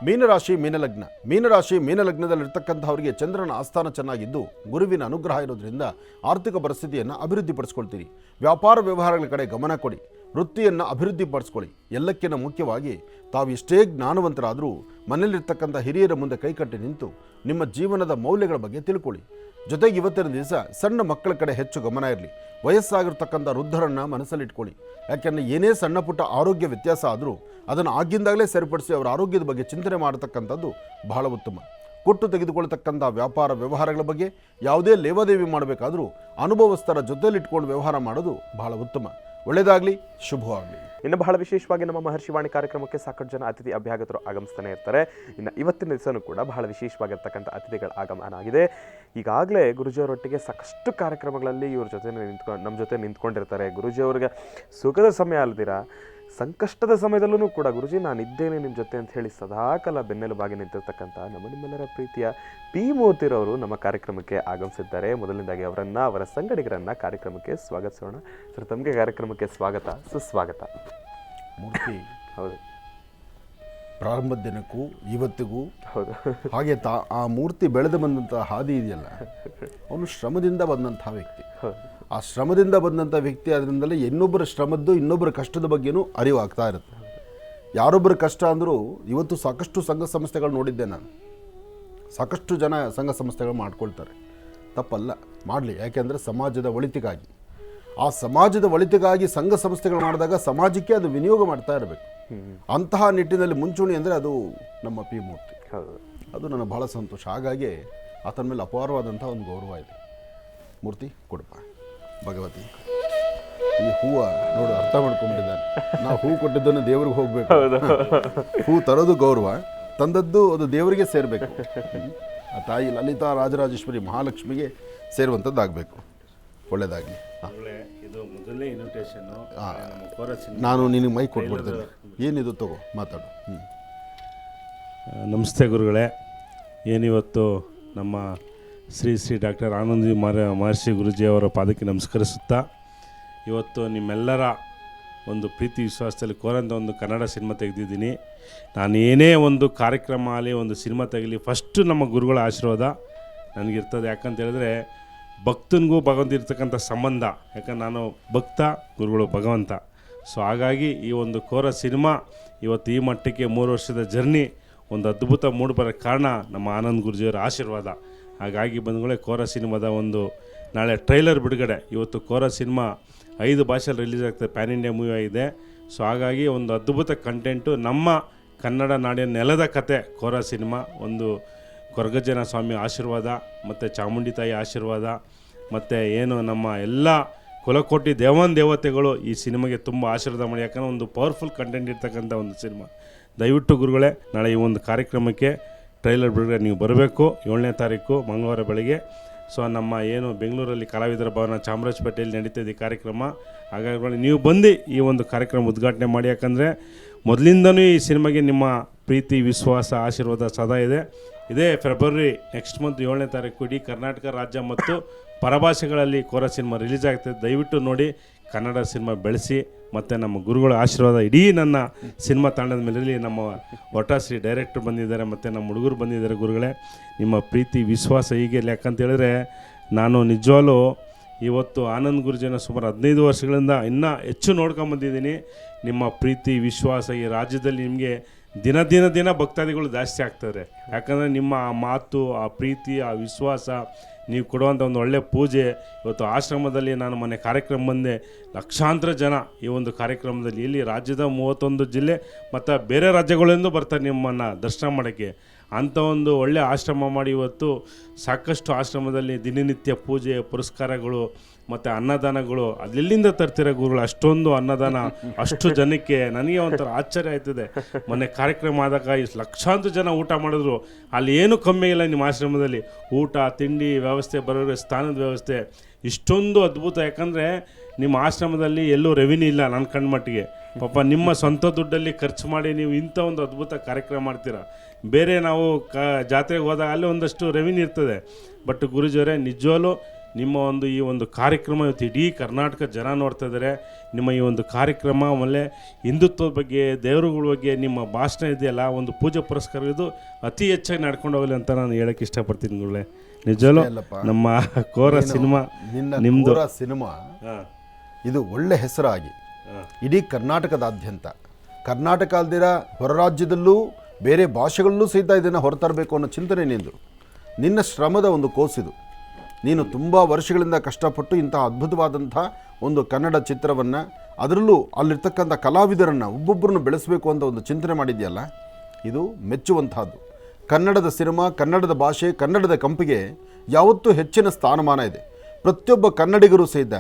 Speaker 2: ಮೀನರಾಶಿ ಮೀನಲಗ್ನ. ಮೀನರಾಶಿ ಮೀನಲಗ್ನದಲ್ಲಿರ್ತಕ್ಕಂಥವರಿಗೆ ಚಂದ್ರನ ಆಸ್ಥಾನ ಚೆನ್ನಾಗಿದ್ದು ಗುರುವಿನ ಅನುಗ್ರಹ ಇರೋದ್ರಿಂದ ಆರ್ಥಿಕ ಪರಿಸ್ಥಿತಿಯನ್ನು ಅಭಿವೃದ್ಧಿಪಡಿಸ್ಕೊಳ್ತೀರಿ. ವ್ಯಾಪಾರ ವ್ಯವಹಾರಗಳ ಕಡೆ ಗಮನ ಕೊಡಿ. ವೃತ್ತಿಯನ್ನು ಅಭಿವೃದ್ಧಿಪಡಿಸ್ಕೊಳ್ಳಿ. ಎಲ್ಲಕ್ಕಿಂತ ಮುಖ್ಯವಾಗಿ ತಾವು ಎಷ್ಟೇ ಜ್ಞಾನವಂತರಾದರೂ ಮನೆಯಲ್ಲಿರ್ತಕ್ಕಂಥ ಹಿರಿಯರ ಮುಂದೆ ಕೈಕಟ್ಟಿ ನಿಂತು ನಿಮ್ಮ ಜೀವನದ ಮೌಲ್ಯಗಳ ಬಗ್ಗೆ ತಿಳ್ಕೊಳ್ಳಿ. ಜೊತೆಗೆ ಇವತ್ತಿನ ದಿವಸ ಸಣ್ಣ ಮಕ್ಕಳ ಕಡೆ ಹೆಚ್ಚು ಗಮನ ಇರಲಿ. ವಯಸ್ಸಾಗಿರ್ತಕ್ಕಂಥ ವೃದ್ಧರನ್ನು ಮನಸ್ಸಲ್ಲಿಟ್ಕೊಳ್ಳಿ. ಯಾಕೆಂದರೆ ಏನೇ ಸಣ್ಣ ಪುಟ್ಟ ಆರೋಗ್ಯ ವ್ಯತ್ಯಾಸ ಆದರೂ ಅದನ್ನು ಆಗಿಂದಾಗಲೇ ಸರಿಪಡಿಸಿ ಅವರ ಆರೋಗ್ಯದ ಬಗ್ಗೆ ಚಿಂತನೆ ಮಾಡತಕ್ಕಂಥದ್ದು ಬಹಳ ಉತ್ತಮ. ಕೊಟ್ಟು ತೆಗೆದುಕೊಳ್ತಕ್ಕಂಥ ವ್ಯಾಪಾರ ವ್ಯವಹಾರಗಳ ಬಗ್ಗೆ ಯಾವುದೇ ಲೇವಾದೇವಿ ಮಾಡಬೇಕಾದರೂ ಅನುಭವಸ್ಥರ ಜೊತೆಯಲ್ಲಿಟ್ಕೊಂಡು ವ್ಯವಹಾರ ಮಾಡೋದು ಬಹಳ ಉತ್ತಮ. ಒಳ್ಳೆಯದಾಗಲಿ, ಶುಭವಾಗಲಿ.
Speaker 1: ಇನ್ನು ಬಹಳ ವಿಶೇಷವಾಗಿ ನಮ್ಮ ಮಹರ್ಷಿವಾಣಿ ಕಾರ್ಯಕ್ರಮಕ್ಕೆ ಸಾಕಷ್ಟು ಜನ ಅತಿಥಿ ಅಭ್ಯಾಗತರು ಆಗಮಿಸ್ತಾನೆ ಇರ್ತಾರೆ. ಇನ್ನು ಇವತ್ತಿನ ದಿವಸನೂ ಕೂಡ ಬಹಳ ವಿಶೇಷವಾಗಿರ್ತಕ್ಕಂಥ ಅತಿಥಿಗಳ ಆಗಮನ ಆಗಿದೆ. ಈಗಾಗಲೇ ಗುರುಜಿಯವರೊಟ್ಟಿಗೆ ಸಾಕಷ್ಟು ಕಾರ್ಯಕ್ರಮಗಳಲ್ಲಿ ಇವ್ರ ಜೊತೆ ನಮ್ಮ ಜೊತೆ ನಿಂತ್ಕೊಂಡಿರ್ತಾರೆ. ಗುರುಜಿಯವ್ರಿಗೆ ಸುಖದ ಸಮಯ ಅಲ್ದಿರ ಸಂಕಷ್ಟದ ಸಮಯದಲ್ಲೂ ಕೂಡ ಗುರುಜಿ ನಾನಿದ್ದೇನೆ ನಿಮ್ಮ ಜೊತೆ ಅಂತ ಹೇಳಿ ಸದಾಕಾಲ ಬೆನ್ನೆಲುಬಾಗಿ ನಿಂತಿರ್ತಕ್ಕಂಥ ನಿಮ್ಮೆಲ್ಲರ ಪ್ರೀತಿಯ ಪಿ ಮೂರ್ತಿರವರು ನಮ್ಮ ಕಾರ್ಯಕ್ರಮಕ್ಕೆ ಆಗಮಿಸಿದ್ದಾರೆ. ಮೊದಲನೇದಾಗಿ ಅವರನ್ನು, ಅವರ ಸಂಗಡಿಗರನ್ನು ಕಾರ್ಯಕ್ರಮಕ್ಕೆ ಸ್ವಾಗತಿಸೋಣ. ಸರ್, ತಮಗೆ ಕಾರ್ಯಕ್ರಮಕ್ಕೆ ಸ್ವಾಗತ, ಸುಸ್ವಾಗತ.
Speaker 2: ಮೂರ್ತಿ,
Speaker 1: ಹೌದು,
Speaker 2: ಪ್ರಾರಂಭದ ದಿನಕ್ಕೂ ಇವತ್ತಿಗೂ
Speaker 1: ಹೌದು,
Speaker 2: ಹಾಗೆ ಆ ಮೂರ್ತಿ ಬೆಳೆದು ಬಂದಂಥ ಹಾದಿ ಇದೆಯಲ್ಲ, ಅವನು ಶ್ರಮದಿಂದ ಬಂದಂಥ ವ್ಯಕ್ತಿ. ಆ ಶ್ರಮದಿಂದ ಬಂದಂಥ ವ್ಯಕ್ತಿ ಅದರಿಂದಲೇ ಇನ್ನೊಬ್ಬರ ಶ್ರಮದ್ದು, ಇನ್ನೊಬ್ಬರ ಕಷ್ಟದ ಬಗ್ಗೆನೂ ಅರಿವಾಗ್ತಾ ಇರುತ್ತೆ. ಯಾರೊಬ್ಬರ ಕಷ್ಟ ಅಂದರೂ ಇವತ್ತು ಸಾಕಷ್ಟು ಸಂಘ ಸಂಸ್ಥೆಗಳು ನೋಡಿದ್ದೆ ನಾನು. ಸಾಕಷ್ಟು ಜನ ಸಂಘ ಸಂಸ್ಥೆಗಳು ಮಾಡ್ಕೊಳ್ತಾರೆ, ತಪ್ಪಲ್ಲ, ಮಾಡಲಿ. ಯಾಕೆಂದರೆ ಸಮಾಜದ ಒಳಿತಿಗಾಗಿ, ಆ ಸಮಾಜದ ಒಳಿತಿಗಾಗಿ ಸಂಘ ಸಂಸ್ಥೆಗಳು ಮಾಡಿದಾಗ ಸಮಾಜಕ್ಕೆ ಅದು ವಿನಿಯೋಗ ಮಾಡ್ತಾ ಇರಬೇಕು. ಅಂತಹ ನಿಟ್ಟಿನಲ್ಲಿ ಮುಂಚೂಣಿ ಅಂದರೆ ಅದು ನಮ್ಮ ಪಿ ಮೂರ್ತಿ. ಅದು ನನಗೆ ಬಹಳ ಸಂತೋಷ. ಹಾಗಾಗಿ ಆತನ ಮೇಲೆ ಅಪಾರವಾದಂಥ ಒಂದು ಗೌರವ ಇದೆ. ಮೂರ್ತಿ ಕೊಡಪ್ಪ. ಭಗವತಿ, ಈ ಹೂವು ನೋಡು, ಅರ್ಥ ಮಾಡ್ಕೊಂಡಿದ್ದಾನೆ. ನಾವು ಹೂ ಕೊಟ್ಟಿದ್ದನ್ನು ದೇವ್ರಿಗೆ ಹೋಗಬೇಕು. ಹೂ ತರೋದು ಗೌರವ, ತಂದದ್ದು ಅದು ದೇವರಿಗೆ ಸೇರಬೇಕು. ಆ ತಾಯಿ ಲಲಿತಾ ರಾಜರಾಜೇಶ್ವರಿ ಮಹಾಲಕ್ಷ್ಮಿಗೆ ಸೇರುವಂಥದ್ದಾಗಬೇಕು. ಒಳ್ಳೆಯದಾಗಲಿ.
Speaker 4: ಇದು ಮೊದಲನೇ ಇನ್ವಿಟೇಷನ್ನು.
Speaker 2: ನಾನು ನಿನಗೆ ಮೈಕ್ ಕೊಟ್ಬಿಡ್ತೇನೆ. ಏನಿದು ತಗೋ, ಮಾತಾಡು.
Speaker 4: ನಮಸ್ತೆ ಗುರುಗಳೇ. ಏನಿವತ್ತು ನಮ್ಮ ಶ್ರೀ ಶ್ರೀ ಡಾಕ್ಟರ್ ಆನಂದ್ ಮಹರ್ಷಿ ಗುರುಜಿಯವರ ಪಾದಕ್ಕೆ ನಮಸ್ಕರಿಸುತ್ತಾ, ಇವತ್ತು ನಿಮ್ಮೆಲ್ಲರ ಒಂದು ಪ್ರೀತಿ ವಿಶ್ವಾಸದಲ್ಲಿ ಕೋರಂತ ಒಂದು ಕನ್ನಡ ಸಿನಿಮಾ ತೆಗೆದಿದ್ದೀನಿ. ನಾನು ಏನೇ ಒಂದು ಕಾರ್ಯಕ್ರಮ ಆಗಲಿ, ಒಂದು ಸಿನಿಮಾ ತೆಗಲಿ, ಫಸ್ಟು ನಮ್ಮ ಗುರುಗಳ ಆಶೀರ್ವಾದ ನನಗಿರ್ತದೆ. ಯಾಕಂತ ಹೇಳಿದ್ರೆ ಭಕ್ತನಿಗೂ ಭಗವಂತ ಇರ್ತಕ್ಕಂಥ ಸಂಬಂಧ. ಯಾಕಂದ್ರೆ ನಾನು ಭಕ್ತ, ಗುರುಗಳು ಭಗವಂತ. ಸೊ ಹಾಗಾಗಿ ಈ ಒಂದು ಕೋರ ಸಿನಿಮಾ ಇವತ್ತು ಈ ಮಟ್ಟಕ್ಕೆ 3 ವರ್ಷದ ಜರ್ನಿ ಒಂದು ಅದ್ಭುತ ಮೂಡಿಬರೋಕ್ಕೆ ಕಾರಣ ನಮ್ಮ ಆನಂದ್ ಗುರುಜಿಯವರ ಆಶೀರ್ವಾದ. ಹಾಗಾಗಿ ಬಂಧುಗಳೇ, ಕೋರ ಸಿನಿಮಾದ ಒಂದು ನಾಳೆ ಟ್ರೈಲರ್ ಬಿಡುಗಡೆ. ಇವತ್ತು ಕೋರ ಸಿನಿಮಾ 5 ಭಾಷೆಯಲ್ಲಿ ರಿಲೀಸ್ ಆಗ್ತದೆ, ಪ್ಯಾನ್ ಇಂಡಿಯಾ ಮೂವಿ ಆಗಿದೆ. ಸೊ ಹಾಗಾಗಿ ಒಂದು ಅದ್ಭುತ ಕಂಟೆಂಟು, ನಮ್ಮ ಕನ್ನಡ ನಾಡಿನ ನೆಲದ ಕತೆ ಕೋರ ಸಿನಿಮಾ. ಒಂದು ಕೊರಗಜ್ಜನ ಸ್ವಾಮಿ ಆಶೀರ್ವಾದ, ಮತ್ತು ಚಾಮುಂಡಿ ತಾಯಿ ಆಶೀರ್ವಾದ, ಮತ್ತು ಏನು ನಮ್ಮ ಎಲ್ಲ ಕುಲಕೋಟಿ ದೇವತೆಗಳು ಈ ಸಿನಿಮಾಗೆ ತುಂಬ ಆಶೀರ್ವಾದ ಮಾಡಿ. ಯಾಕಂದರೆ ಒಂದು ಪವರ್ಫುಲ್ ಕಂಟೆಂಟ್ ಇರ್ತಕ್ಕಂಥ ಒಂದು ಸಿನಿಮಾ. ದಯವಿಟ್ಟು ಗುರುಗಳೇ, ನಾಳೆ ಈ ಒಂದು ಕಾರ್ಯಕ್ರಮಕ್ಕೆ ಟ್ರೈಲರ್ ಬಿಡುಗಡೆ ನೀವು ಬರಬೇಕು. 7ನೇ ತಾರೀಕು ಮಂಗಳವಾರ ಬೆಳಗ್ಗೆ. ಸೊ ನಮ್ಮ ಏನು ಬೆಂಗಳೂರಲ್ಲಿ ಕಲಾವಿದರ ಭವನ ಚಾಮರಾಜಪೇಟೆಯಲ್ಲಿ ನಡೀತಿದೆ ಈ ಕಾರ್ಯಕ್ರಮ. ಹಾಗಾಗಿ ನೀವು ಬಂದು ಈ ಒಂದು ಕಾರ್ಯಕ್ರಮ ಉದ್ಘಾಟನೆ ಮಾಡಿ. ಯಾಕಂದರೆ ಮೊದಲಿಂದನೂ ಈ ಸಿನಿಮಾಗೆ ನಿಮ್ಮ ಪ್ರೀತಿ, ವಿಶ್ವಾಸ, ಆಶೀರ್ವಾದ ಸದಾ ಇದೆ. ಇದೇ ಫೆಬ್ರವರಿ ನೆಕ್ಸ್ಟ್ ಮಂತ್ 7ನೇ ತಾರೀಕು ಇಡೀ ಕರ್ನಾಟಕ ರಾಜ್ಯ ಮತ್ತು ಪರಭಾಷೆಗಳಲ್ಲಿ ಕೋರ ಸಿನಿಮಾ ರಿಲೀಸ್ ಆಗ್ತದೆ. ದಯವಿಟ್ಟು ನೋಡಿ, ಕನ್ನಡ ಸಿನಿಮಾ ಬೆಳೆಸಿ, ಮತ್ತು ನಮ್ಮ ಗುರುಗಳ ಆಶೀರ್ವಾದ ಇಡೀ ನನ್ನ ಸಿನಿಮಾ ತಂಡದ ಮೇಲೆ ಇರಲಿ. ನಮ್ಮ ಒಟ್ಟಾಶ್ರೀ ಡೈರೆಕ್ಟ್ರ್ ಬಂದಿದ್ದಾರೆ, ಮತ್ತು ನಮ್ಮ ಹುಡುಗರು ಬಂದಿದ್ದಾರೆ. ಗುರುಗಳೇ, ನಿಮ್ಮ ಪ್ರೀತಿ ವಿಶ್ವಾಸ ಹೀಗೆ ಇರಲಿ. ಯಾಕಂತೇಳಿದ್ರೆ ನಾನು ನಿಜವಾಗ್ಲೂ ಇವತ್ತು ಆನಂದ್ ಗುರುಜಿನ ಸುಮಾರು 15 ವರ್ಷಗಳಿಂದ ಇನ್ನೂ ಹೆಚ್ಚು ನೋಡ್ಕೊಂಬಂದಿದ್ದೀನಿ. ನಿಮ್ಮ ಪ್ರೀತಿ ವಿಶ್ವಾಸ ಈ ರಾಜ್ಯದಲ್ಲಿ ನಿಮಗೆ ದಿನ ಭಕ್ತಾದಿಗಳು ಜಾಸ್ತಿ ಆಗ್ತಾರೆ. ಯಾಕಂದರೆ ನಿಮ್ಮ ಆ ಮಾತು, ಆ ಪ್ರೀತಿ, ಆ ವಿಶ್ವಾಸ, ನೀವು ಕೊಡುವಂಥ ಒಂದು ಒಳ್ಳೆಯ ಪೂಜೆ. ಇವತ್ತು ಆಶ್ರಮದಲ್ಲಿ ನಾನು ಮೊನ್ನೆ ಕಾರ್ಯಕ್ರಮ ಬಂದೆ, ಲಕ್ಷಾಂತರ ಜನ ಈ ಒಂದು ಕಾರ್ಯಕ್ರಮದಲ್ಲಿ, ಇಲ್ಲಿ ರಾಜ್ಯದ 31 ಜಿಲ್ಲೆ ಮತ್ತು ಬೇರೆ ರಾಜ್ಯಗಳಿಂದ ಬರ್ತಾರೆ ನಿಮ್ಮನ್ನು ದರ್ಶನ ಮಾಡೋಕ್ಕೆ. ಅಂಥ ಒಂದು ಒಳ್ಳೆಯ ಆಶ್ರಮ ಮಾಡಿ ಇವತ್ತು ಸಾಕಷ್ಟು ಆಶ್ರಮದಲ್ಲಿ ದಿನನಿತ್ಯ ಪೂಜೆ ಪುರಸ್ಕಾರಗಳು ಮತ್ತು ಅನ್ನದಾನಗಳು ಅದೆಲ್ಲಿಂದ ತರ್ತಿರೋ ಗುರುಗಳು, ಅಷ್ಟೊಂದು ಅನ್ನದಾನ ಅಷ್ಟು ಜನಕ್ಕೆ. ನನಗೆ ಒಂಥರ ಆಶ್ಚರ್ಯ ಆಯ್ತದೆ. ಮೊನ್ನೆ ಕಾರ್ಯಕ್ರಮ ಆದಾಗ ಇಷ್ಟು ಲಕ್ಷಾಂತರ ಜನ ಊಟ ಮಾಡಿದ್ರು, ಅಲ್ಲಿ ಏನೂ ಕಮ್ಮಿ ಇಲ್ಲ ನಿಮ್ಮ ಆಶ್ರಮದಲ್ಲಿ. ಊಟ ತಿಂಡಿ ವ್ಯವಸ್ಥೆ, ಬರೋರಿಗೆ ಸ್ಥಾನದ ವ್ಯವಸ್ಥೆ ಇಷ್ಟೊಂದು ಅದ್ಭುತ. ಯಾಕಂದರೆ ನಿಮ್ಮ ಆಶ್ರಮದಲ್ಲಿ ಎಲ್ಲೂ ರೆವಿನ್ಯೂ ಇಲ್ಲ ನನ್ನ ಕಣ್ಮಟ್ಟಿಗೆ. ಪಾಪ ನಿಮ್ಮ ಸ್ವಂತ ದುಡ್ಡಲ್ಲಿ ಖರ್ಚು ಮಾಡಿ ನೀವು ಇಂಥ ಒಂದು ಅದ್ಭುತ ಕಾರ್ಯಕ್ರಮ ಮಾಡ್ತೀರಾ. ಬೇರೆ ನಾವು ಜಾತ್ರೆಗೆ ಹೋದಾಗ ಅಲ್ಲಿ ಒಂದಷ್ಟು ರೆವಿನ್ಯೂ ಇರ್ತದೆ. ಬಟ್ ಗುರುಜಿಯವರೇ, ನಿಜವಾಗ್ಲೂ ನಿಮ್ಮ ಒಂದು ಈ ಒಂದು ಕಾರ್ಯಕ್ರಮ ಇವತ್ತು ಇಡೀ ಕರ್ನಾಟಕ ಜನ ನೋಡ್ತಾ ಇದ್ದಾರೆ. ನಿಮ್ಮ ಈ ಒಂದು ಕಾರ್ಯಕ್ರಮ, ಆಮೇಲೆ ಹಿಂದುತ್ವದ ಬಗ್ಗೆ, ದೇವರುಗಳ ಬಗ್ಗೆ ನಿಮ್ಮ ಭಾಷಣ ಇದೆಯಲ್ಲ, ಒಂದು ಪೂಜೆ ಪುರಸ್ಕಾರ, ಇದು ಅತಿ ಹೆಚ್ಚಾಗಿ ನಡ್ಕೊಂಡು ಹೋಗಲಿ ಅಂತ ನಾನು ಹೇಳಕ್ಕೆ ಇಷ್ಟಪಡ್ತೀನಿ ಗುರುಗಳೇ. ನಿಜವಾಗ್ಲೂ ನಮ್ಮ ಕೋರ ಸಿನಿಮಾ, ನಿಮ್ಮದು
Speaker 2: ಸಿನಿಮಾ ಇದು ಒಳ್ಳೆ ಹೆಸರಾಗಿ ಇಡೀ ಕರ್ನಾಟಕದಾದ್ಯಂತ, ಕರ್ನಾಟಕ ಅಲ್ದಿರ ಹೊರ ರಾಜ್ಯದಲ್ಲೂ ಬೇರೆ ಭಾಷೆಗಳಲ್ಲೂ ಸಹಿತ ಇದನ್ನು ಹೊರತರಬೇಕು ಅನ್ನೋ ಚಿಂತನೆ ನಿನ್ನ ಶ್ರಮದ ಒಂದು ಕೋಸಿದು. ನೀನು ತುಂಬ ವರ್ಷಗಳಿಂದ ಕಷ್ಟಪಟ್ಟು ಇಂಥ ಅದ್ಭುತವಾದಂಥ ಒಂದು ಕನ್ನಡ ಚಿತ್ರವನ್ನು, ಅದರಲ್ಲೂ ಅಲ್ಲಿರ್ತಕ್ಕಂಥ ಕಲಾವಿದರನ್ನು ಒಬ್ಬೊಬ್ಬರನ್ನು ಬೆಳೆಸಬೇಕು ಅಂತ ಒಂದು ಚಿಂತನೆ ಮಾಡಿದೆಯಲ್ಲ, ಇದು ಮೆಚ್ಚುವಂಥದ್ದು. ಕನ್ನಡದ ಸಿನಿಮಾ, ಕನ್ನಡದ ಭಾಷೆ, ಕನ್ನಡದ ಕಂಪಿಗೆ ಯಾವತ್ತೂ ಹೆಚ್ಚಿನ ಸ್ಥಾನಮಾನ ಇದೆ. ಪ್ರತಿಯೊಬ್ಬ ಕನ್ನಡಿಗರು ಸಹಿತ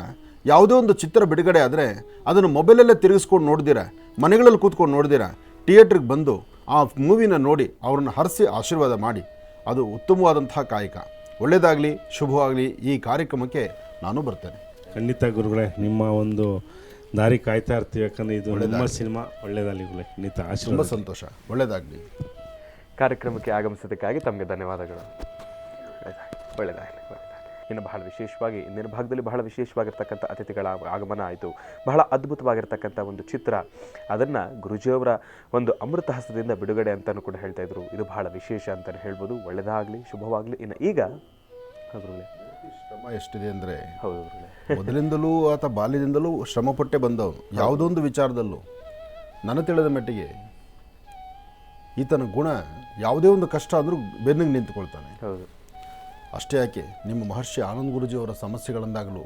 Speaker 2: ಯಾವುದೇ ಒಂದು ಚಿತ್ರ ಬಿಡುಗಡೆ ಆದರೆ ಅದನ್ನು ಮೊಬೈಲಲ್ಲೇ ತಿರುಗಿಸ್ಕೊಂಡು ನೋಡ್ದಿರ, ಮನೆಗಳಲ್ಲಿ ಕೂತ್ಕೊಂಡು ನೋಡ್ದಿರ, ಥಿಯೇಟ್ರಿಗೆ ಬಂದು ಆ ಮೂವಿನ ನೋಡಿ ಅವ್ರನ್ನ ಹರಿಸಿ ಆಶೀರ್ವಾದ ಮಾಡಿ, ಅದು ಉತ್ತಮವಾದಂಥ ಕಾಯಕ. ಒಳ್ಳೆಯದಾಗಲಿ, ಶುಭವಾಗಲಿ. ಈ ಕಾರ್ಯಕ್ರಮಕ್ಕೆ ನಾನು ಬರ್ತೇನೆ.
Speaker 4: ಖಂಡಿತ ಗುರುಗಳೇ, ನಿಮ್ಮ ಒಂದು ದಾರಿ ಕಾಯ್ತಾ ಇರ್ತೀವಿ. ಯಾಕಂದರೆ ಇದು ನಿಮ್ಮ ಸಿನಿಮಾ. ಒಳ್ಳೆಯದಾಗಲಿ ಗುರುಗಳೇ, ಖಂಡಿತ ಆಶೀರ್ವಾದ.
Speaker 2: ತುಂಬ ಸಂತೋಷ. ಒಳ್ಳೆಯದಾಗಲಿ.
Speaker 1: ಕಾರ್ಯಕ್ರಮಕ್ಕೆ ಆಗಮಿಸೋದಕ್ಕಾಗಿ ತಮಗೆ ಧನ್ಯವಾದಗಳು. ಒಳ್ಳೆಯದಾಗಲಿ. ಇನ್ನು ಬಹಳ ವಿಶೇಷವಾಗಿ ಇಂದಿನ ಭಾಗದಲ್ಲಿ ಬಹಳ ವಿಶೇಷವಾಗಿರ್ತಕ್ಕಂಥ ಅತಿಥಿಗಳ ಆಗಮನ ಆಯಿತು. ಬಹಳ ಅದ್ಭುತವಾಗಿರ್ತಕ್ಕಂಥ ಒಂದು ಚಿತ್ರ, ಅದನ್ನು ಗುರುಜಿಯವರ ಒಂದು ಅಮೃತ ಹಸ್ತದಿಂದ ಬಿಡುಗಡೆ ಅಂತಲೂ ಕೂಡ ಹೇಳ್ತಾ ಇದ್ರು. ಇದು ಬಹಳ ವಿಶೇಷ ಅಂತಲೇ ಹೇಳ್ಬೋದು. ಒಳ್ಳೆಯದಾಗಲಿ, ಶುಭವಾಗಲಿ. ಇನ್ನು ಈಗ
Speaker 2: ಶ್ರಮ ಎಷ್ಟಿದೆ ಅಂದರೆ,
Speaker 1: ಹೌದು,
Speaker 2: ಮೊದಲಿಂದಲೂ ಆತ ಬಾಲ್ಯದಿಂದಲೂ ಶ್ರಮಪಟ್ಟೆ ಬಂದವನು. ಯಾವುದೊಂದು ವಿಚಾರದಲ್ಲೂ ನನ್ನ ತಿಳಿದ ಮಟ್ಟಿಗೆ ಈತನ ಗುಣ, ಯಾವುದೇ ಒಂದು ಕಷ್ಟ ಆದರೂ ಬೆನ್ನಿಗೆ ನಿಂತುಕೊಳ್ತಾನೆ.
Speaker 1: ಹೌದು.
Speaker 2: ಅಷ್ಟೇ ಯಾಕೆ, ನಿಮ್ಮ ಮಹರ್ಷಿ ಆನಂದ ಗುರೂಜಿಯವರ ಸಮಸ್ಯೆಗಳಂದಾಗಲೂ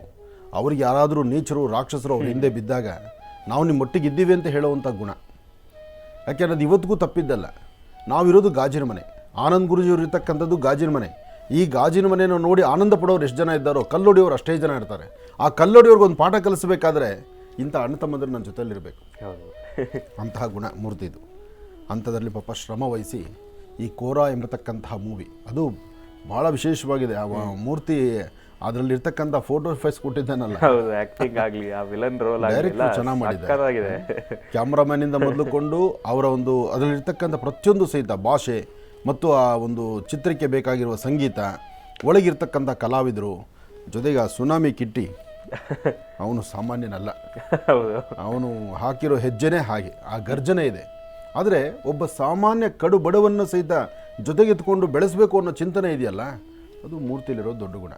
Speaker 2: ಅವ್ರಿಗೆ ಯಾರಾದರೂ ನೀಚರು, ರಾಕ್ಷಸರು ಅವ್ರ ಹಿಂದೆ ಬಿದ್ದಾಗ ನಾವು ನಿಮ್ಮೊಟ್ಟಿಗೆ ಇದ್ದೀವಿ ಅಂತ ಹೇಳುವಂಥ ಗುಣ. ಯಾಕೆಂದ್ರೆ ಅದು ಇವತ್ತಿಗೂ ತಪ್ಪಿದ್ದಲ್ಲ. ನಾವಿರೋದು ಗಾಜಿನ ಮನೆ, ಆನಂದ ಗುರೂಜಿಯವರು ಇರ್ತಕ್ಕಂಥದ್ದು ಗಾಜಿನ ಮನೆ. ಈ ಗಾಜಿನ ಮನೆಯನ್ನು ನೋಡಿ ಆನಂದ ಪಡೋರು ಎಷ್ಟು ಜನ ಇದ್ದಾರೋ, ಕಲ್ಲೊಡಿಯವರು ಅಷ್ಟೇ ಜನ ಇರ್ತಾರೆ. ಆ ಕಲ್ಲೊಡಿಯವ್ರಿಗೊಂದು ಪಾಠ ಕಲಿಸಬೇಕಾದ್ರೆ ಇಂಥ ಅಣ್ಣ ತಮ್ಮಂದ್ರೆ ನನ್ನ ಜೊತೆಯಲ್ಲಿರಬೇಕು. ಅಂತಹ ಗುಣ ಮೂರ್ತಿದು. ಅಂಥದ್ರಲ್ಲಿ ಪಾಪ ಶ್ರಮ ವಹಿಸಿ ಈ ಕೋರ ಎಂಬತಕ್ಕಂತಹ ಮೂವಿ, ಅದು ಭಾಳ ವಿಶೇಷವಾಗಿದೆ. ಆ ಮೂರ್ತಿ ಅದರಲ್ಲಿರ್ತಕ್ಕಂಥ ಫೋಟೋ ಫೇಸ್ ಕೊಟ್ಟಿದ್ದಾನಲ್ಲ, ಡೈರೆಕ್ಟ್ ಚೆನ್ನಾಗಿ ಮಾಡಿದ್ದಾರೆ. ಕ್ಯಾಮ್ರಾಮನ್ನಿಂದ ಮೊದಲುಕೊಂಡು ಅವರ ಒಂದು ಅದರಲ್ಲಿರ್ತಕ್ಕಂಥ ಪ್ರತಿಯೊಂದು ಸಹಿತ ಭಾಷೆ ಮತ್ತು ಆ ಒಂದು ಚಿತ್ರಕ್ಕೆ ಬೇಕಾಗಿರುವ ಸಂಗೀತ, ಒಳಗಿರ್ತಕ್ಕಂಥ ಕಲಾವಿದರು, ಜೊತೆಗೆ ಆ ಸುನಾಮಿ ಕಿಟ್ಟಿ, ಅವನು ಸಾಮಾನ್ಯನಲ್ಲ. ಅವನು ಹಾಕಿರೋ ಹೆಜ್ಜೆನೇ ಹಾಗೆ, ಆ ಗರ್ಜನೆ ಇದೆ. ಆದರೆ ಒಬ್ಬ ಸಾಮಾನ್ಯ ಕಡು ಬಡವನ್ನು ಸಹಿತ ಜೊತೆಗೆತ್ಕೊಂಡು ಬೆಳೆಸಬೇಕು ಅನ್ನೋ ಚಿಂತನೆ ಇದೆಯಲ್ಲ, ಅದು ಮೂರ್ತಿಲಿರೋ ದೊಡ್ಡ ಗುಣ.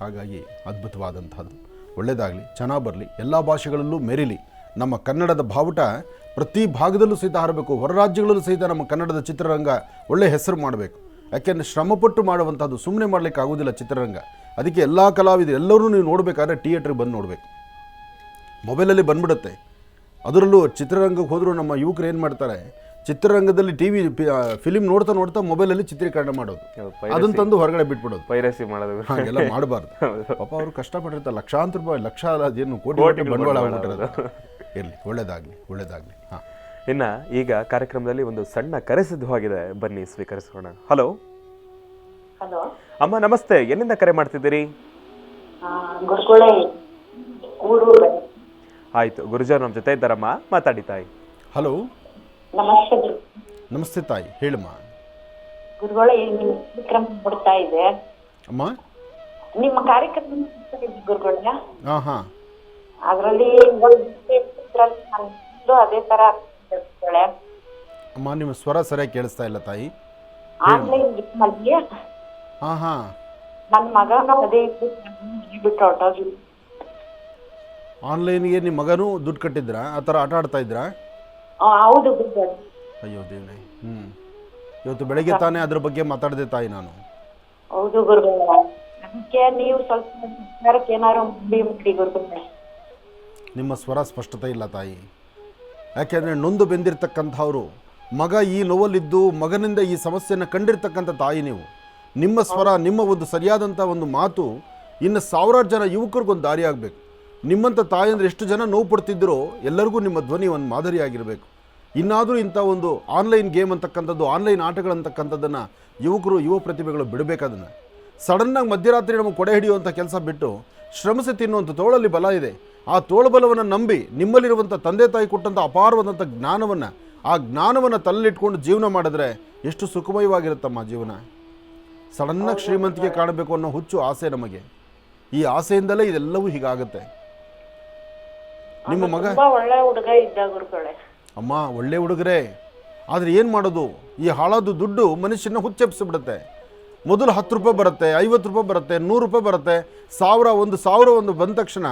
Speaker 2: ಹಾಗಾಗಿ ಅದ್ಭುತವಾದಂಥದ್ದು. ಒಳ್ಳೆಯದಾಗಲಿ, ಚೆನ್ನಾಗಿ ಬರಲಿ, ಎಲ್ಲ ಭಾಷೆಗಳಲ್ಲೂ ಮೆರಿಲಿ. ನಮ್ಮ ಕನ್ನಡದ ಬಾವುಟ ಪ್ರತಿ ಭಾಗದಲ್ಲೂ ಸಹಿತ ಹಾರಬೇಕು. ಹೊರ ರಾಜ್ಯಗಳಲ್ಲೂ ಸಹಿತ ನಮ್ಮ ಕನ್ನಡದ ಚಿತ್ರರಂಗ ಒಳ್ಳೆಯ ಹೆಸರು ಮಾಡಬೇಕು. ಯಾಕೆಂದರೆ ಶ್ರಮಪಟ್ಟು ಮಾಡುವಂಥದ್ದು, ಸುಮ್ಮನೆ ಮಾಡಲಿಕ್ಕೆ ಆಗೋದಿಲ್ಲ ಚಿತ್ರರಂಗ. ಅದಕ್ಕೆ ಎಲ್ಲ ಕಲಾವಿದರು ಎಲ್ಲರೂ ನೀವು ನೋಡಬೇಕಾದ್ರೆ ಥಿಯೇಟ್ರಿಗೆ ಬಂದು ನೋಡಬೇಕು. ಮೊಬೈಲಲ್ಲಿ ಬಂದ್ಬಿಡುತ್ತೆ. ಅದರಲ್ಲೂ ಚಿತ್ರರಂಗಕ್ಕೆ ಹೋದರೂ ನಮ್ಮ ಯುವಕರು ಏನು ಮಾಡ್ತಾರೆ, ಚಿತ್ರರಂಗದಲ್ಲಿ ಟಿವಿ ಫಿಲಿಮ್ ನೋಡ್ತಾ ನೋಡ್ತಾ ಮೊಬೈಲಲ್ಲಿ ಚಿತ್ರೀಕರಣ ಮಾಡೋದು, ಅದನ್ನು ತಂದು ಹೊರಗಡೆ ಬಿಟ್ಬಿಡೋದು,
Speaker 1: ಪೈರಸಿ ಮಾಡೋದು.
Speaker 2: ಹಾಗೆಲ್ಲ ಮಾಡಬಾರ್ದು. ಪಾಪ ಅವರು ಕಷ್ಟಪಟ್ಟಿರ್ತಾರೆ, ಲಕ್ಷಾಂತರ ರೂಪಾಯಿ, ಲಕ್ಷ ಅದೇನು ಕೋಟಿ ಬಂಡವಾಳ ಆಗ್ಬಿಟ್ಟಿರೋದು. ಇರಲಿ, ಒಳ್ಳೇದಾಗಲಿ, ಒಳ್ಳೇದಾಗಲಿ. ಹಾಂ,
Speaker 1: ಇನ್ನು ಈಗ ಕಾರ್ಯಕ್ರಮದಲ್ಲಿ ಒಂದು ಸಣ್ಣ ಕರೆ ಸಿದ್ಧವಾಗಿದೆ, ಬನ್ನಿ ಸ್ವೀಕರಿಸೋಣ. ಹಲೋ
Speaker 5: ಹಲೋ
Speaker 1: ಅಮ್ಮ, ನಮಸ್ತೆ. ಎಲ್ಲಿಂದ ಕರೆ ಮಾಡ್ತಿದ್ದೀರಿ? ಆಯ್ತು, ಗುರುಜಾರು ನಮ್ಮ ಜೊತೆ ಇದ್ದಾರಮ್ಮ, ಮಾತಾಡಿ ತಾಯಿ.
Speaker 2: ಹಲೋ,
Speaker 5: ನಮಸ್ತೆ.
Speaker 2: ನಮಸ್ತೆ ತಾಯಿ, ಹೇಳಮ್ಮ.
Speaker 5: ಗುರುಗಳೇ, ನಿಮ್ಮ ಕಾರ್ಯಕ್ರಮ ಕೊಡ್ತಾ ಇದೆ
Speaker 2: ಅಮ್ಮ.
Speaker 5: ನಿಮ್ಮ ಕಾರ್ಯಕ್ರಮ ಗುರುಗಳೇ.
Speaker 2: ಹಾಂ ಹಾಂ,
Speaker 5: ಅದರಲ್ಲಿ ಅದೇ ತರ
Speaker 2: ಅಮ್ಮ, ನಿಮ್ಮ ಸ್ವರ ಸರಿಯಾಗಿ ಕೇಳಿಸ್ತಾ ಇಲ್ಲ ತಾಯಿ.
Speaker 5: ಆನ್ಲೈನ್ ಅಲ್ಲಿ
Speaker 2: ಹಾಂ ಹಾಂ,
Speaker 5: ನನ್ನ ಮಗನ ಅದೇ ಬಿಟ್ಟು ಹೊರಟೋಗಿ.
Speaker 2: ಆನ್ಲೈನ್ಗೆ ನಿಮ್ಮ ಮಗನೂ ದುಡ್ಡು ಕಟ್ಟಿದ್ರಾ? ಆ ಥರ ಆಟ ಆಡ್ತಾ ಇದ್ರಾ?
Speaker 5: ಹೌದು ಗುರುಗಳೇ.
Speaker 2: ಅಯ್ಯೋ ದೇವ್ರೆ. ಇವತ್ತು ಬೆಳಗ್ಗೆ ತಾನೇ ಅದ್ರ ಬಗ್ಗೆ ಮಾತಾಡಿದೆ ತಾಯಿ ನಾನು.
Speaker 5: ಹೌದು ಗುರುಗಳೇ, ಅದಕ್ಕೆ ನೀವು ಸ್ವಲ್ಪ ಸರ್ಕಾರಕ್ಕೆ ಏನಾದ್ರು ಮಾಡಿ ಗುರುಗಳೇ.
Speaker 2: ನಿಮ್ಮ ಸ್ವರ ಸ್ಪಷ್ಟತೆ ಇಲ್ಲ ತಾಯಿ. ಯಾಕೆಂದರೆ ನೊಂದು ಬೆಂದಿರ್ತಕ್ಕಂಥವ್ರು, ಮಗ ಈ ನೋವಲ್ಲಿದ್ದು ಮಗನಿಂದ ಈ ಸಮಸ್ಯೆಯನ್ನು ಕಂಡಿರ್ತಕ್ಕಂಥ ತಾಯಿ ನೀವು. ನಿಮ್ಮ ಸ್ವರ, ನಿಮ್ಮ ಒಂದು ಸರಿಯಾದಂಥ ಒಂದು ಮಾತು ಇನ್ನು ಸಾವಿರಾರು ಜನ ಯುವಕರಿಗೊಂದು ದಾರಿ ಆಗಬೇಕು. ನಿಮ್ಮಂಥ ತಾಯಂದ್ರೆ ಎಷ್ಟು ಜನ ನೋವು ಪಡ್ತಿದ್ದರೋ ಎಲ್ಲರಿಗೂ ನಿಮ್ಮ ಧ್ವನಿ ಒಂದು ಮಾದರಿಯಾಗಿರಬೇಕು. ಇನ್ನಾದರೂ ಇಂಥ ಒಂದು ಆನ್ಲೈನ್ ಗೇಮ್ ಅಂತಕ್ಕಂಥದ್ದು, ಆನ್ಲೈನ್ ಆಟಗಳಂತಕ್ಕಂಥದ್ದನ್ನು ಯುವ ಪ್ರತಿಭೆಗಳು ಬಿಡಬೇಕದನ್ನು. ಸಡನ್ನಾಗಿ ಮಧ್ಯರಾತ್ರಿ ನಮಗೆ ಕೊಡೆ ಹಿಡಿಯುವಂಥ ಕೆಲಸ ಬಿಟ್ಟು ಶ್ರಮಿಸಿ ತಿನ್ನುವಂಥ ತೋಳಲ್ಲಿ ಬಲ ಇದೆ. ಆ ತೋಳುಬಲವನ್ನು ನಂಬಿ ನಿಮ್ಮಲ್ಲಿರುವಂಥ ತಂದೆ ತಾಯಿ ಕೊಟ್ಟಂಥ ಅಪಾರವಾದಂಥ ಜ್ಞಾನವನ್ನು, ಆ ಜ್ಞಾನವನ್ನು ತಲೆಲಿಟ್ಕೊಂಡು ಜೀವನ ಮಾಡಿದ್ರೆ ಎಷ್ಟು ಸುಖಮಯವಾಗಿರುತ್ತಮ್ಮ ಜೀವನ. ಸಡನ್ನಾಗಿ ಶ್ರೀಮಂತಿಗೆ ಕಾಣಬೇಕು ಅನ್ನೋ ಹುಚ್ಚು ಆಸೆ ನಮಗೆ. ಈ ಆಸೆಯಿಂದಲೇ ಇದೆಲ್ಲವೂ ಹೀಗಾಗುತ್ತೆ. ನಿಮ್ಮ ಮಗ
Speaker 5: ತುಂಬಾ ಒಳ್ಳೆ ಹುಡುಗ ಇದ್ದ ಗುರುಗಳೇ.
Speaker 2: ಅಮ್ಮ ಒಳ್ಳೆ ಹುಡುಗರೇ, ಆದರೆ ಏನು ಮಾಡೋದು, ಈ ಹಾಳಾದ ದುಡ್ಡು ಮನುಷ್ಯನ ಹುಚ್ಚೆಪ್ಸಿಬಿಡುತ್ತೆ. ಮೊದಲು 10 ರೂಪಾಯಿ ಬರುತ್ತೆ, 50 ರೂಪಾಯಿ ಬರುತ್ತೆ, 100 ರೂಪಾಯಿ ಬರುತ್ತೆ, 1000 ಒಂದು ಬಂದ ತಕ್ಷಣ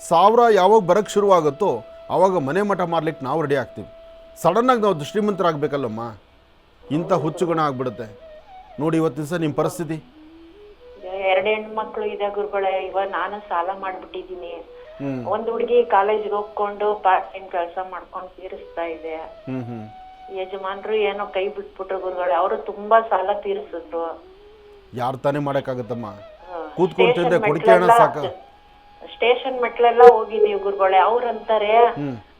Speaker 2: 1000 ಯಾವಾಗ ಬರೋಕ್ಕೆ ಶುರುವಾಗುತ್ತೋ ಆವಾಗ ಮನೆ ಮಠ ಮಾರ್ಲಿಕ್ಕೆ ನಾವು ರೆಡಿ ಆಗ್ತೀವಿ. ಸಡನ್ನಾಗಿ ನಾವು ಶ್ರೀಮಂತರಾಗಬೇಕಲ್ಲಮ್ಮ. ಇಂಥ ಹುಚ್ಚುಗುಣ ಆಗ್ಬಿಡುತ್ತೆ ನೋಡಿ ಇವತ್ತಿನ ದಿವಸ ನಿಮ್ಮ ಪರಿಸ್ಥಿತಿ.
Speaker 5: 2 ಹೆಣ್ಮಕ್ಳು ಇದೆ ಗುರುಗಳೇ. ಇವಾಗ ನಾನು ಸಾಲ ಮಾಡ್ಬಿಟ್ಟಿದೀನಿ. ಒಂದು ಹುಡುಗಿ ಕಾಲೇಜ್ಗೆ ಹೋಗ್ಕೊಂಡು ಪಾರ್ಟ್ ಟೈಮ್ ಕೆಲಸ ಮಾಡ್ಕೊಂಡು ತೀರಿಸ್ತಾ ಇದೆ. ಯಜಮಾನ್ರು ಏನೋ ಕೈ ಬಿಟ್ಬಿಟ್ರು ಗುರುಗಳೇ. ಅವರು ತುಂಬಾ ಸಾಲ ತೀರಿಸಿದ್ರು.
Speaker 2: ಯಾರು ತಾನೇ ಮಾಡಕ್ಕಾಗತ್ತಮ್ಮ, ಕೂತ್ಕೊಂತಿದ್ರೆ ಕೊಡಿಕೆ ಹಣ ಸಾಕ.
Speaker 5: ಸ್ಟೇಷನ್ ಮೆಟ್ಲೆಲ್ಲ ಹೋಗಿದೀವಿ ಗುರುಗಳೇ. ಅವ್ರಂತಾರೆ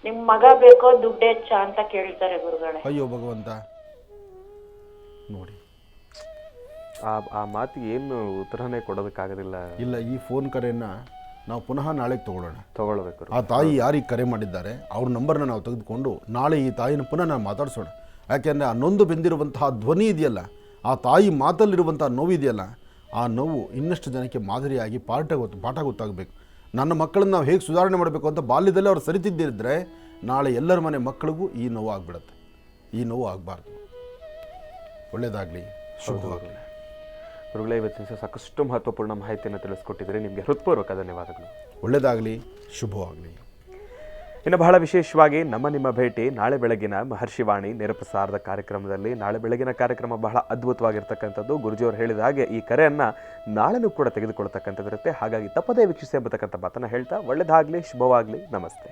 Speaker 5: ನಿಮ್ ಮಗ ಬೇಕೋ ದುಡ್ಡು ಹೆಚ್ಚ ಅಂತ ಕೇಳ್ತಾರೆ ಗುರುಗಳೇ.
Speaker 2: ಅಯ್ಯೋ ಭಗವಂತ, ನೋಡಿ
Speaker 1: ಆ ಮಾತಿಗೆ ಏನು ಉತ್ತರನೇ ಕೊಡೋದಕ್ಕಾಗೋದಿಲ್ಲ.
Speaker 2: ಇಲ್ಲ, ಈ ಫೋನ್ ಕರೆಯನ್ನು ನಾವು ಪುನಃ ನಾಳೆಗೆ
Speaker 1: ತಗೊಳ್ಬೇಕು.
Speaker 2: ಆ ತಾಯಿ ಯಾರಿಗೆ ಕರೆ ಮಾಡಿದ್ದಾರೆ ಅವ್ರ ನಂಬರ್ನ ನಾವು ತೆಗೆದುಕೊಂಡು ನಾಳೆ ಈ ತಾಯಿನ ಪುನಃ ನಾವು ಮಾತಾಡ್ಸೋಣ. ಯಾಕೆಂದರೆ ಆ ನೊಂದು ಬೆಂದಿರುವಂತಹ ಧ್ವನಿ ಇದೆಯಲ್ಲ, ಆ ತಾಯಿ ಮಾತಲ್ಲಿರುವಂಥ ನೋವಿದೆಯಲ್ಲ, ಆ ನೋವು ಇನ್ನಷ್ಟು ಜನಕ್ಕೆ ಮಾದರಿಯಾಗಿ ಪಾಠ ಗೊತ್ತಾಗಬೇಕು. ನನ್ನ ಮಕ್ಕಳನ್ನು ನಾವು ಹೇಗೆ ಸುಧಾರಣೆ ಮಾಡಬೇಕು ಅಂತ ಬಾಲ್ಯದಲ್ಲೇ ಅವ್ರು ಸರಿತಿದ್ದಿದ್ರೆ ನಾಳೆ ಎಲ್ಲರ ಮನೆ ಮಕ್ಕಳಿಗೂ ಈ ನೋವು ಆಗಿಬಿಡುತ್ತೆ. ಈ ನೋವು ಆಗಬಾರ್ದು. ಒಳ್ಳೆಯದಾಗಲಿ, ಶುಭವಾಗಲಿ.
Speaker 1: ಗುರುಗಳೇ, ಇವತ್ತಿನ ಸಾಕಷ್ಟು ಮಹತ್ವಪೂರ್ಣ ಮಾಹಿತಿಯನ್ನು ತಿಳಿಸ್ಕೊಟ್ಟಿದ್ದೀರಿ. ನಿಮಗೆ ಹೃತ್ಪೂರ್ವಕ ಧನ್ಯವಾದಗಳು.
Speaker 2: ಒಳ್ಳೆಯದಾಗಲಿ, ಶುಭವಾಗಲಿ.
Speaker 1: ಇನ್ನು ಬಹಳ ವಿಶೇಷವಾಗಿ ನಿಮ್ಮ ಭೇಟಿ ನಾಳೆ ಬೆಳಗಿನ ಮಹರ್ಷಿವಾಣಿ ನೇರಪ್ರಸಾರದ ಕಾರ್ಯಕ್ರಮದಲ್ಲಿ. ನಾಳೆ ಬೆಳಗಿನ ಕಾರ್ಯಕ್ರಮ ಬಹಳ ಅದ್ಭುತವಾಗಿರ್ತಕ್ಕಂಥದ್ದು. ಗುರುಜಿಯವರು ಹೇಳಿದ ಹಾಗೆ ಈ ಕರೆಯನ್ನು ನಾಳೆನೂ ಕೂಡ ತೆಗೆದುಕೊಳ್ತಕ್ಕಂಥದ್ದಿರುತ್ತೆ. ಹಾಗಾಗಿ ತಪ್ಪದೇ ವೀಕ್ಷಿಸಿ ಎಂಬತಕ್ಕಂಥ ಮಾತನ್ನು ಹೇಳ್ತಾ ಒಳ್ಳೆಯದಾಗಲಿ, ಶುಭವಾಗಲಿ, ನಮಸ್ತೆ.